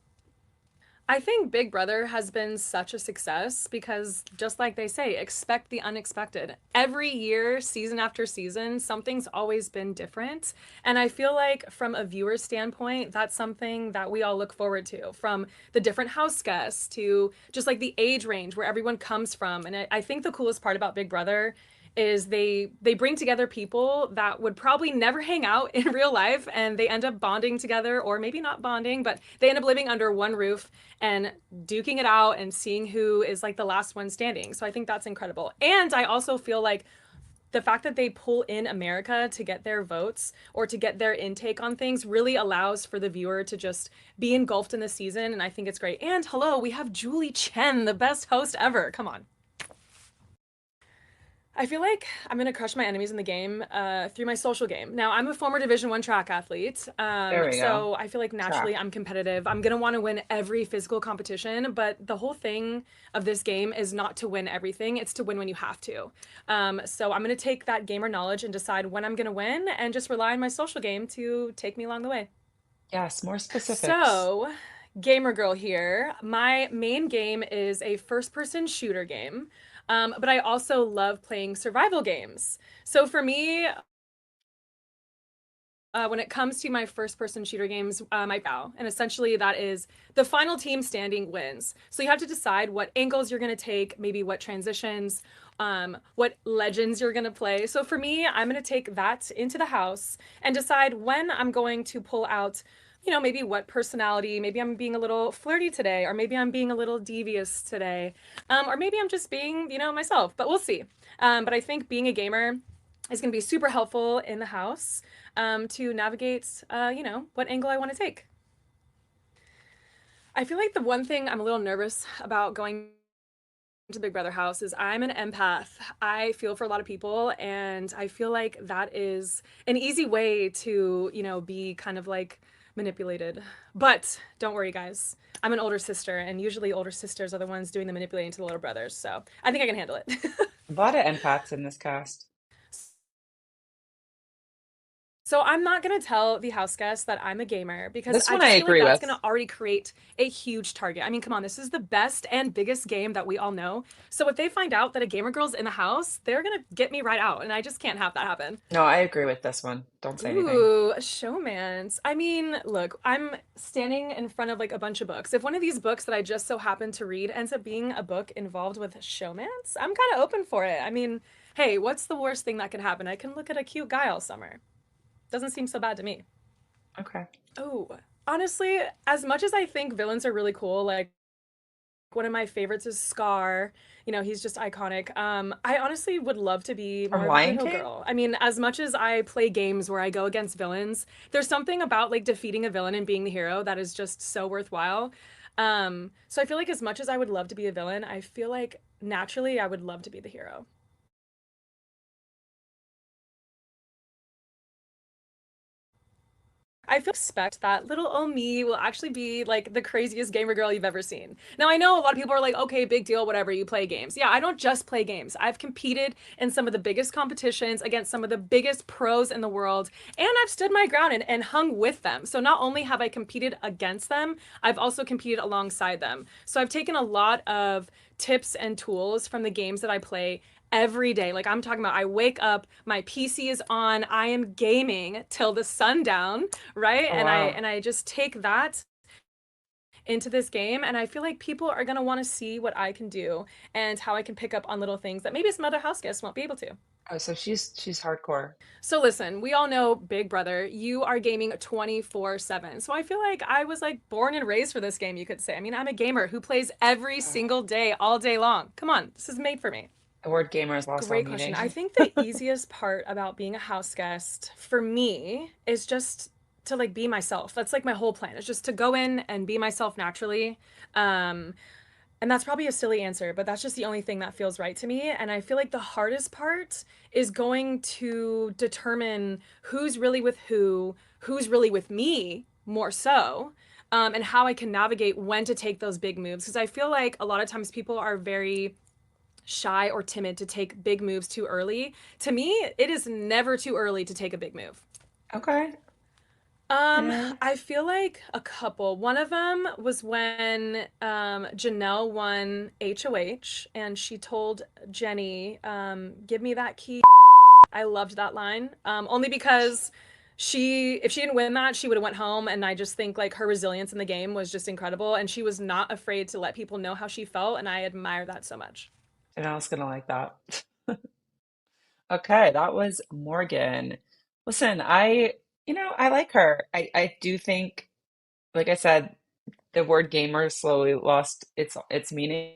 I think Big Brother has been such a success because, just like they say, expect the unexpected. Every year, season after season, something's always been different. And I feel like from a viewer standpoint, that's something that we all look forward to, from the different house guests to just like the age range where everyone comes from. And I think the coolest part about Big Brother is they bring together people that would probably never hang out in real life, and they end up bonding together, or maybe not bonding, but they end up living under one roof and duking it out and seeing who is like the last one standing. So I think that's incredible. And I also feel like the fact that they pull in America to get their votes or to get their intake on things really allows for the viewer to just be engulfed in the season. And I think it's great. And hello, we have Julie Chen, the best host ever. Come on. I feel like I'm going to crush my enemies in the game through my social game. Now, I'm a former Division I track athlete,
There we
so
go.
I feel like naturally
Track.
I'm competitive. I'm going to want to win every physical competition, but the whole thing of this game is not to win everything. It's to win when you have to. So I'm going to take that gamer knowledge and decide when I'm going to win and just rely on my social game to take me along the way.
Yes, more specifics.
So, gamer girl here. My main game is a first person shooter game, but I also love playing survival games. So for me, when it comes to my first person shooter games, I bow. And essentially, that is the final team standing wins. So you have to decide what angles you're going to take, maybe what transitions, what legends you're going to play. So for me, I'm going to take that into the house and decide when I'm going to pull out. Maybe what personality, maybe I'm being a little flirty today, or maybe I'm being a little devious today, or maybe I'm just being, myself, but we'll see. But I think being a gamer is going to be super helpful in the house to navigate, what angle I want to take. I feel like the one thing I'm a little nervous about going to Big Brother house is I'm an empath. I feel for a lot of people, and I feel like that is an easy way to, be kind of like manipulated. But don't worry, guys. I'm an older sister, and usually older sisters are the ones doing the manipulating to the little brothers. So I think I can handle it.
A lot of empaths in this cast.
So I'm not going to tell the house guests that I'm a gamer because
This
I
one I
just feel like
agree
that's
with.
going to already create a huge target. I mean, come on, this is the best and biggest game that we all know. So if they find out that a gamer girl's in the house, they're going to get me right out, and I just can't have that happen.
No, I agree with this one. Don't say anything.
Ooh, showmance. I mean, look, I'm standing in front of like a bunch of books. If one of these books that I just so happen to read ends up being a book involved with showmance, I'm kind of open for it. I mean, hey, what's the worst thing that could happen? I can look at a cute guy all summer. Doesn't seem so bad to me.
Okay.
Oh, honestly, as much as I think villains are really cool, like one of my favorites is Scar. He's just iconic. I honestly would love to be
From
more of a
Lion
hero
King?
girl. I mean, as much as I play games where I go against villains, there's something about like defeating a villain and being the hero that is just so worthwhile. So I feel like as much as I would love to be a villain, I feel like naturally I would love to be the hero. I feel expect that little old me will actually be like the craziest gamer girl you've ever seen. Now I know a lot of people are like, okay, big deal, whatever, you play games. Yeah, I don't just play games. I've competed in some of the biggest competitions against some of the biggest pros in the world, and I've stood my ground and hung with them. So not only have I competed against them, I've also competed alongside them. So I've taken a lot of tips and tools from the games that I play every day. Like I'm talking about, I wake up, my PC is on, I am gaming till the sundown, right?
Oh,
and I
wow.
and I just take that into this game, and I feel like people are going to want to see what I can do and how I can pick up on little things that maybe some other house guests won't be able to.
Oh, so she's hardcore.
So listen, we all know Big Brother, you are gaming 24/7. So I feel like I was like born and raised for this game, you could say. I mean, I'm a gamer who plays every single day all day long. Come on, this is made for me.
The word gamer is lost all
Great question. I
meaning.
think the easiest part about being a house guest for me is just to like be myself. That's like my whole plan. It's just to go in and be myself naturally. Um, and that's probably a silly answer, but that's just the only thing that feels right to me. And I feel like the hardest part is going to determine who's really with who's really with me more so, and how I can navigate when to take those big moves. Because I feel like a lot of times people are very shy or timid to take big moves too early. To me, it is never too early to take a big move.
Okay. Yeah.
I feel like a couple. One of them was when Janelle won HOH and she told Jenny, give me that key. I loved that line. Only because if she didn't win that, she would have went home, and I just think like her resilience in the game was just incredible, and she was not afraid to let people know how she felt, and I admire that so much.
Janelle's gonna like that. Okay, that was Morgan. Listen, I like her. I do think, like I said, the word gamer slowly lost its meaning.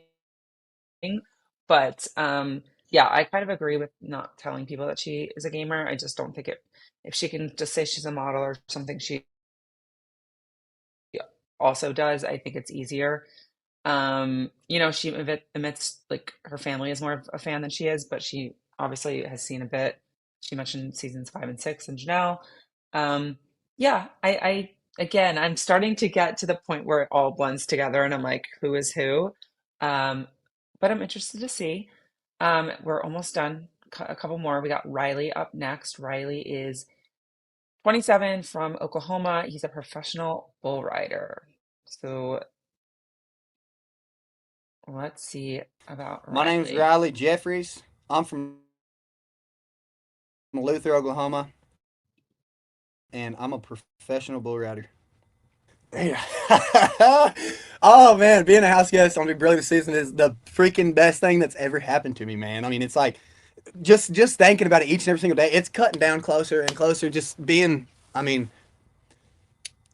But yeah, I kind of agree with not telling people that she is a gamer. I just don't think if she can just say she's a model or something she also does, I think it's easier. She admits like her family is more of a fan than she is, but she obviously has seen a bit. She mentioned seasons 5 and 6 and Janelle. Yeah, I again, I'm starting to get to the point where it all blends together and I'm like, who is who? Um, but I'm interested to see. We're almost done. A couple more. We got Riley up next. Riley is 27 from Oklahoma. He's a professional bull rider. So let's see about
My name's
Riley.
Riley Jeffries. I'm from Luther, Oklahoma, and I'm a professional bull rider. Oh man, being a house guest on Big Brother this season is the freaking best thing that's ever happened to me, man. I mean, it's like just thinking about it each and every single day. It's cutting down closer and closer. Just being, I mean,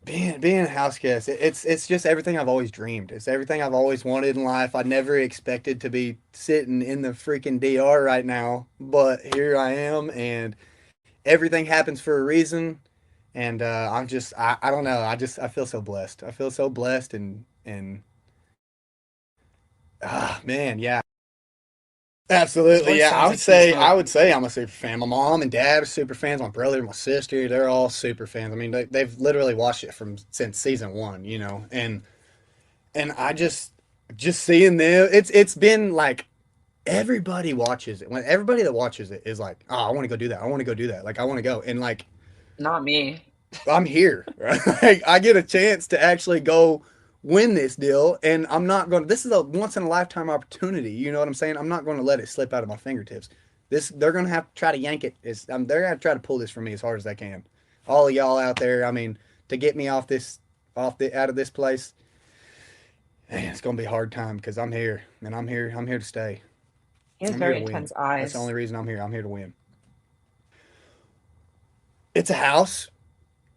being a house guest. It's just everything I've always dreamed. It's everything I've always wanted in life. I never expected to be sitting in the freaking DR right now, but here I am, and everything happens for a reason. And I don't know. I feel so blessed. I feel so blessed, and man, yeah.
Your
Absolutely,
voice
yeah.
sounds like you
I
smoke.
would say I'm a super fan. My mom and dad are super fans. My brother, my sister, they're all super fans. I mean, they've literally watched it from since season one, and I just seeing them. It's been like everybody watches it. When everybody that watches it is like, oh, I want to go do that. I want to go do that. Like I want to go, and like
Not me.
I'm here. Right? Like I get a chance to actually go win this deal, and I'm not going to. This is a once in a lifetime opportunity. You know what I'm saying? I'm not going to let it slip out of my fingertips. This they're going to have to try to yank it. They're going to try to pull this from me as hard as they can. All of y'all out there, I mean, to get me out of this place, man, it's going to be a hard time because I'm here, and I'm here to stay.
He has
I'm here
very
to win.
intense
That's the
eyes.
only reason I'm here. I'm here to win. It's a house,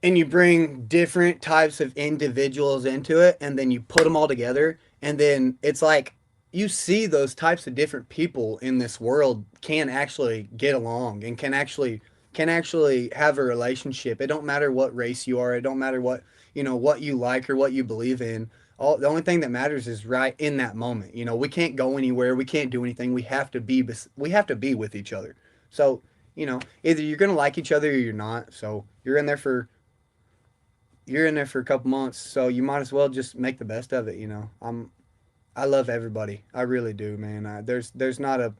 and you bring different types of individuals into it, and then you put them all together, and then it's like you see those types of different people in this world can actually get along and can actually have a relationship. It don't matter what race you are. It don't matter what you like or what you believe in. The only thing that matters is right in that moment. We can't go anywhere. We can't do anything. We have to be with each other. So either you're gonna like each other or you're not. So you're in there for a couple months, so you might as well just make the best of it. I love everybody. I really do, man. There's not a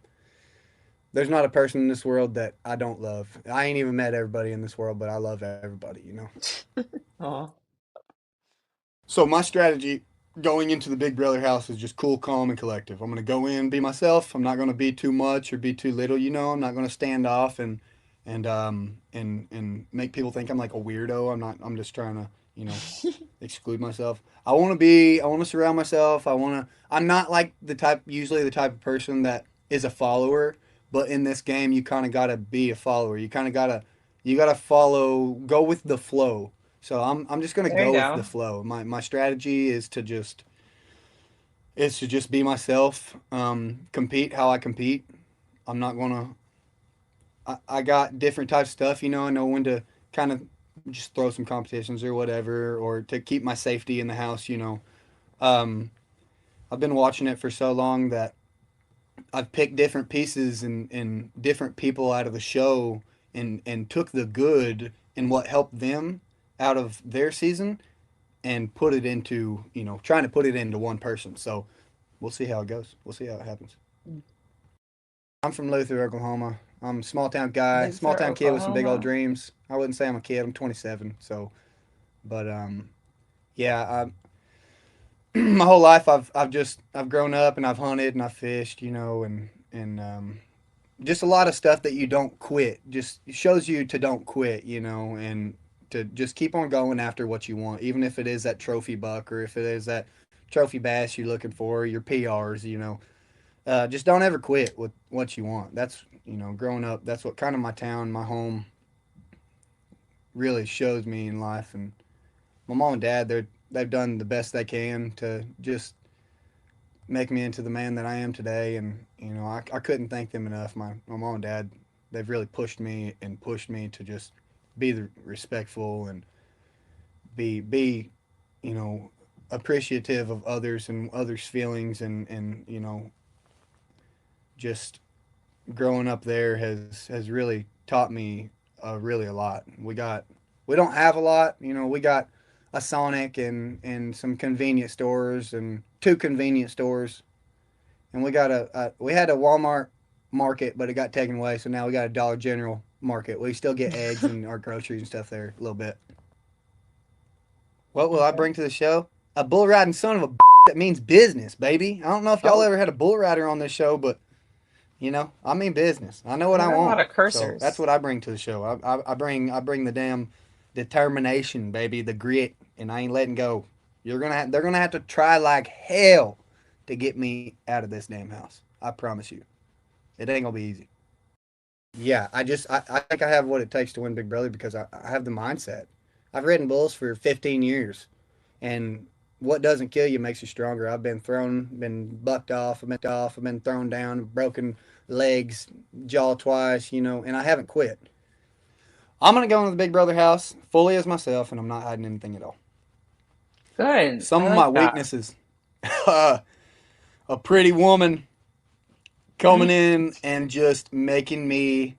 person in this world that I don't love. I ain't even met everybody in this world, but I love everybody.
Oh,
So my strategy going into the Big Brother house is just cool, calm, and collective. I'm gonna go in, be myself. I'm not gonna be too much or be too little. I'm not gonna stand off and make people think I'm like a weirdo. I'm not. I'm just trying to exclude myself. I want to surround myself. I'm not like usually the type of person that is a follower, but in this game you kind of got to be a follower. You got to follow, go with the flow. So I'm just going to
there you
go with
go.
the flow. My strategy is to just be myself, compete how I compete. I'm not going to I got different types of stuff. I know when to kind of just throw some competitions or whatever, or to keep my safety in the house. Um, I've been watching it for so long that I've picked different pieces and different people out of the show and took the good and what helped them out of their season and put it into, trying to put it into one person. So we'll see how it goes. We'll see how it happens. I'm from Luther, Oklahoma. I'm a small town guy, small
Luther,
town kid with some big old
Oklahoma.
dreams. I wouldn't say I'm a kid. I'm 27. So, but yeah. My whole life I've grown up and I've hunted and I've fished, and just a lot of stuff that you don't quit. Just shows you to don't quit, and to just keep on going after what you want, even if it is that trophy buck or if it is that trophy bass you're looking for, your PRs. Just don't ever quit with what you want. That's growing up. That's what kind of my town, my home, really shows me in life. And my mom and dad, they've done the best they can to just make me into the man that I am today. And I couldn't thank them enough. My mom and dad, they've really pushed me to just be respectful and be you know appreciative of others and others' feelings and just growing up there has really taught me really a lot. We don't have a lot, we got a Sonic and some convenience stores and two convenience stores, and we had a Walmart market, but it got taken away, so now we got a Dollar General market. We still get eggs and our groceries and stuff there a little bit. What will I
Okay.
bring to the show?
a bull riding son of a that means business, baby. I don't know if y'all
Oh,
ever had a bull rider on this show, but I mean business. I know what I
there are a lot
want.
of
So that's
cursors.
what I bring to the show. I bring the damn determination, baby, the grit, and I ain't letting go. They're gonna have to try like hell to get me out of this damn house. I promise you, it ain't gonna be easy. Yeah, I think I have what it takes to win Big Brother because I have the mindset. I've ridden bulls for 15 years, and what doesn't kill you makes you stronger. I've been thrown, been bucked off, I've been thrown down, broken legs, jaw twice, and I haven't quit. I'm gonna go into the Big Brother house fully as myself, and I'm not hiding anything at all.
Good.
Some
I
of my
like that.
weaknesses, a pretty woman coming in and just making me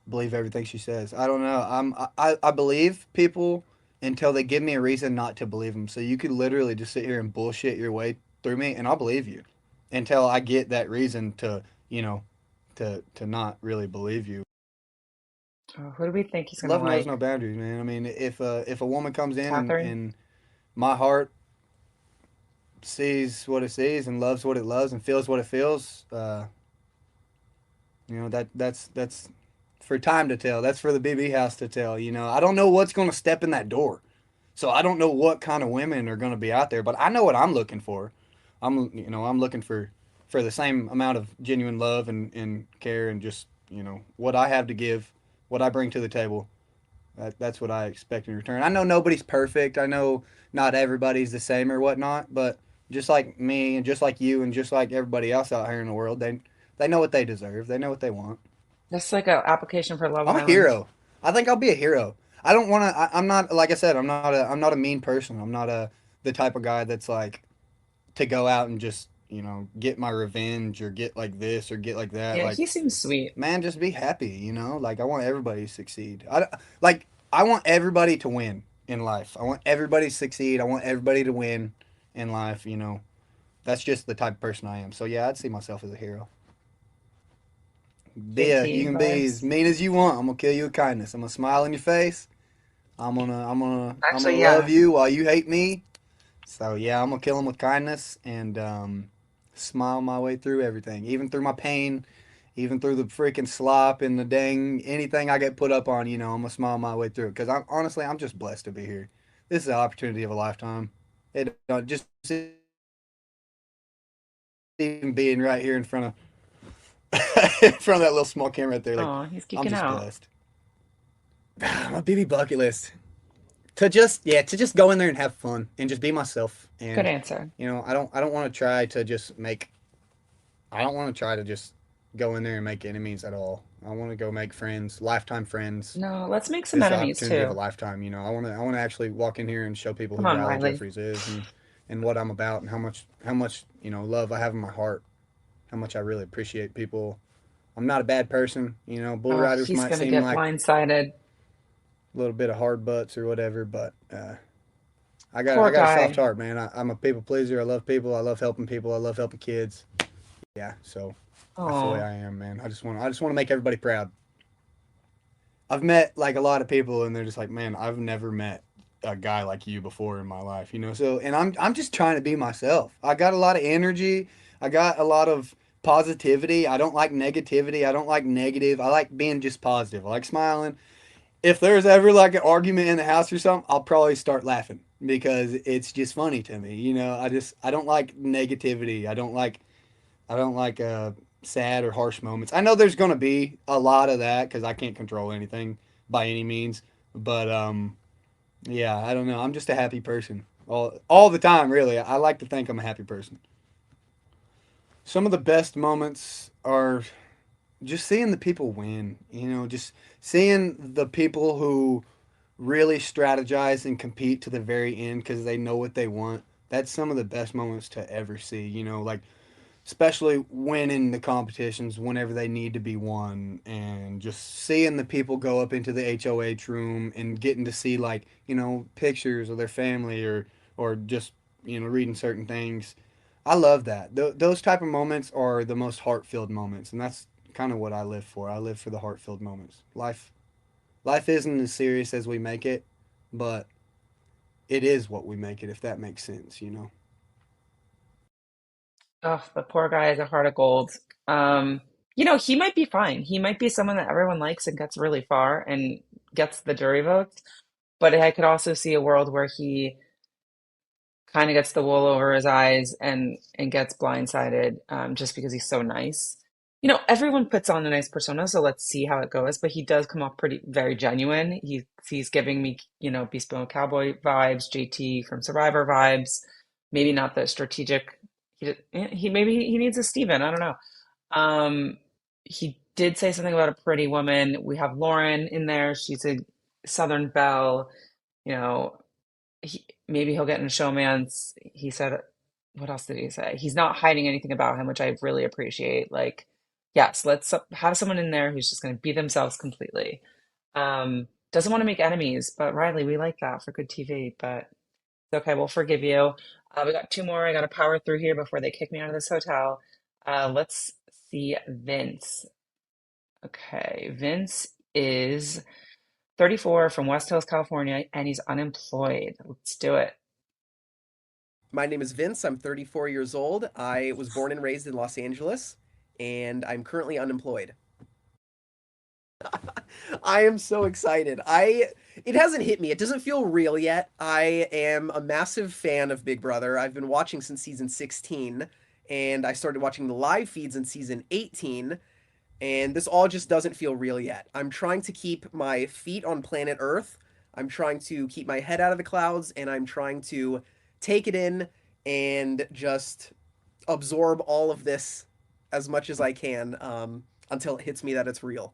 believe everything she says. I don't know. I believe people until they give me a reason not to believe them. So you could literally just sit here and bullshit your way through me, and I'll believe you until I get that reason to to not really believe you.
Oh, who do we think he's gonna
Love knows no
like?
boundaries, man. I mean, if a woman comes in
Catherine?
and my heart sees what it sees and loves what it loves and feels what it feels, that's for time to tell. That's for the BB house to tell. I don't know what's going to step in that door, so I don't know what kind of women are going to be out there. But I know what I'm looking for. I'm looking for the same amount of genuine love and care and just what I have to give, what I bring to the table. That's what I expect in return. I know nobody's perfect. I know not everybody's the same or whatnot, but just like me and just like you and just like everybody else out here in the world, they know what they deserve. They know what they want.
That's like an application for Love
I'm a
Island.
hero. I think I'll be a hero. I don't want to. I'm not like I said. I'm not a mean person. I'm not the type of guy that's like to go out and just get my revenge or get like this or get like that.
Yeah,
Like,
he seems sweet.
man, just be happy. Like I want everybody to succeed. I want everybody to win in life. I want everybody to succeed. I want everybody to win in life. That's just the type of person I am. So yeah, I'd see myself as a hero. You
JT
can be as
vibes.
mean as you want. I'm gonna kill you with kindness. I'm gonna smile in your face. I'm gonna
Actually,
love
yeah.
you while you hate me. So yeah, I'm gonna kill him with kindness and smile my way through everything, even through my pain, even through the freaking slop and the dang anything I get put up on. I'm gonna smile my way through it because I'm just blessed to be here. This is the opportunity of a lifetime. Just even being right here in front of in front of that little small camera right there, like
Oh, he's
I'm
geeking
just
out.
blessed. My BB bucket list to just go in there and have fun and just be myself
Good
and
answer.
I don't want to try to just make I don't want to try to just go in there and make enemies at all. I want to go make friends, lifetime friends.
No, let's make some
This is the
enemies
opportunity of a
too.
lifetime. I want to actually walk in here and show people
Come
who
on,
Riley
Riley.
Jeffries is and what I'm about and how much love I have in my heart. How much I really appreciate people. I'm not a bad person. Bull
Oh,
riders
he's
might
gonna
seem
get
like
blindsided.
a little bit of hard butts or whatever, but I
Poor
got a soft
guy.
heart, man. I'm a people pleaser. I love people. I love helping people. I love helping kids. Yeah, so that's the way
Oh,
I am, man. I just want to make everybody proud. I've met like a lot of people, and they're just like, man, I've never met a guy like you before in my life, So, and I'm just trying to be myself. I got a lot of energy. I got a lot of positivity. I don't like negativity. I don't like negative. I like being just positive. I like smiling. If there's ever like an argument in the house or something, I'll probably start laughing because it's just funny to me. I don't like negativity. I don't like sad or harsh moments. I know there's gonna be a lot of that because I can't control anything by any means. But yeah, I don't know. I'm just a happy person all the time. Really, I like to think I'm a happy person. Some of the best moments are just seeing the people win. Just seeing the people who really strategize and compete to the very end because they know what they want. That's some of the best moments to ever see. Like especially winning the competitions whenever they need to be won and just seeing the people go up into the HOH room and getting to see like pictures of their family or just reading certain things. I love that. Those type of moments are the most heart-filled moments, and that's kind of what I live for. I live for the heart-filled moments. Life isn't as serious as we make it, but it is what we make it, if that makes sense, you know.
Oh, the poor guy has a heart of gold. Um, he might be fine. He might be someone that everyone likes and gets really far and gets the jury votes. But I could also see a world where he kind of gets the wool over his eyes and gets blindsided just because he's so nice. Everyone puts on a nice persona, so let's see how it goes. But he does come off pretty very genuine. He's giving me, Bespoke Cowboy vibes, JT from Survivor vibes. Maybe not the strategic. He maybe he needs a Steven. I don't know. He did say something about a pretty woman. We have Lauren in there. She's a Southern belle. You know, maybe he'll get in showman's. He said, what else did he say? He's not hiding anything about him, which I really appreciate. Like, yes, let's have someone in there who's just going to be themselves completely. Doesn't want to make enemies, but Riley, we like that for good TV. But it's okay, we'll forgive you. We got two more. I got to power through here before they kick me out of this hotel. Let's see Vince. Okay, Vince is 34 from West Hills, California, and he's unemployed. Let's do it.
My name is Vince. I'm 34 years old. I was born and raised in Los Angeles, and I'm currently unemployed. I am so excited. It hasn't hit me. It doesn't feel real yet. I am a massive fan of Big Brother. I've been watching since season 16, and I started watching the live feeds in season 18, and this all just doesn't feel real yet. I'm trying to keep my feet on planet Earth. I'm trying to keep my head out of the clouds, and I'm trying to take it in and just absorb all of this as much as I can until it hits me that it's real.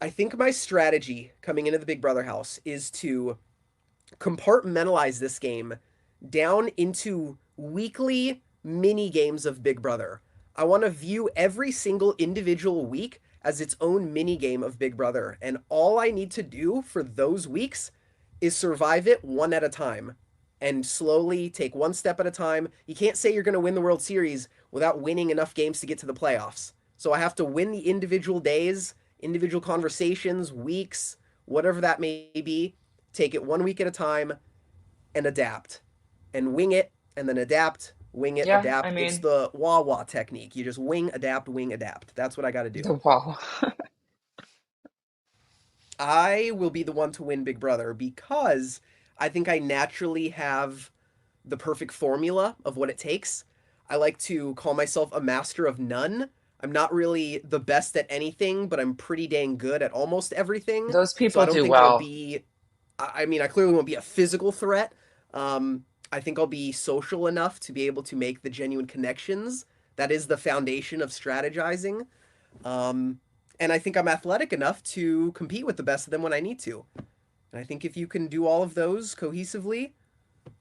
I think my strategy coming into the Big Brother house is to compartmentalize this game down into weekly mini games of Big Brother. I want to view every single individual week as its own mini game of Big Brother, and all I need to do for those weeks is survive it one at a time and slowly take one step at a time. You can't say you're going to win the World Series without winning enough games to get to the playoffs. So I have to win the individual days, individual conversations, weeks, whatever that may be. Take it one week at a time and adapt and wing it and then adapt, wing it,
Yeah, I
adapt. It's
mean,
the wah wah technique. You just wing, adapt. That's what I got to do.
the wall.
I will be the one to win Big Brother because I think I naturally have the perfect formula of what it takes. I like to call myself a master of none. I'm not really the best at anything, but I'm pretty dang good at almost everything.
Those
So I
people
don't
do
think I'll
well.
be, I mean, I clearly won't be a physical threat. I think I'll be social enough to be able to make the genuine connections. That is the foundation of strategizing. Um, and I think I'm athletic enough to compete with the best of them when I need to. And I think if you can do all of those cohesively,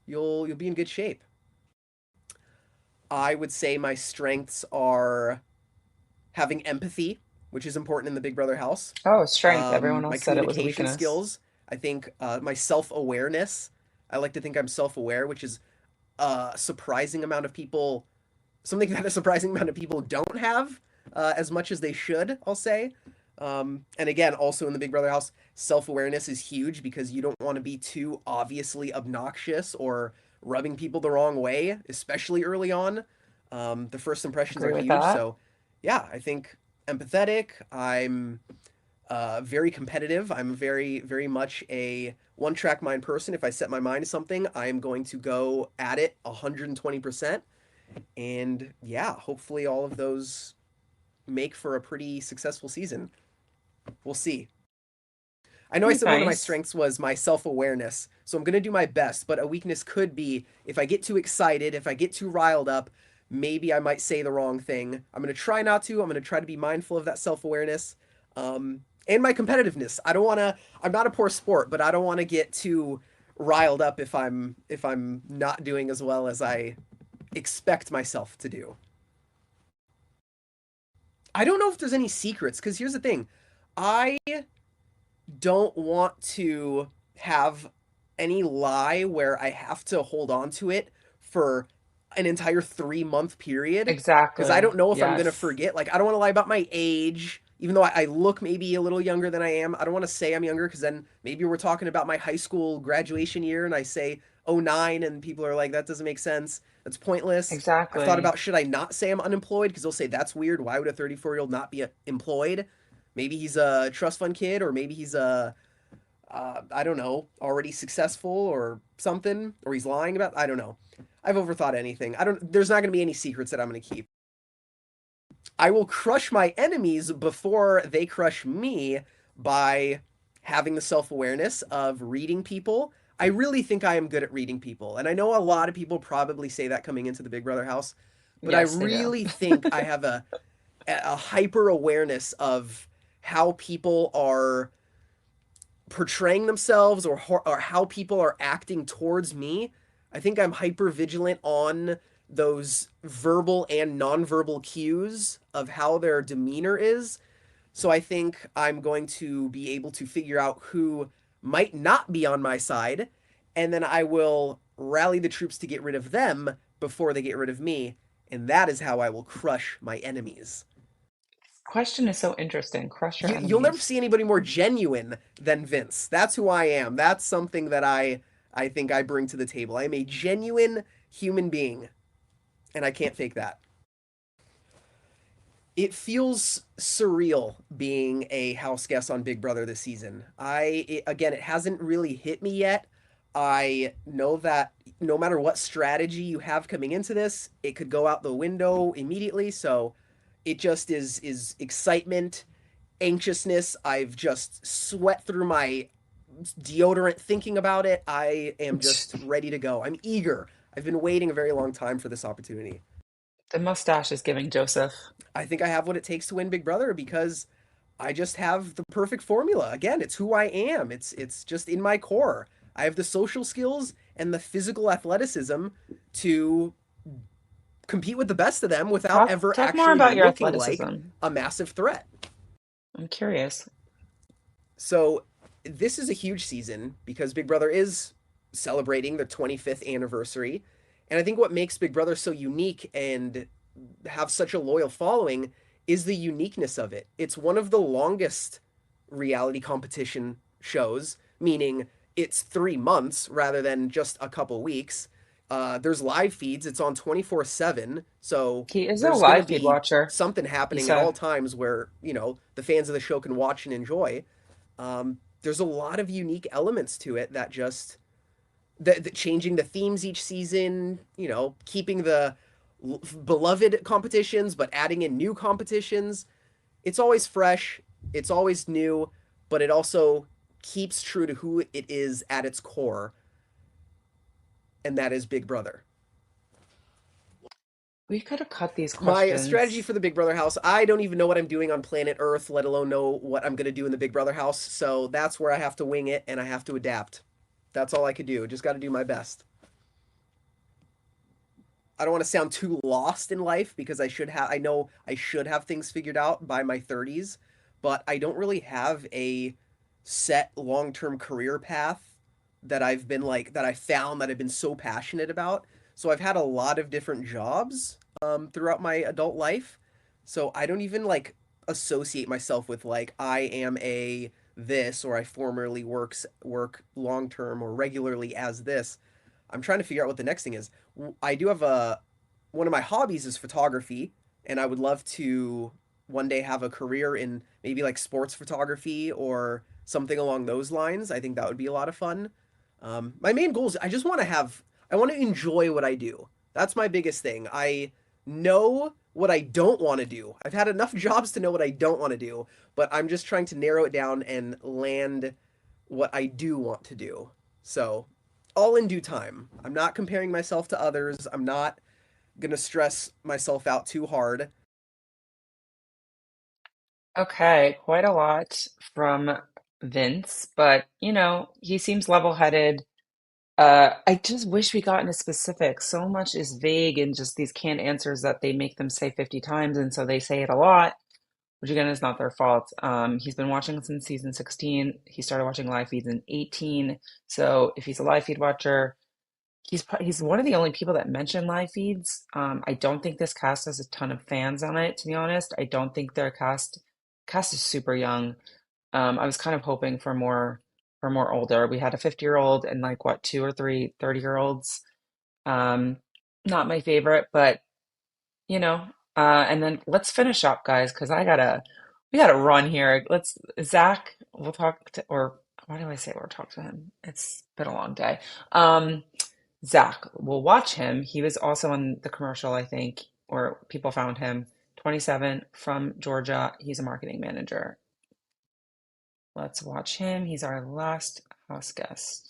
you'll be in good shape. I would say my strengths are having empathy, which is important in the Big Brother house.
Oh, strength. Everyone
My
else said it was a
communication
weakness.
skills. I think my self awareness. I like to think I'm self aware, which is a surprising amount of people, something that a surprising amount of people don't have as much as they should, I'll say. And again, also in the Big Brother house, self awareness is huge because you don't want to be too obviously obnoxious or rubbing people the wrong way, especially early on. The first impressions
Agree
are
with
huge.
that.
So, yeah, I think empathetic. I'm very competitive. I'm very much a one track mind person. If I set my mind to something, I am going to go at it 120%. And yeah, hopefully all of those make for a pretty successful season. We'll see. I know I said one of my
Nice.
strengths was my self awareness, so I'm going to do my best, but a weakness could be if I get too excited, if I get too riled up, maybe I might say the wrong thing. I'm going to try not to. I'm going to try to be mindful of that self awareness. And my competitiveness. I don't want to, I'm not a poor sport, but I don't want to get too riled up if I'm not doing as well as I expect myself to do. I don't know if there's any secrets because here's the thing. I don't want to have any lie where I have to hold on to it for an entire 3 month period because I
Exactly.
don't know if I'm gonna
Yes.
forget. Like I don't want to lie about my age. even though I look maybe a little younger than I am, I don't want to say I'm younger because then maybe we're talking about my high school graduation year and I say '09 and people are like, that doesn't make sense. That's pointless. I've thought
Exactly.
about should I not say I'm unemployed because they'll say that's weird. Why would a 34-year-old not be employed? Maybe he's a trust fund kid or maybe he's a I don't know, already successful or something, or he's lying about. I don't know. I've overthought anything. I don't. There's not going to be any secrets that I'm going to keep. I will crush my enemies before they crush me by having the self awareness of reading people. I really think I am good at reading people. And I know a lot of people probably say that coming into the Big Brother house, but I
Yes, they do.
really think I have a hyper awareness of how people are portraying themselves or how people are acting towards me. I think I'm hyper vigilant on those verbal and nonverbal cues of how their demeanor is. So I think I'm going to be able to figure out who might not be on my side, and then I will rally the troops to get rid of them before they get rid of me, and that is how I will crush my enemies.
Question is so interesting. Crush your
You'll never
enemies.
see anybody more genuine than Vince. That's who I am. That's something that I think I bring to the table. I am a genuine human being, and I can't fake that. It feels surreal being a house guest on Big Brother this season. Again, it hasn't really hit me yet. I know that no matter what strategy you have coming into this, it could go out the window immediately. So it just is excitement, anxiousness. I've just sweat through my deodorant thinking about it. I am just ready to go. I'm eager. I've been waiting a very long time for this opportunity.
The mustache is giving Joseph.
I think I have what it takes to win Big Brother because I just have the perfect formula. Again, it's who I am. It's just in my core. I have the social skills and the physical athleticism to compete with the best of them without ever
Talk more
actually
about your
looking like
athleticism.
a massive threat.
I'm curious.
So this is a huge season because Big Brother is celebrating their 25th anniversary. And I think what makes Big Brother so unique and have such a loyal following is the uniqueness of it. It's one of the longest reality competition shows, meaning it's 3 months rather than just a couple weeks. There's live feeds. It's on 24/7. So
He is a
there's going to
live feed
be
watcher,
something
he
happening at all
said.
times where, the fans of the show can watch and enjoy. There's a lot of unique elements to it that just the changing the themes each season, keeping the beloved competitions but adding in new competitions. It's always fresh, it's always new, but it also keeps true to who it is at its core, and that is Big Brother.
We could have cut these
My strategy
questions.
for the Big Brother house, I don't even know what I'm doing on planet Earth, let alone know what I'm going to do in the Big Brother house. So that's where I have to wing it and I have to adapt. That's all I could do. Just got to do my best. I don't want to sound too lost in life because I know I should have things figured out by my 30s, but I don't really have a set long-term career path that I found that I've been so passionate about. So I've had a lot of different jobs throughout my adult life. So I don't even like associate myself with like I am a this or I formerly work long term or regularly as this. I'm trying to figure out what the next thing is. I do have a one of my hobbies is photography, and I would love to one day have a career in maybe like sports photography or something along those lines. I think that would be a lot of fun. My main goal is I want to enjoy what I do. That's my biggest thing. I know what I don't want to do. I've had enough jobs to know what I don't want to do, but I'm just trying to narrow it down and land what I do want to do. So, all in due time. I'm not comparing myself to others. I'm not going to stress myself out too hard.
Okay, quite a lot from Vince, but he seems level-headed. I just wish we got into specifics. So much is vague and just these canned answers that they make them say 50 times, and so they say it a lot, which again is not their fault. He's been watching since season 16. He started watching live feeds in 18. So if he's a live feed watcher, he's one of the only people that mention live feeds. I don't think this cast has a ton of fans on it, to be honest. I don't think their cast Cast is super young. I was kind of hoping for more older. We had a 50-year-old and like what, two or three 30-year-olds. Um, Not my favorite, but you know, and then let's finish up, guys, because we gotta run here. Let's, Zach, we'll talk to, or why do I say we'll talk to him? It's been a long day. Um, Zach, we'll watch him. He was also on the commercial, I think, or people found him. 27 from Georgia. He's a marketing manager. Let's watch him. He's our last house guest.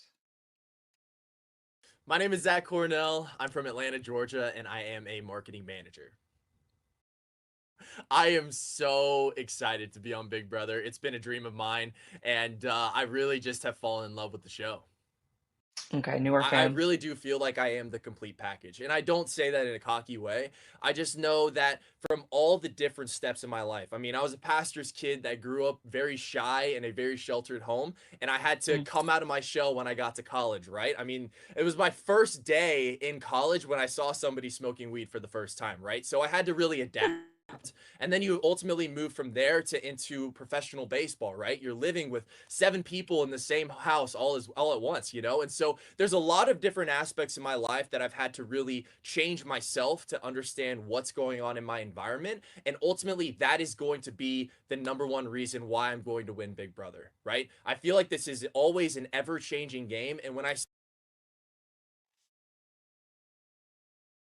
My name is Zach Cornell. I'm from Atlanta, Georgia, and I am a marketing manager. I am so excited to be on Big Brother. It's been a dream of mine, and I really just have fallen in love with the show.
Okay, newer
I
fan.
really do feel like I am the complete package. And I don't say that in a cocky way. I just know that from all the different steps in my life. I mean, I was a pastor's kid that grew up very shy in a very sheltered home. And I had to come out of my shell when I got to college, right? I mean, it was my first day in college when I saw somebody smoking weed for the first time, right? So I had to really adapt. And then you ultimately move from there to into professional baseball, right? You're living with 7 people in the same house all at once, you know? And so there's a lot of different aspects in my life that I've had to really change myself to understand what's going on in my environment. And ultimately that is going to be the number one reason why I'm going to win Big Brother, right? I feel like this is always an ever-changing game. And when I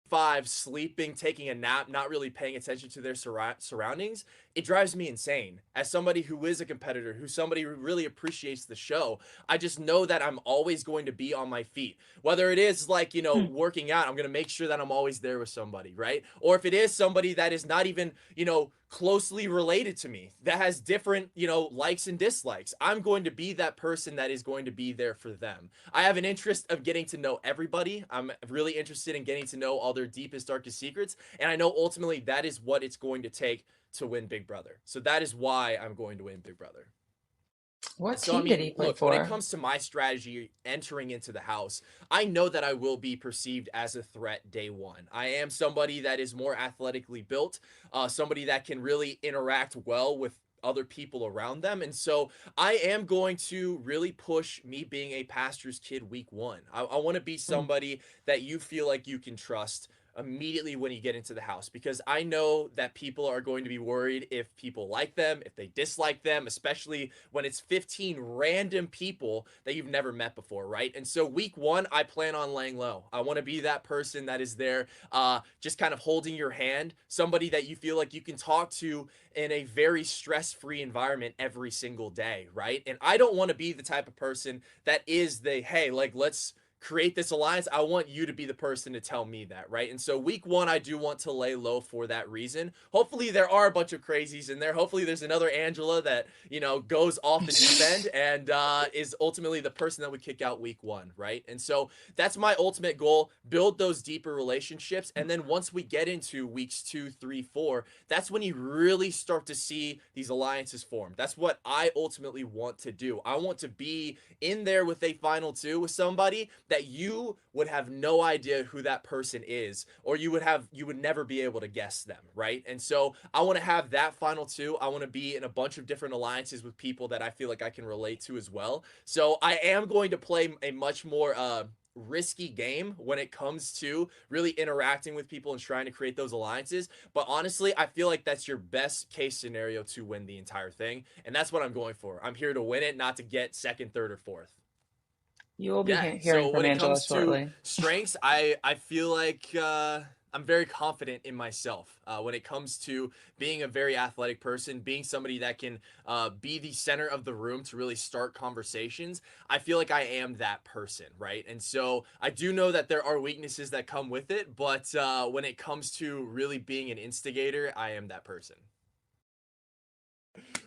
five sleeping, taking a nap, not really paying attention to their surroundings, it drives me insane. As somebody who is a competitor, who's somebody who really appreciates the show, I just know that I'm always going to be on my feet. Whether it is like, you know, working out, I'm going to make sure that I'm always there with somebody, right? Or if it is somebody that is not even, you know, closely related to me, that has different, you know, likes and dislikes, I'm going to be that person that is going to be there for them. I have an interest of getting to know everybody. I'm really interested in getting to know all their deepest, darkest secrets. And I know ultimately that is what it's going to take to win Big Brother. So that is why I'm going to win Big Brother.
What
So, I
team did
mean,
he play
look, when it
for?
comes to my strategy entering into the house, I know that I will be perceived as a threat day one. I am somebody that is more athletically built, somebody that can really interact well with other people around them. And so I am going to really push me being a pastor's kid week one. I want to be somebody that you feel like you can trust immediately when you get into the house, because I know that people are going to be worried if people like them, if they dislike them, especially when it's 15 random people that you've never met before, right? And so week one, I plan on laying low. I want to be that person that is there, just kind of holding your hand, somebody that you feel like you can talk to in a very stress-free environment every single day, right? And I don't want to be the type of person that is the, hey, like, let's create this alliance. I want you to be the person to tell me that, right? And so week one, I do want to lay low for that reason. Hopefully there are a bunch of crazies in there. Hopefully there's another Angela that, you know, goes off the deep end and is ultimately the person that would kick out week one, right? And so that's my ultimate goal, build those deeper relationships. And then once we get into weeks 2, 3, 4, that's when you really start to see these alliances form. That's what I ultimately want to do. I want to be in there with a final two with somebody that you would have no idea who that person is, or you would never be able to guess them, right? And so I want to have that final two. I want to be in a bunch of different alliances with people that I feel like I can relate to as well. So I am going to play a much more risky game when it comes to really interacting with people and trying to create those alliances. But honestly, I feel like that's your best case scenario to win the entire thing. And that's what I'm going for. I'm here to win it, not to get second, third, or fourth.
You will be
Yeah.
hearing
So
from
when it
Angela
comes to
shortly.
strengths, I feel like I'm very confident in myself when it comes to being a very athletic person, being somebody that can be the center of the room to really start conversations. I feel like I am that person, right? And so I do know that there are weaknesses that come with it, but when it comes to really being an instigator, I am that person.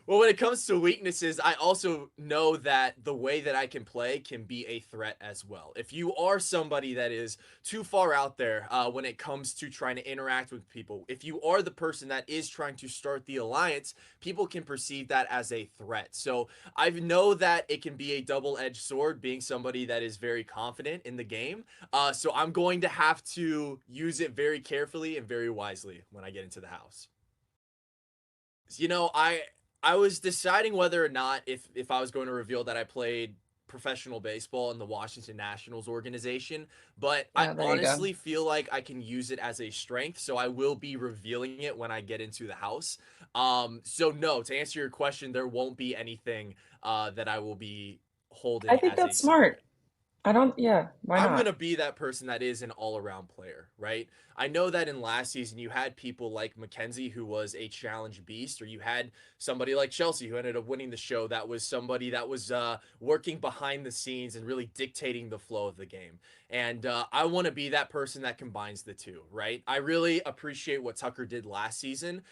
Well, when it comes to weaknesses, I also know that the way that I can play can be a threat as well. If you are somebody that is too far out there when it comes to trying to interact with people, if you are the person that is trying to start the alliance, people can perceive that as a threat. So I know that it can be a double-edged sword being somebody that is very confident in the game. So I'm going to have to use it very carefully and very wisely when I get into the house. You know, I was deciding whether or not if I was going to reveal that I played professional baseball in the Washington Nationals organization, but I
Oh, there you go.
honestly feel like I can use it as a strength, so I will be revealing it when I get into the house. So no, to answer your question, there won't be anything that I will be
I
holding
think
as a
that's smart.
secret.
I don't, yeah, why
I'm
not?
gonna be that person that is an all-around player, right? I know that in last season you had people like Mackenzie who was a challenge beast, or you had somebody like Chelsea who ended up winning the show. That was somebody that was working behind the scenes and really dictating the flow of the game. And I want to be that person that combines the two, right? I really appreciate what Tucker did last season,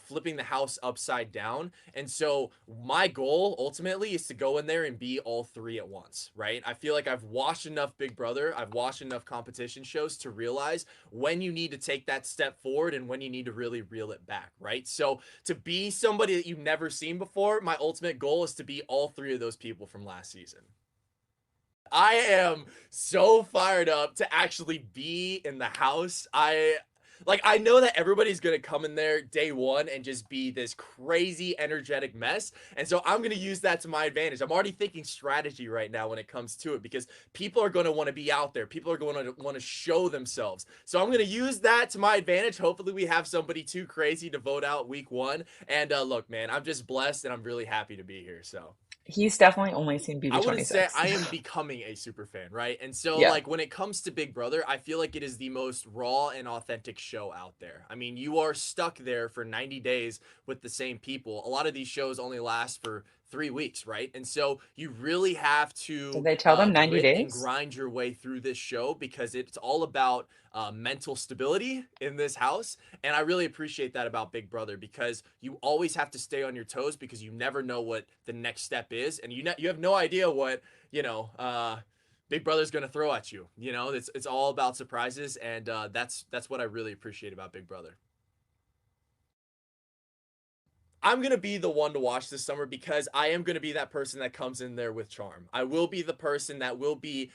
flipping the house upside down. And so my goal ultimately is to go in there and be all three at once, right? I feel like I've watched enough Big Brother, I've watched enough competition shows to realize when you need to take that step forward and when you need to really reel it back, right? So to be somebody that you've never seen before, my ultimate goal is to be all three of those people from last season. I am so fired up to actually be in the house. I know that everybody's gonna come in there day one and just be this crazy energetic mess. And so I'm gonna use that to my advantage. I'm already thinking strategy right now when it comes to it because people are gonna want to be out there. People are going to want to show themselves. So I'm gonna use that to my advantage. Hopefully we have somebody too crazy to vote out week one. And look, man, I'm just blessed and I'm really happy to be here. So
He's definitely only seen
I wouldn't say
BB26.
I am becoming a super fan, right? And so,
Yeah.
like, when it comes to Big Brother, I feel like it is the most raw and authentic show out there. I mean, you are stuck there for 90 days with the same people. A lot of these shows only last for 3 weeks, right? And so you really have
Did
to
they tell them 90
grit and
days?
grind your way through this show because it's all about mental stability in this house. And I really appreciate that about Big Brother because you always have to stay on your toes because you never know what the next step is, and you have no idea what Big Brother's going to throw at you. You know, it's all about surprises, and that's what I really appreciate about Big Brother. I'm going to be the one to watch this summer because I am going to be that person that comes in there with charm. I will be the person that will be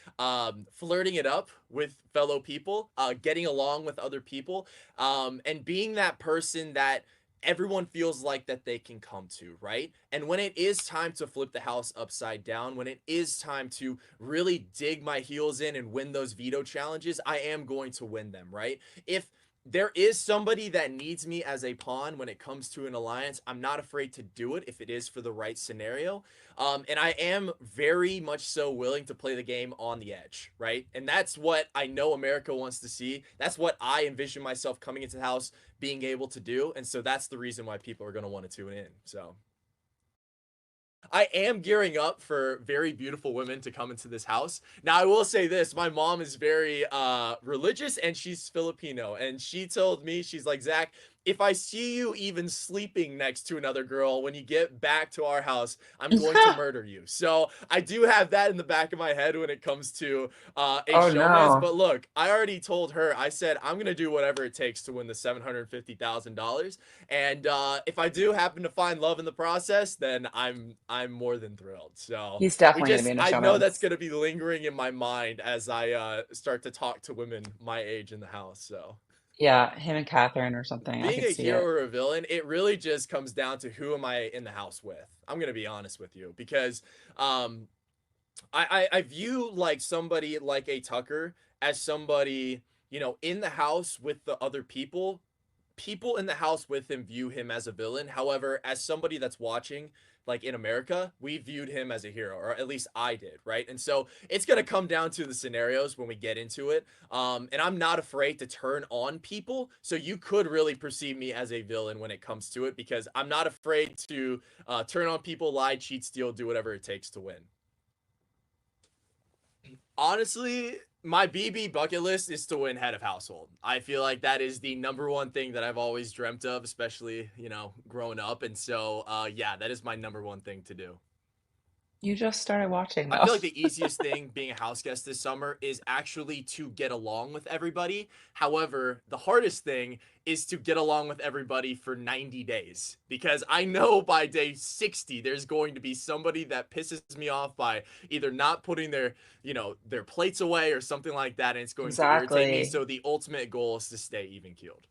flirting it up with fellow people, getting along with other people, and being that person that everyone feels like that they can come to, right? And when it is time to flip the house upside down, when it is time to really dig my heels in and win those veto challenges, I am going to win them, right? If there is somebody that needs me as a pawn when it comes to an alliance, I'm not afraid to do it if it is for the right scenario. And I am very much so willing to play the game on the edge, right? And that's what I know America wants to see. That's what I envision myself coming into the house being able to do. And so that's the reason why people are going to want to tune in. So I am gearing up for very beautiful women to come into this house. Now, I will say this, my mom is very religious and she's Filipino. And she told me, she's like, Zach, if I see you even sleeping next to another girl when you get back to our house, I'm going to murder you. So I do have that in the back of my head when it comes to a
Oh
showmance.
no.
But look, I already told her, I said, I'm going to do whatever it takes to win the $750,000. And if I do happen to find love in the process, then I'm more than thrilled. So
He's definitely going to be in a
I know that's
showmance.
going to be lingering in my mind as I start to talk to women my age in the house. So
Yeah, him and Catherine or something. I
being
could
a
see
hero
it.
or a villain, it really just comes down to who am I in the house with. I'm going to be honest with you because um, I view like somebody like a Tucker as somebody, in the house with the other people. People in the house with him view him as a villain. However, as somebody that's watching, like in America, we viewed him as a hero, or at least I did, right? And so it's gonna come down to the scenarios when we get into it. And I'm not afraid to turn on people. So you could really perceive me as a villain when it comes to it because I'm not afraid to turn on people, lie, cheat, steal, do whatever it takes to win. Honestly, my BB bucket list is to win head of household. I feel like that is the number one thing that I've always dreamt of, especially, growing up. And so, yeah, that is my number one thing to do.
You just started watching
I
though.
feel like the easiest thing being a house guest this summer is actually to get along with everybody. However, the hardest thing is to get along with everybody for 90 days because I know by day 60 there's going to be somebody that pisses me off by either not putting their plates away or something like that, and it's going to irritate me.
Exactly.
So the ultimate goal is to stay even keeled.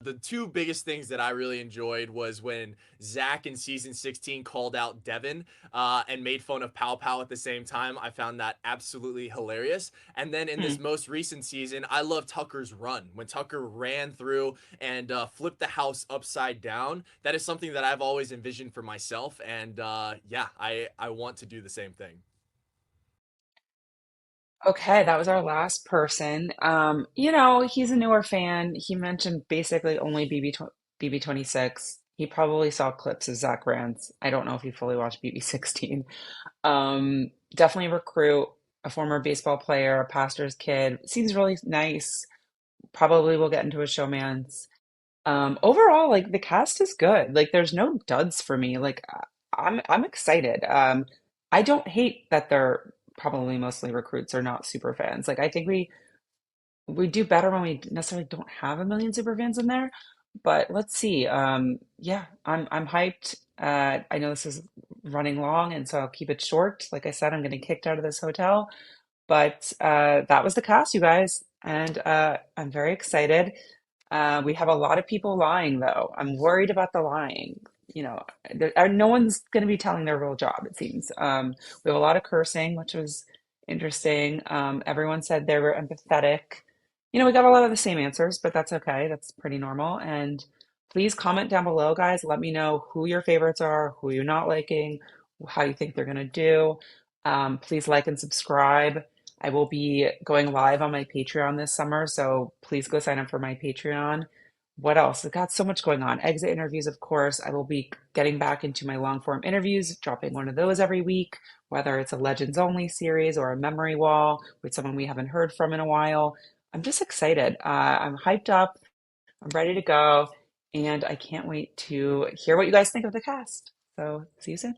The two biggest things that I really enjoyed was when Zach in season 16 called out Devin and made fun of Pow Pow at the same time. I found that absolutely hilarious. And then in
Hmm.
this most recent season, I love Tucker's run. When Tucker ran through and flipped the house upside down, that is something that I've always envisioned for myself. And yeah, I want to do the same thing.
Okay, that was our last person. He's a newer fan. He mentioned basically only BB26. He probably saw clips of Zach Rance. I don't know if he fully watched BB16. Definitely recruit a former baseball player, a pastor's kid. Seems really nice. Probably will get into a showman's. Overall, like the cast is good. Like there's no duds for me. Like I'm excited. I don't hate that they're probably mostly recruits or not super fans. Like I think we do better when we necessarily don't have a million super fans in there. But let's see. Yeah, I'm hyped. I know this is running long, and so I'll keep it short. Like I said, I'm getting kicked out of this hotel. But that was the cast, you guys, and I'm very excited. We have a lot of people lying, though. I'm worried about the lying. No one's going to be telling their real job, it seems. We have a lot of cursing, which was interesting. Everyone said they were empathetic. We got a lot of the same answers, but that's okay. That's pretty normal. And please comment down below, guys. Let me know who your favorites are, who you're not liking, how you think they're going to do. Please like and subscribe. I will be going live on my Patreon this summer, so please go sign up for my Patreon. What else? I've got so much going on. Exit interviews, of course. I will be getting back into my long form interviews, dropping one of those every week, whether it's a Legends Only series or a memory wall with someone we haven't heard from in a while. I'm just excited. I'm hyped up. I'm ready to go. And I can't wait to hear what you guys think of the cast. So see you soon.